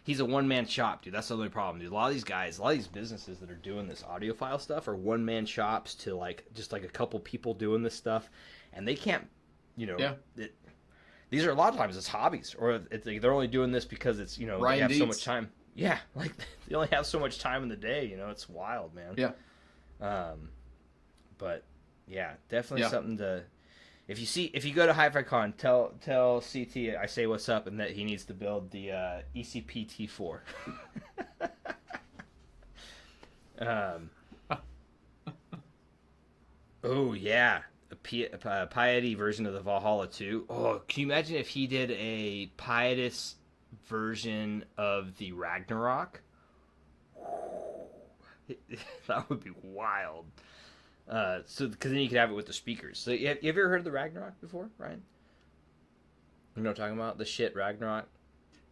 he's a one-man shop, dude. That's the only problem, dude. A lot of these businesses that are doing this audiophile stuff are one-man shops to like just like a couple people doing this stuff, and they can't, these are a lot of times it's hobbies, or it's like they're only doing this because it's they have so much time. Yeah, like they only have so much time in the day. It's wild, man. Yeah. But yeah, definitely something to. If you go to HiFi Con, tell CT I say what's up and that he needs to build the ECP-T4. Oh yeah, a Piety version of the Valhalla 2. Oh, can you imagine if he did a Pietis version of the Ragnarok? That would be wild. So because then you could have it with the speakers. So you ever heard of the Ragnarok before, Ryan? You know what I'm talking about? The shit Ragnarok.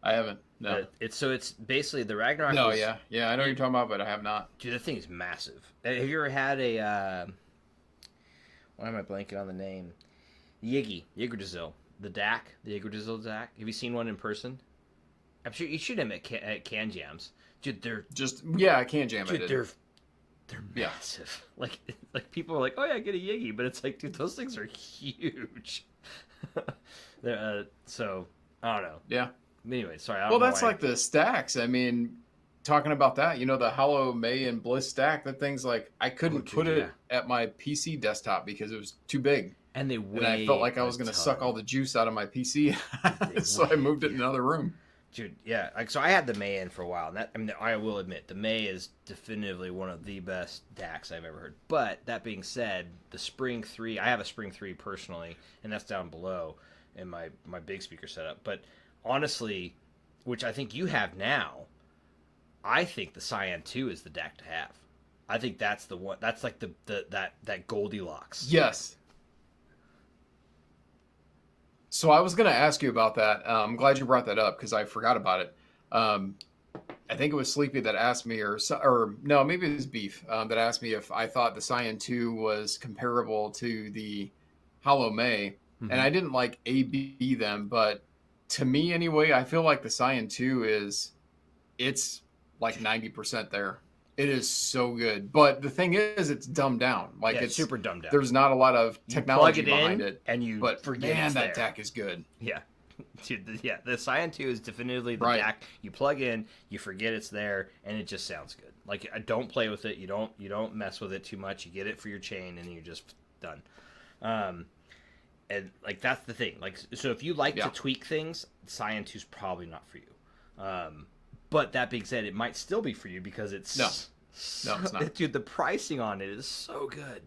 I haven't. No. It's basically the Ragnarok. No, yeah, I know what you're talking about, but I have not. Dude, the thing is massive. Have you ever had a? Why am I blanking on the name? Yggdrasil, the DAC, the Yggdrasil DAC. Have you seen one in person? I'm sure you should have at Can Jams. Dude, they're just I Can Jam. Dude, they're massive. Like people are like, oh yeah, get a Yiggy, but it's like, dude, those things are huge. So I don't know. Yeah. Anyway, sorry. Well, that's like the stacks. I mean, talking about that, the Hollow May and Bliss stack. That thing's like I couldn't put it at my PC desktop because it was too big. And I felt like I was going to suck all the juice out of my PC, so I moved it in another room. Dude, yeah. So I had the May in for a while, and I will admit the May is definitively one of the best DACs I've ever heard. But that being said, the Spring 3, I have a Spring 3 personally, and that's down below in my big speaker setup. But honestly, which I think you have now, I think the Cyan 2 is the DAC to have. I think that's the one. That's like that Goldilocks. Yes. So I was going to ask you about that. I'm glad you brought that up because I forgot about it. I think it was Sleepy that asked me, or no, maybe it was Beef that asked me if I thought the Cyan 2 was comparable to the Hollow May. Mm-hmm. And I didn't like A-B them, but to me anyway, I feel like the Cyan 2 it's like 90% there. It is so good. But the thing is, it's dumbed down. Like it's super dumbed down. There's not a lot of technology behind it. And but forget man, that DAC is good. Yeah. Dude, the Cyan 2 is definitively the DAC. You plug in, you forget it's there, and it just sounds good. Like don't play with it. You don't mess with it too much. You get it for your chain, and you're just done. And like that's the thing. Like so, if you like to tweak things, Cyan 2 is probably not for you. But that being said, it might still be for you because it's no, it's not. Dude, the pricing on it is so good.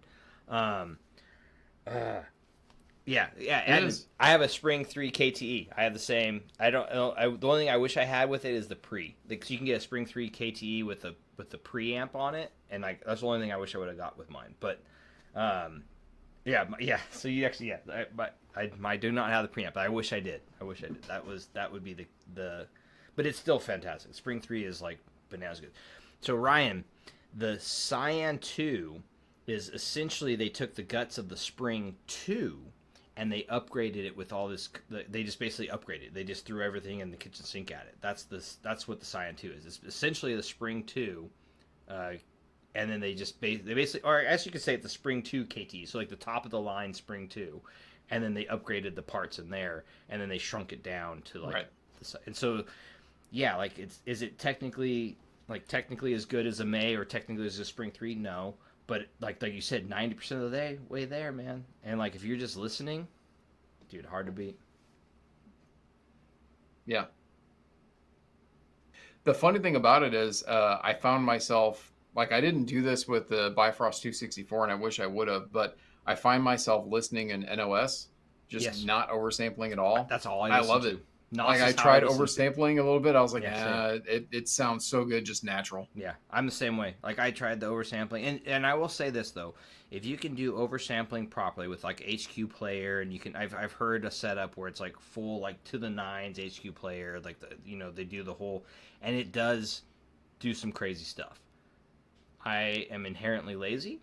Yeah. And I have a Spring 3 KTE. I have the same. I don't know. The only thing I wish I had with it is the pre. Because you can get a Spring 3 KTE with the preamp on it, and like that's the only thing I wish I would have got with mine. But yeah. So you actually but I do not have the preamp. But I wish I did. That would be the. But it's still fantastic. Spring 3 is like bananas good. So Ryan, the Cyan 2 is essentially they took the guts of the Spring 2 and they upgraded it with all this. They just basically upgraded it. They just threw everything in the kitchen sink at it. That's what the Cyan 2 is. It's essentially the Spring 2, and then they basically, or as you could say, it's the Spring 2 KT. So like the top of the line Spring 2, and then they upgraded the parts in there, and then they shrunk it down to like, and so yeah, like is it technically as good as a May or technically as a Spring 3? No. But like you said, 90% of the way there, man. And like if you're just listening, dude, hard to beat. Yeah. The funny thing about it is, I found myself like I didn't do this with the Bifrost 264, and I wish I would have. But I find myself listening in NOS, just not oversampling at all. That's all I love it. Like I tried oversampling a little bit. I was like, it sounds so good, just natural. Yeah, I'm the same way. Like I tried the oversampling, and I will say this though, if you can do oversampling properly with like HQ player, and you can, I've heard a setup where it's like full like to the nines HQ player, like they do the whole, and it does do some crazy stuff. I am inherently lazy.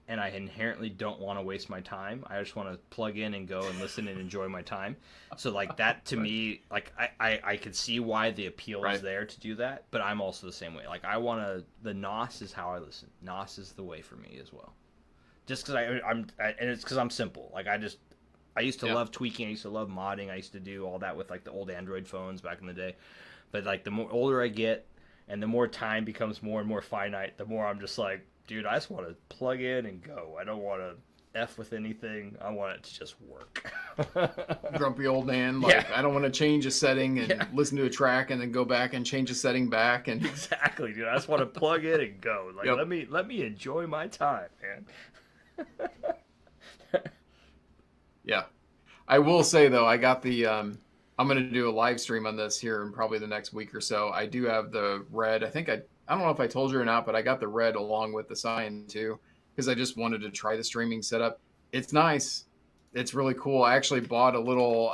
And I inherently don't want to waste my time. I just want to plug in and go and listen and enjoy my time. So like that to me, like I can see why the appeal is there to do that, but I'm also the same way. Like the NOS is how I listen. NOS is the way for me as well. Just because and it's because I'm simple. Like I used to love tweaking. I used to love modding. I used to do all that with like the old Android phones back in the day. But like the more older I get, and the more time becomes more and more finite, the more I'm just like, dude, I just want to plug in and go. I don't want to F with anything. I want it to just work. Grumpy old man. Like, I don't want to change a setting and listen to a track and then go back and change a setting back. And exactly, dude. I just want to plug in and go. Like, let me enjoy my time, man. Yeah. I will say, though, I got the... I'm going to do a live stream on this here in probably the next week or so. I do have the red. I don't know if I told you or not, but I got the red along with the Cyan 2 because I just wanted to try the streaming setup. It's nice. It's really cool. I actually bought a little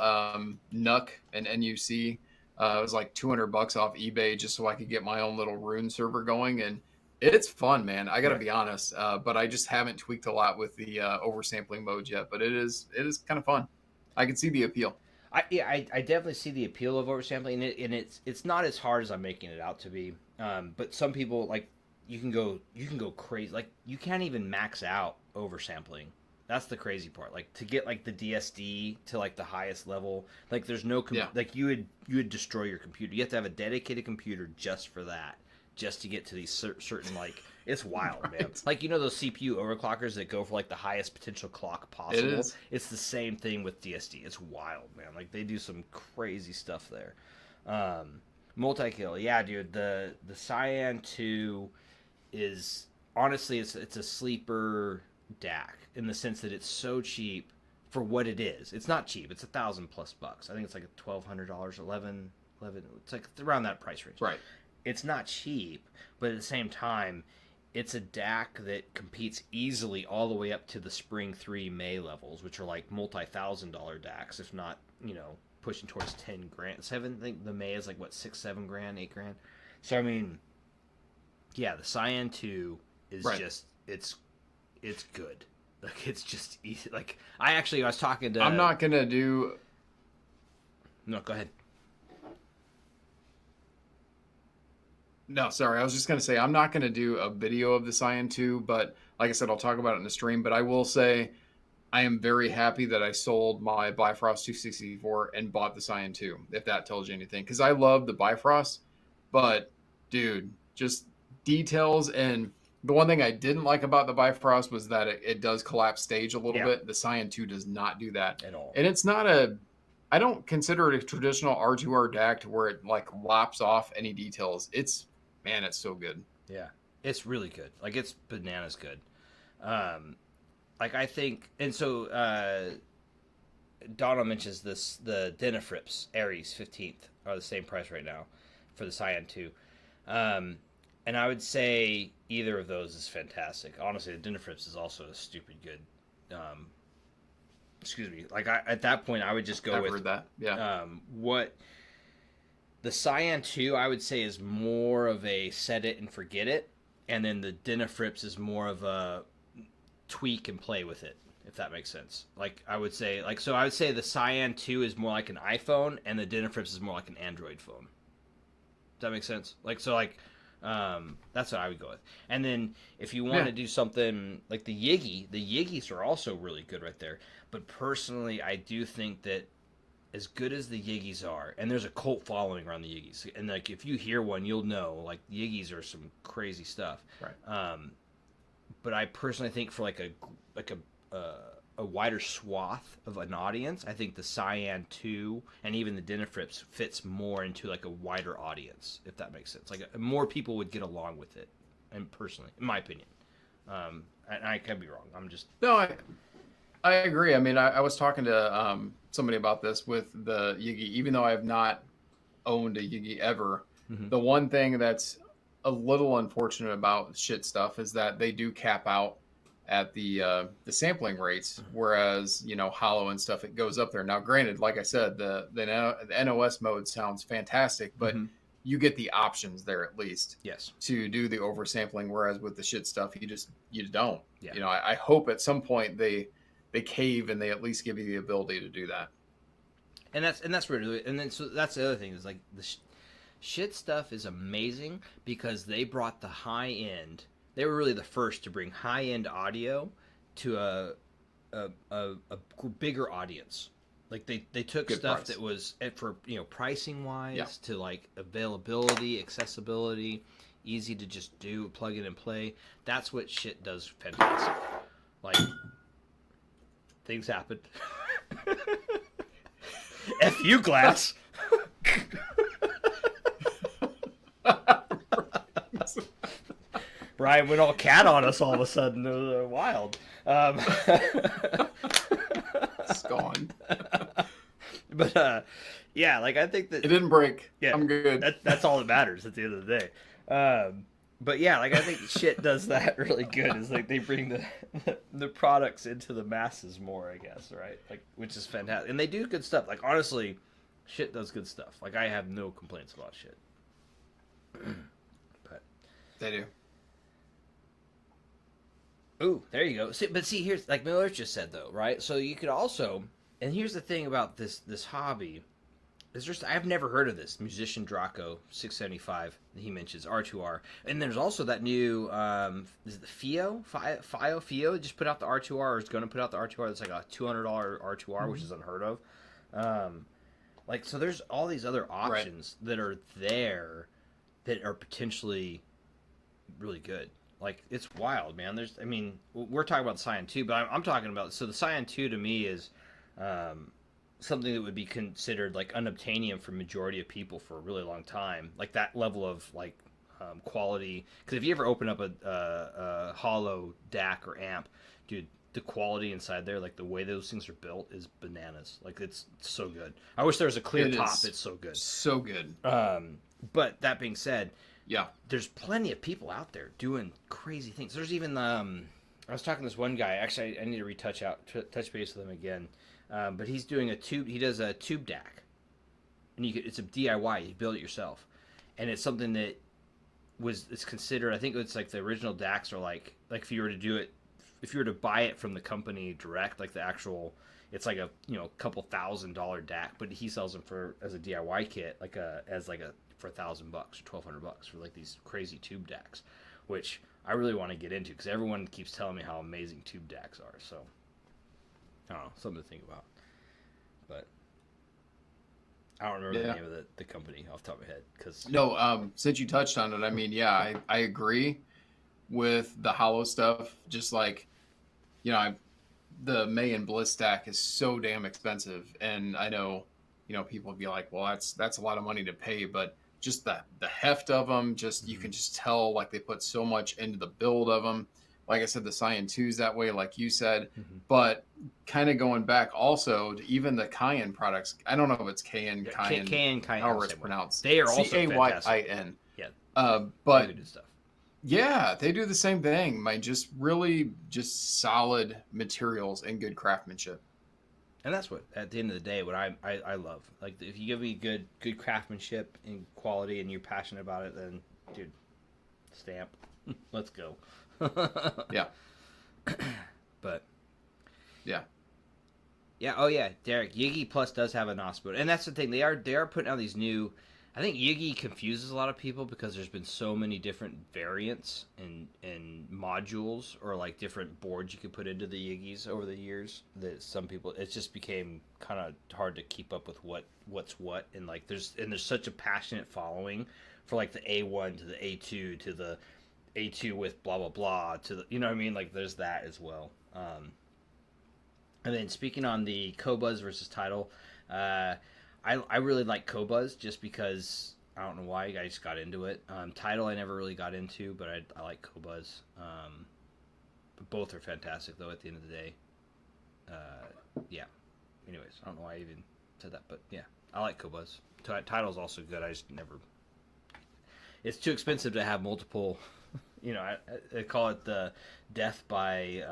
NUC, an NUC. It was like $200 off eBay just so I could get my own little Rune server going. And it's fun, man. I got to be honest. But I just haven't tweaked a lot with the oversampling modes yet. But it is kind of fun. I can see the appeal. I definitely see the appeal of oversampling, and it's not as hard as I'm making it out to be. But some people, like, you can go crazy. Like, you can't even max out oversampling. That's the crazy part. Like, to get like the DSD to like the highest level, like there's no like you would destroy your computer. You have to have a dedicated computer just for that, just to get to these certain like. It's wild, man. Like, those CPU overclockers that go for like the highest potential clock possible. It's the same thing with DSD. It's wild, man. Like, they do some crazy stuff there. Multi-kill, yeah, dude. The Cyan 2 is honestly it's a sleeper DAC in the sense that it's so cheap for what it is. It's not cheap. It's $1,000+ bucks. I think it's like $1,200, 11. It's like around that price range. Right. It's not cheap, but at the same time, it's a DAC that competes easily all the way up to the Spring 3 May levels, which are like multi-$1,000 DACs, if not, pushing towards 10 grand. I think the May is like what, 6-7 grand, 8 grand. So I mean, yeah, the Cyan 2 is just it's good. Like, it's just easy. Like, I was talking to. I'm not gonna do. No, go ahead. No, sorry. I was just going to say, I'm not going to do a video of the Cyan 2, but like I said, I'll talk about it in the stream. But I will say I am very happy that I sold my Bifrost 264 and bought the Cyan 2, if that tells you anything. Because I love the Bifrost, but, dude, just details. And the one thing I didn't like about the Bifrost was that it does collapse stage a little bit. The Cyan 2 does not do that at all. And it's not a I don't consider it a traditional R2R DAC to where it like lops off any details. Man, it's so good. Yeah, it's really good. Like it's bananas good. Um, like I think, and so Donald mentions this: the Denafrips Aries 15th are the same price right now for the Cyan 2. And I would say either of those is fantastic. Honestly, the Denafrips is also a stupid good. Excuse me. Like at that point, I would just go I've with heard that. Yeah. what the Cyan 2 I would say is more of a set it and forget it, and then the Denafrips is more of a tweak and play with it, if that makes sense. Like I would say, so I would say the Cyan 2 is more like an iPhone, and the Denafrips is more like an Android phone. Does that make sense? That's what I would go with. And then if you want to do something like the Yiggies are also really good right there. But personally, I do think that as good as the Yiggies are, and there's a cult following around the Yiggies, and like if you hear one, you'll know like Yiggies are some crazy stuff. Right. But I personally think for like a wider swath of an audience, I think the Cyan 2 and even the Denafrips fits more into like a wider audience, if that makes sense. Like more people would get along with it, and personally, in my opinion. And I could be wrong. I'm just No, I agree. I mean, I was talking to somebody about this with the Yigi. Even though I have not owned a Yigi ever, the one thing that's a little unfortunate about shit stuff is that they do cap out at the sampling rates, whereas hollow and stuff, it goes up there. Now, granted, like I said, the NOS mode sounds fantastic, but you get the options there at least. Yes. To do the oversampling, whereas with the shit stuff, you don't. Yeah. I hope at some point they cave and they at least give you the ability to do that. And that's really, and then so that's the other thing is like the shit stuff is amazing because they brought the high end. They were really the first to bring high end audio to a bigger audience. Like they took Good stuff price. that was for pricing wise to like availability, accessibility, easy to just do, plug in and play. That's what shit does fantastic. Like things happen. F you, glass. Brian went all cat on us all of a sudden. It was wild. It's gone. But yeah, like I think that it didn't break. Yeah, I'm good. That's all that matters at the end of the day. But yeah, like I think shit does that really good. Is like they bring the products into the masses more, I guess, right? Like which is fantastic, and they do good stuff. Like honestly, shit does good stuff. Like I have no complaints about shit. But they do. Ooh, there you go. See, here's like Miller just said though, right? So you could also, and here's the thing about this hobby, is just I've never heard of this Musician Draco 675 that he mentions R2R, and there's also that new is it the Fio just put out the R2R or is going to put out the R2R that's like a $200 R2R, which is unheard of. Like so, there's all these other options that are there that are potentially really good. Like it's wild, man. We're talking about the Cyan 2, but I'm talking about the Cyan 2 to me is something that would be considered like unobtainium for majority of people for a really long time. Like that level of like quality. Because if you ever open up a hollow DAC or amp, dude, the quality inside there, like the way those things are built, is bananas. Like it's so good. I wish there was a clear top. It's so good. So good. But that being said. Yeah, there's plenty of people out there doing crazy things. There's even I was talking to this one guy. Actually, I need to touch base with him again. But he's doing a tube. He does a tube DAC, and it's a DIY. You build it yourself, and it's something that it's considered. I think it's like the original DACs are like if you were to do it, if you were to buy it from the company direct, like the actual. It's like a couple $1,000 DAC, but he sells them as a DIY kit, for $1,000 or $1,200 for like these crazy tube DACs, which I really want to get into because everyone keeps telling me how amazing tube DACs are. So I don't know, something to think about. But I don't remember the name of the company off the top of my head. No, since you touched on it, I mean, yeah, I agree with the hollow stuff. Just like, the May and Bliss stack is so damn expensive, and I know people would be like, well, that's a lot of money to pay, but just the heft of them, just you can just tell like they put so much into the build of them. Like I said, the Cyan 2's that way, like you said, but kind of going back also to even the Cayenne products. I don't know if it's Cayenne, however it's pronounced. They are also Cayin. Yeah. But stuff. Yeah, they do the same thing. Just really just solid materials and good craftsmanship. And that's what, at the end of the day, what I love. Like, if you give me good craftsmanship and quality and you're passionate about it, then, dude, stamp. Let's go. Yeah. But. Yeah. Yeah, oh yeah, Derek, Yigi Plus does have a NOS mode. And that's the thing, they are putting out these new... I think Yigi confuses a lot of people because there's been so many different variants and modules or like different boards you could put into the Yigis over the years that some people, it just became kind of hard to keep up with what's what, and like there's such a passionate following for like the A1 to the A2 to the A2 with blah blah blah to the, you know what I mean, like there's that as well. And then speaking on the Qobuz versus Tidal, I really like Qobuz just because I don't know why I just got into it. Tidal I never really got into, but I like Qobuz. But both are fantastic though at the end of the day. Yeah. Anyways, I don't know why I even said that, but yeah, I like Qobuz. Tidal's also good. I just never. It's too expensive to have multiple. I call it the death by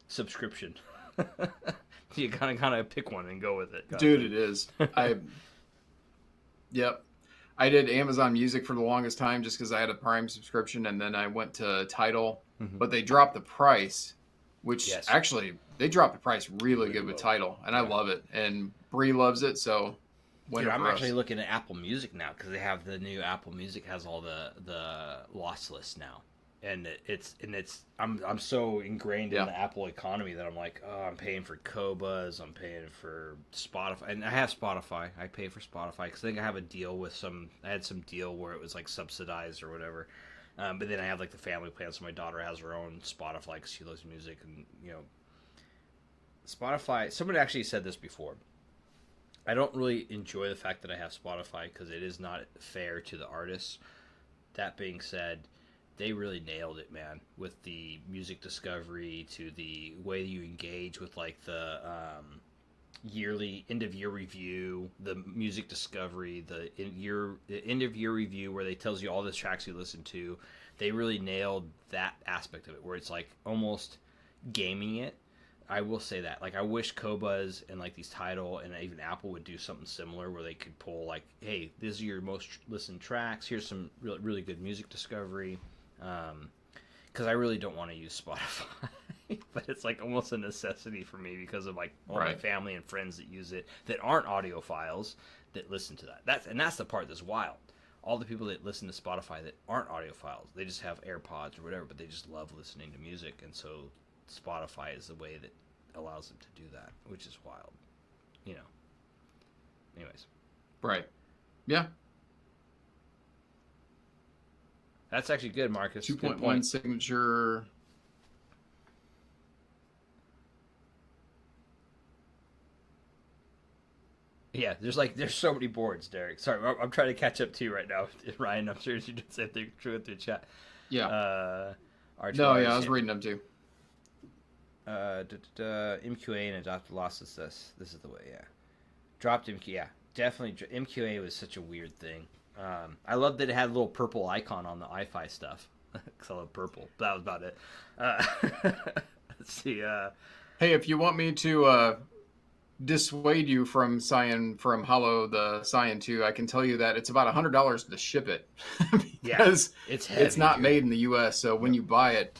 subscription. You kind of pick one and go with it. Dude, it is. Yep. I did Amazon Music for the longest time just because I had a Prime subscription, and then I went to Tidal, but they dropped the price, which actually they dropped the price really good with Tidal, and I love it, and Bree loves it, so. Dude, I'm actually looking at Apple Music now because they have the new Apple Music has all the lossless now. And I'm so ingrained in the Apple economy that I'm like, oh, I'm paying for Qobuz, I'm paying for Spotify, and I have Spotify. I pay for Spotify because I think I have a deal with I had some deal where it was like subsidized or whatever. But then I have like the family plan, so my daughter has her own Spotify because she loves music, and Spotify. Somebody actually said this before. I don't really enjoy the fact that I have Spotify because it is not fair to the artists. That being said, they really nailed it, man, with the music discovery to the way you engage with like the yearly end of year review, the music discovery, the end of year review where they tells you all the tracks you listen to. They really nailed that aspect of it where it's like almost gaming it. I will say that. Like, I wish Qobuz and like these Tidal and even Apple would do something similar where they could pull like, hey, these are your most listened tracks. Here's some really, really good music discovery. Because I really don't want to use Spotify, but it's like almost a necessity for me because of like all my family and friends that use it that aren't audiophiles that listen to that. That's the part that's wild. All the people that listen to Spotify that aren't audiophiles, they just have AirPods or whatever, but they just love listening to music, and so Spotify is the way that allows them to do that, which is wild. Anyways. Right. Yeah. That's actually good, Marcus. 2.1 signature. Yeah, there's so many boards, Derek. Sorry, I'm trying to catch up to you right now, Ryan. I'm sure you did say things through the chat. Yeah. I was reading them too. MQA and adopted losses. This is the way. Yeah, dropped MQA. Yeah, definitely. MQA was such a weird thing. I love that it had a little purple icon on the HiFi stuff because I love purple. But that was about it. Let's see. Hey, if you want me to dissuade you from Hollow the Cyan 2, I can tell you that it's about $100 to ship it because it's not made in the U.S. So when you buy it,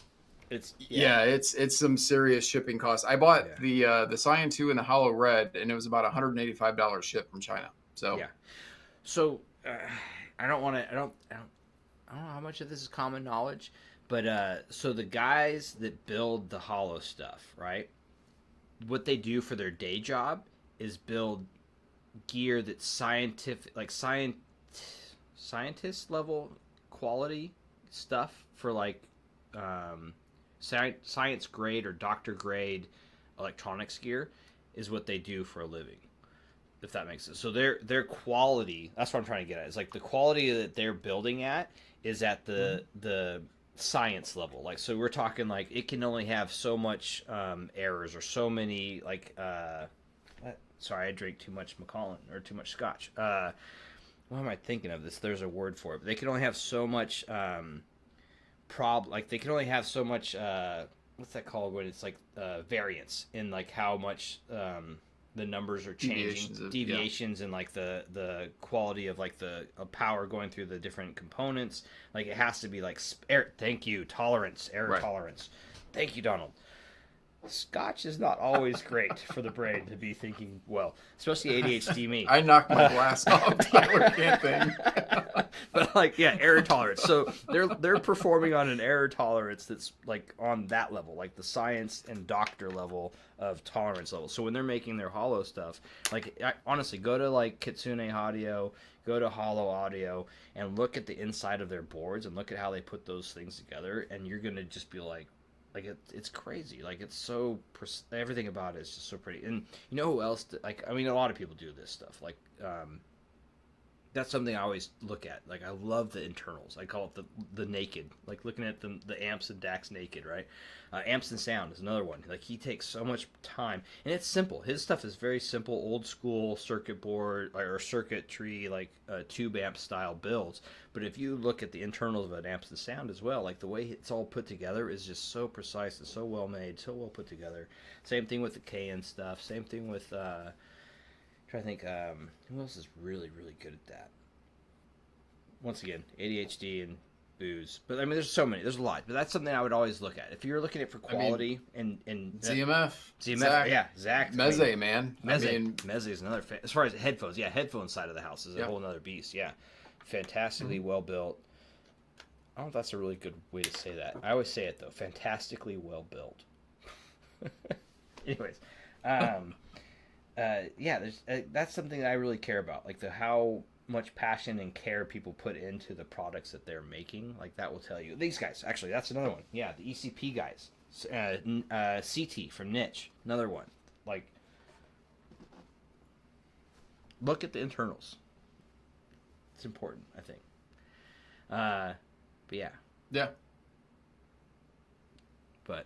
it's some serious shipping costs. I bought the Cyan 2 and the Hollow Red, and it was about $185 shipped from China. So So I don't know how much of this is common knowledge, but so the guys that build the Hollow stuff, right? What they do for their day job is build gear that's scientific, like scientist level quality stuff for like science grade or doctor grade electronics gear is what they do for a living. if that makes sense. So their quality, that's what I'm trying to get at. Is like the quality that they're building at is at the science level. Like, so we're talking like it can only have so much errors or so many like sorry, I drank too much Macallan or too much scotch. What am I thinking of this? There's a word for it. But they can only have so much like they can only have so much what's that called when it's like variance in like how much the numbers are changing, deviations in like the quality of like the power going through the different components. Like it has to be like thank you, tolerance, error tolerance. Thank you, Donald. Scotch is not always great for the brain to be thinking well, especially ADHD me. I knocked my glass off. Tyler can't think. But like, yeah, error tolerance. So they're performing on an error tolerance that's like on that level, like the science and doctor level of tolerance level. So when they're making their hollow stuff, like honestly, go to like Kitsune Audio, go to Hollow Audio, and look at the inside of their boards and look at how they put those things together, and you're gonna just be like it's crazy. Like it's so everything about it is just so pretty. And you know who else? Like, I mean, a lot of people do this stuff. Like, that's something I always look at. Like, I love the internals. I call it the naked. Like looking at the amps and DACs naked, right? Amps and sound is another one. Like he takes so much time, and it's simple. His stuff is very simple, old school circuit board or circuit tree, like tube amp style builds. But if you look at the internals of an amps and sound as well, like the way it's all put together is just so precise and so well made, so well put together. Same thing with the K and stuff. Same thing with trying to think who else is really good at that. Once again, ADHD and booze, but I mean, there's so many. There's a lot, but that's something I would always look at if you're looking at for quality. And ZMF, Zach. Yeah, Zach. Meze, man. Meze is another. As far as headphones, yeah, headphone side of the house is a whole other beast. Yeah, fantastically well built. I don't know if that's a really good way to say that. I always say it though, fantastically well built. Anyways, yeah, there's that's something that I really care about, like how much passion and care people put into the products that they're making. Like that will tell you. These guys, actually, that's another one. Yeah, the ECP guys. CT from Niche, another one. Like, look at the internals. It's important, I think. But yeah. Yeah. But,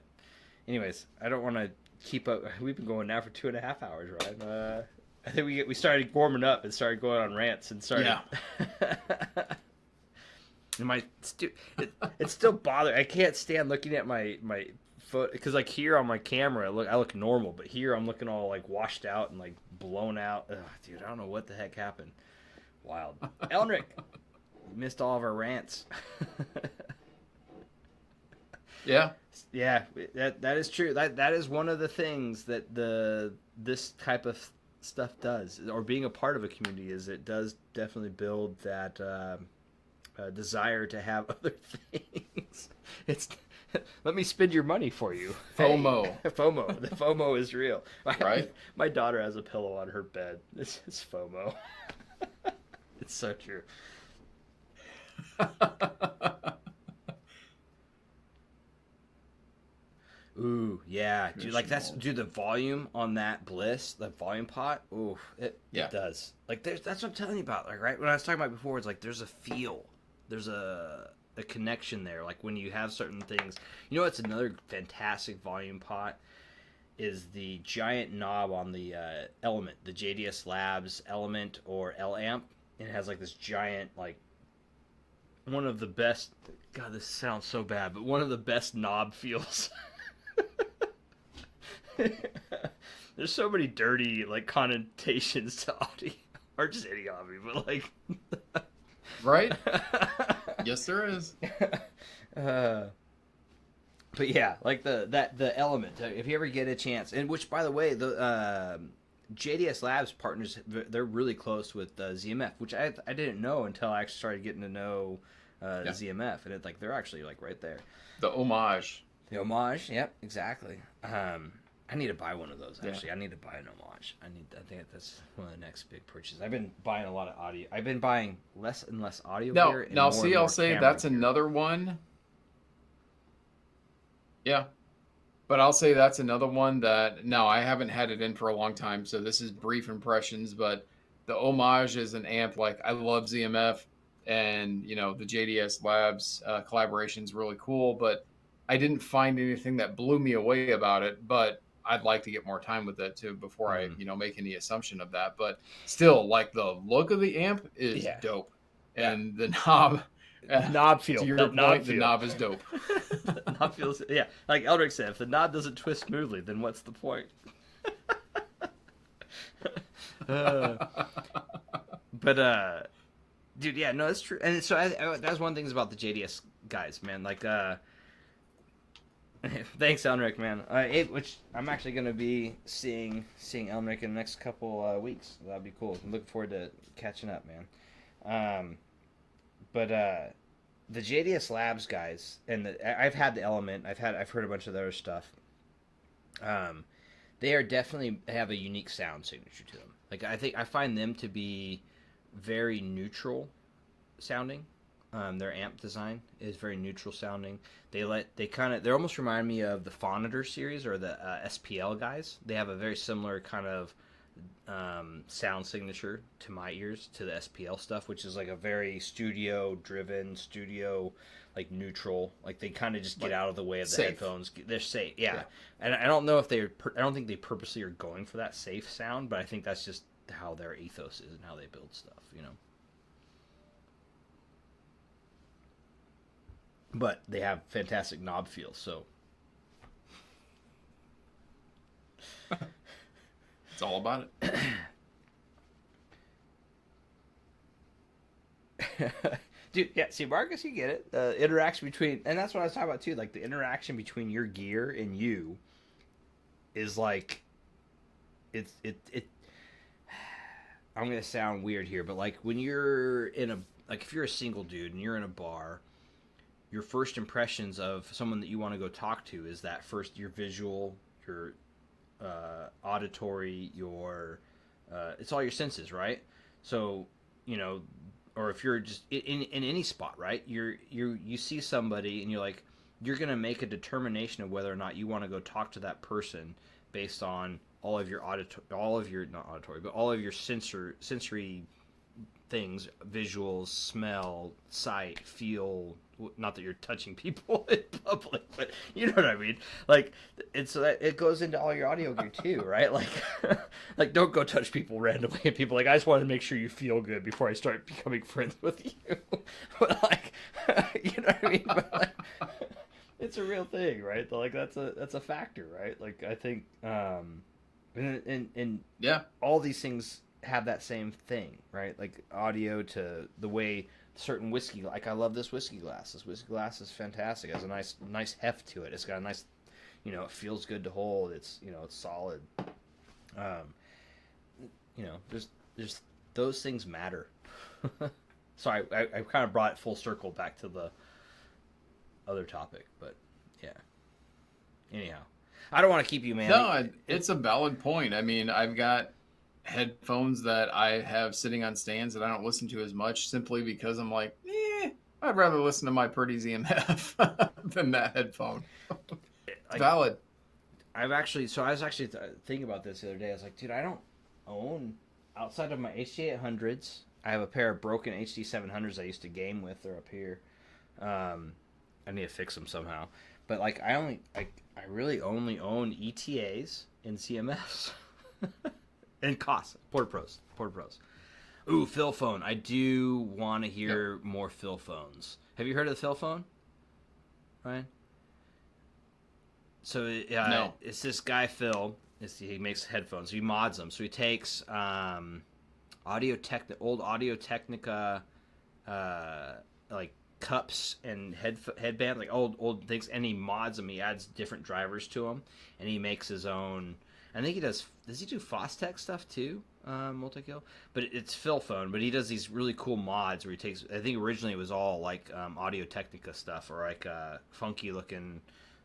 anyways, I don't want to keep up. We've been going now for 2.5 hours, right? I think we started warming up and started going on rants and started. Yeah. And it's still bothering. I can't stand looking at my foot because like here on my camera, I look normal, but here I'm looking all like washed out and like blown out. Ugh, dude, I don't know what the heck happened. Wild. Elnrick, you missed all of our rants. Yeah. Yeah, that is true. That is one of the things that this type of stuff does, or being a part of a community, is it does definitely build that desire to have other things. It's let me spend your money for you. FOMO. Hey, FOMO. The FOMO is real. Right? My daughter has a pillow on her bed. This is FOMO. It's so true. Ooh, yeah, dude. Like the volume on that Bliss, the volume pot. Ooh, it does. Like that's what I'm telling you about. Like right when I was talking about before, it's like there's a feel, there's a connection there. Like when you have certain things, you know, it's another fantastic volume pot is the giant knob on the Element, the JDS Labs Element or L Amp. And it has like this giant one of the best. God, this sounds so bad, but one of the best knob feels. There's so many dirty connotations to audio, or just any hobby, but right? Yes, there is. But yeah, like the Element. If you ever get a chance, and which by the way, the JDS Labs partners, they're really close with ZMF, which I didn't know until I actually started getting to know ZMF, and they're actually right there. The homage. The homage, yep, exactly. I need to buy one of those. Actually, I need to buy an homage. I think that's one of the next big purchases. I've been buying a lot of audio. I've been buying less and less audio gear. And now, more see, and I'll more say camera that's gear. another one. Yeah. But I'll say that's another one that, no, I haven't had it in for a long time, so this is brief impressions. But the Homage is an amp. Like, I love ZMF, and the JDS Labs collaboration is really cool. But I didn't find anything that blew me away about it. But I'd like to get more time with it too before I make any assumption of that. But still, like, the look of the amp is dope, and the knob. Knob feel. To your point, the knob is dope. The knob feels, like Eldrick said, if the knob doesn't twist smoothly, then what's the point? But dude, yeah, no, that's true. And so that's one thing about the JDS guys, man. Like, thanks, Elmric, man. Which I'm actually gonna be seeing Elmric in the next couple weeks. That'd be cool. I'm looking forward to catching up, man. But the JDS Labs guys, and I've had the Element. I've heard a bunch of their stuff. They are definitely have a unique sound signature to them. Like, I find them to be very neutral sounding. Their amp design is very neutral sounding. They almost remind me of the Phonitor series or the SPL guys. They have a very similar kind of sound signature to my ears to the SPL stuff, which is like a very studio driven, like neutral. Like, they kind of just get out of the way of the headphones. They're safe, yeah. And I don't know if I don't think they purposely are going for that safe sound, but I think that's just how their ethos is and how they build stuff, But they have fantastic knob feel, so it's all about it. Dude, yeah, see, Marcus, you get it. Interaction between, and that's what I was talking about too, like the interaction between your gear and you is like, it I'm going to sound weird here, but like when you're if you're a single dude and you're in a bar, your first impressions of someone that you want to go talk to is that first, your visual, your auditory, your it's all your senses, right? So, or if you're just in any spot, right? You see somebody and you're gonna make a determination of whether or not you want to go talk to that person based on all of your not auditory, but all of your sensory things, visuals, smell, sight, feel. Not that you're touching people in public, but you know what I mean. Like, so that it goes into all your audio gear too, right? Like, like don't go touch people randomly. And people I just want to make sure you feel good before I start becoming friends with you. But like, you know what I mean. But like, it's a real thing, right? Like that's a factor, right? Like I think, and yeah, all these things have that same thing, right? Like audio to the way certain whiskey, like I love this whiskey glass. This whiskey glass is fantastic. It has a nice heft to it. It's got a nice, it feels good to hold. It's, it's solid. There's those things matter. So I kind of brought it full circle back to the other topic, but yeah. Anyhow, I don't want to keep you, man. No, it's a valid point. I mean, I've got headphones that I have sitting on stands that I don't listen to as much simply because I'm like, I'd rather listen to my pretty ZMF than that headphone. Valid. I was actually thinking about this the other day. I was like, dude, I don't own, outside of my HD800s, I have a pair of broken HD700s I used to game with. They're up here. I need to fix them somehow. But like, I really only own ETAs and CMFs. And Koss, Porta Pros. Ooh, Phil phone. I do want to hear more Phil phones. Have you heard of the Phil phone? Right? So no. It's this guy Phil. He makes headphones. He mods them. So he takes old Audio Technica, like cups and headband, like old things, and he mods them. He adds different drivers to them, and he makes his own. I think he does he do Fostex stuff too? Multi-kill? But it's Phil phone, but he does these really cool mods where he takes, I think originally it was all like Audio Technica stuff or like funky looking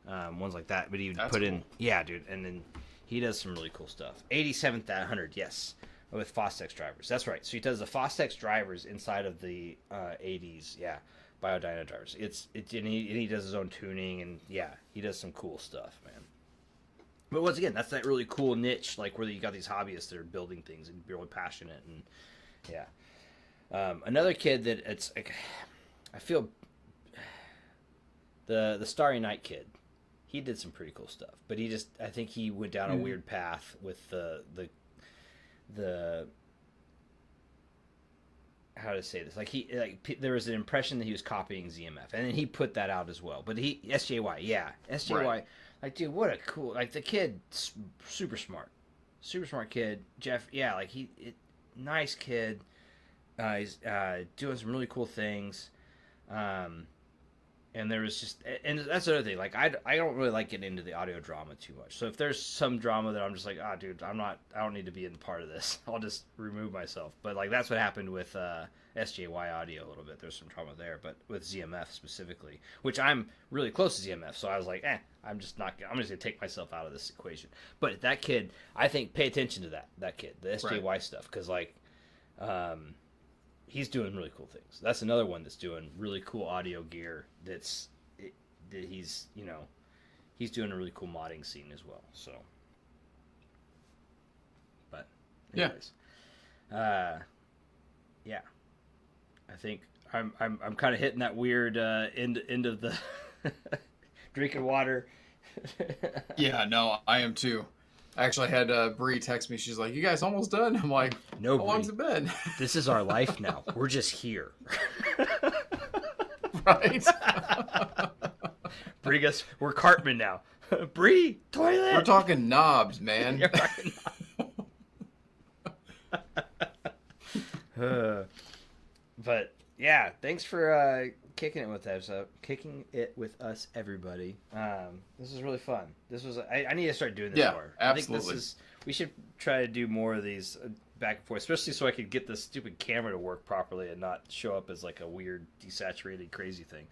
ones like that, but he would put cool. Yeah, dude, and then he does some really cool stuff. 8700, yes, with Fostex drivers. That's right. So he does the Fostex drivers inside of the 80s, yeah, Biodyna drivers. And he does his own tuning, and yeah, he does some cool stuff, man. But once again, that's that really cool niche, like where you got these hobbyists that are building things and really passionate. And yeah, another kid that it's like, I feel the Starry Night kid. He did some pretty cool stuff, but I think he went down a weird path with the how to say this, there was an impression that he was copying ZMF, and then he put that out as well. But SJY, Right. like, dude, what a cool, like, the kid, super smart kid, Jeff. Yeah, like, nice kid. He's doing some really cool things. And there was just, and that's the other thing. Like, I don't really like getting into the audio drama too much. So if there's some drama that I'm just like, dude, I don't need to be in part of this. I'll just remove myself. But like, that's what happened with SJY Audio a little bit. There's some drama there, but with ZMF specifically, which I'm really close to ZMF. So I was like, I'm just gonna take myself out of this equation. But that kid, I think, pay attention to that kid, the SJY stuff, because like, he's doing really cool things. That's another one that's doing really cool audio gear. He's doing a really cool modding scene as well. So, but anyways, yeah, I think I'm kind of hitting that weird end of the drinking water. Yeah, no, I am too. I actually had Bree text me. She's like, "You guys almost done?" I'm like, "No, how long's it been?" This is our life now. We're just here. Right. Bree, we're Cartman now. Bree, toilet. We're talking knobs, man. You're talking knobs. But yeah, thanks for kicking it with us, everybody. This was really fun. I need to start doing this more. Absolutely. I think we should try to do more of these back and forth, especially so I could get this stupid camera to work properly and not show up as like a weird desaturated crazy thing.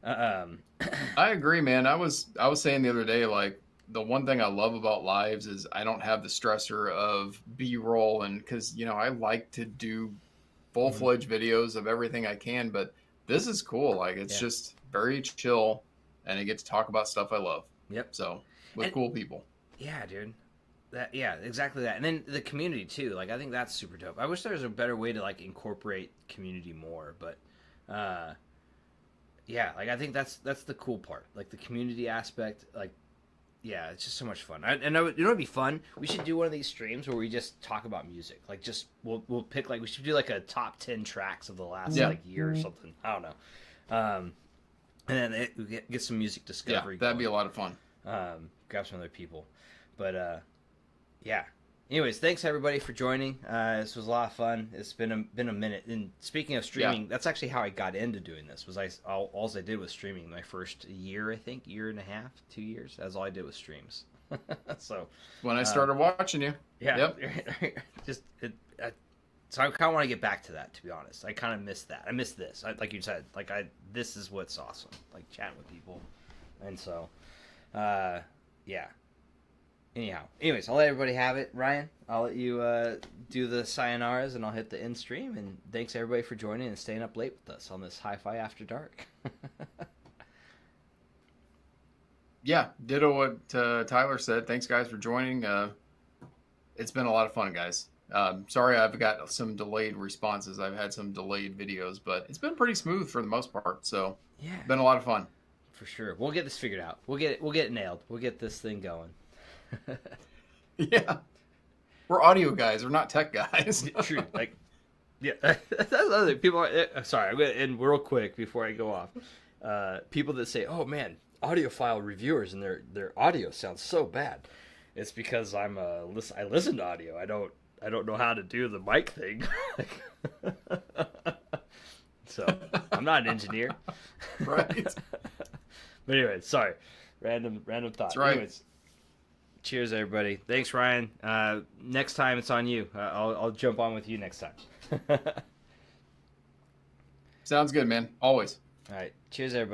I agree, man. I was saying the other day, like, the one thing I love about lives is I don't have the stressor of B-roll, and because I like to do full-fledged videos of everything I can, but this is cool. Like, it's just very chill, and I get to talk about stuff I love. Yep. So with cool people. Yeah, dude. Exactly that. And then the community too. Like, I think that's super dope. I wish there was a better way to like incorporate community more, but yeah, like I think that's the cool part. Like the community aspect, like yeah, it's just so much fun. It'd be fun. We should do one of these streams where we just talk about music. Like just we'll pick, like, we should do like a top 10 tracks of the last like year or something. I don't know. And then we get some music discovery. Yeah, that'd be a lot of fun. Grab some other people. But yeah. Anyways, thanks everybody for joining. This was a lot of fun. It's been a minute. And speaking of streaming, that's actually how I got into doing this. Was all I did was streaming my first year, I think, year and a half, 2 years. That's all I did was streams. So when I started watching you, yeah, so I kind of want to get back to that. To be honest, I kind of miss that. I miss this. Like you said, this is what's awesome. Like chatting with people, and so, yeah. Anyways, I'll let everybody have it. Ryan, I'll let you do the sayonaras, and I'll hit the end stream. And thanks everybody for joining and staying up late with us on this HiFi After Dark. Yeah, ditto what Tyler said. Thanks guys for joining. It's been a lot of fun, guys. Sorry I've got some delayed responses. I've had some delayed videos, but it's been pretty smooth for the most part. So yeah, been a lot of fun. For sure. We'll get this figured out. We'll get it nailed. We'll get this thing going. Yeah, we're audio guys. We're not tech guys. True. Like, yeah, that's the other thing. People are, sorry, I'm gonna end real quick before I go off. People that say, "Oh man, audiophile reviewers and their audio sounds so bad," it's because I listen to audio. I don't know how to do the mic thing. So I'm not an engineer. Right. But anyway, sorry. Random thought. That's right. Anyways, cheers, everybody. Thanks, Ryan. Next time it's on you. I'll jump on with you next time. Sounds good, man. Always. All right. Cheers, everybody.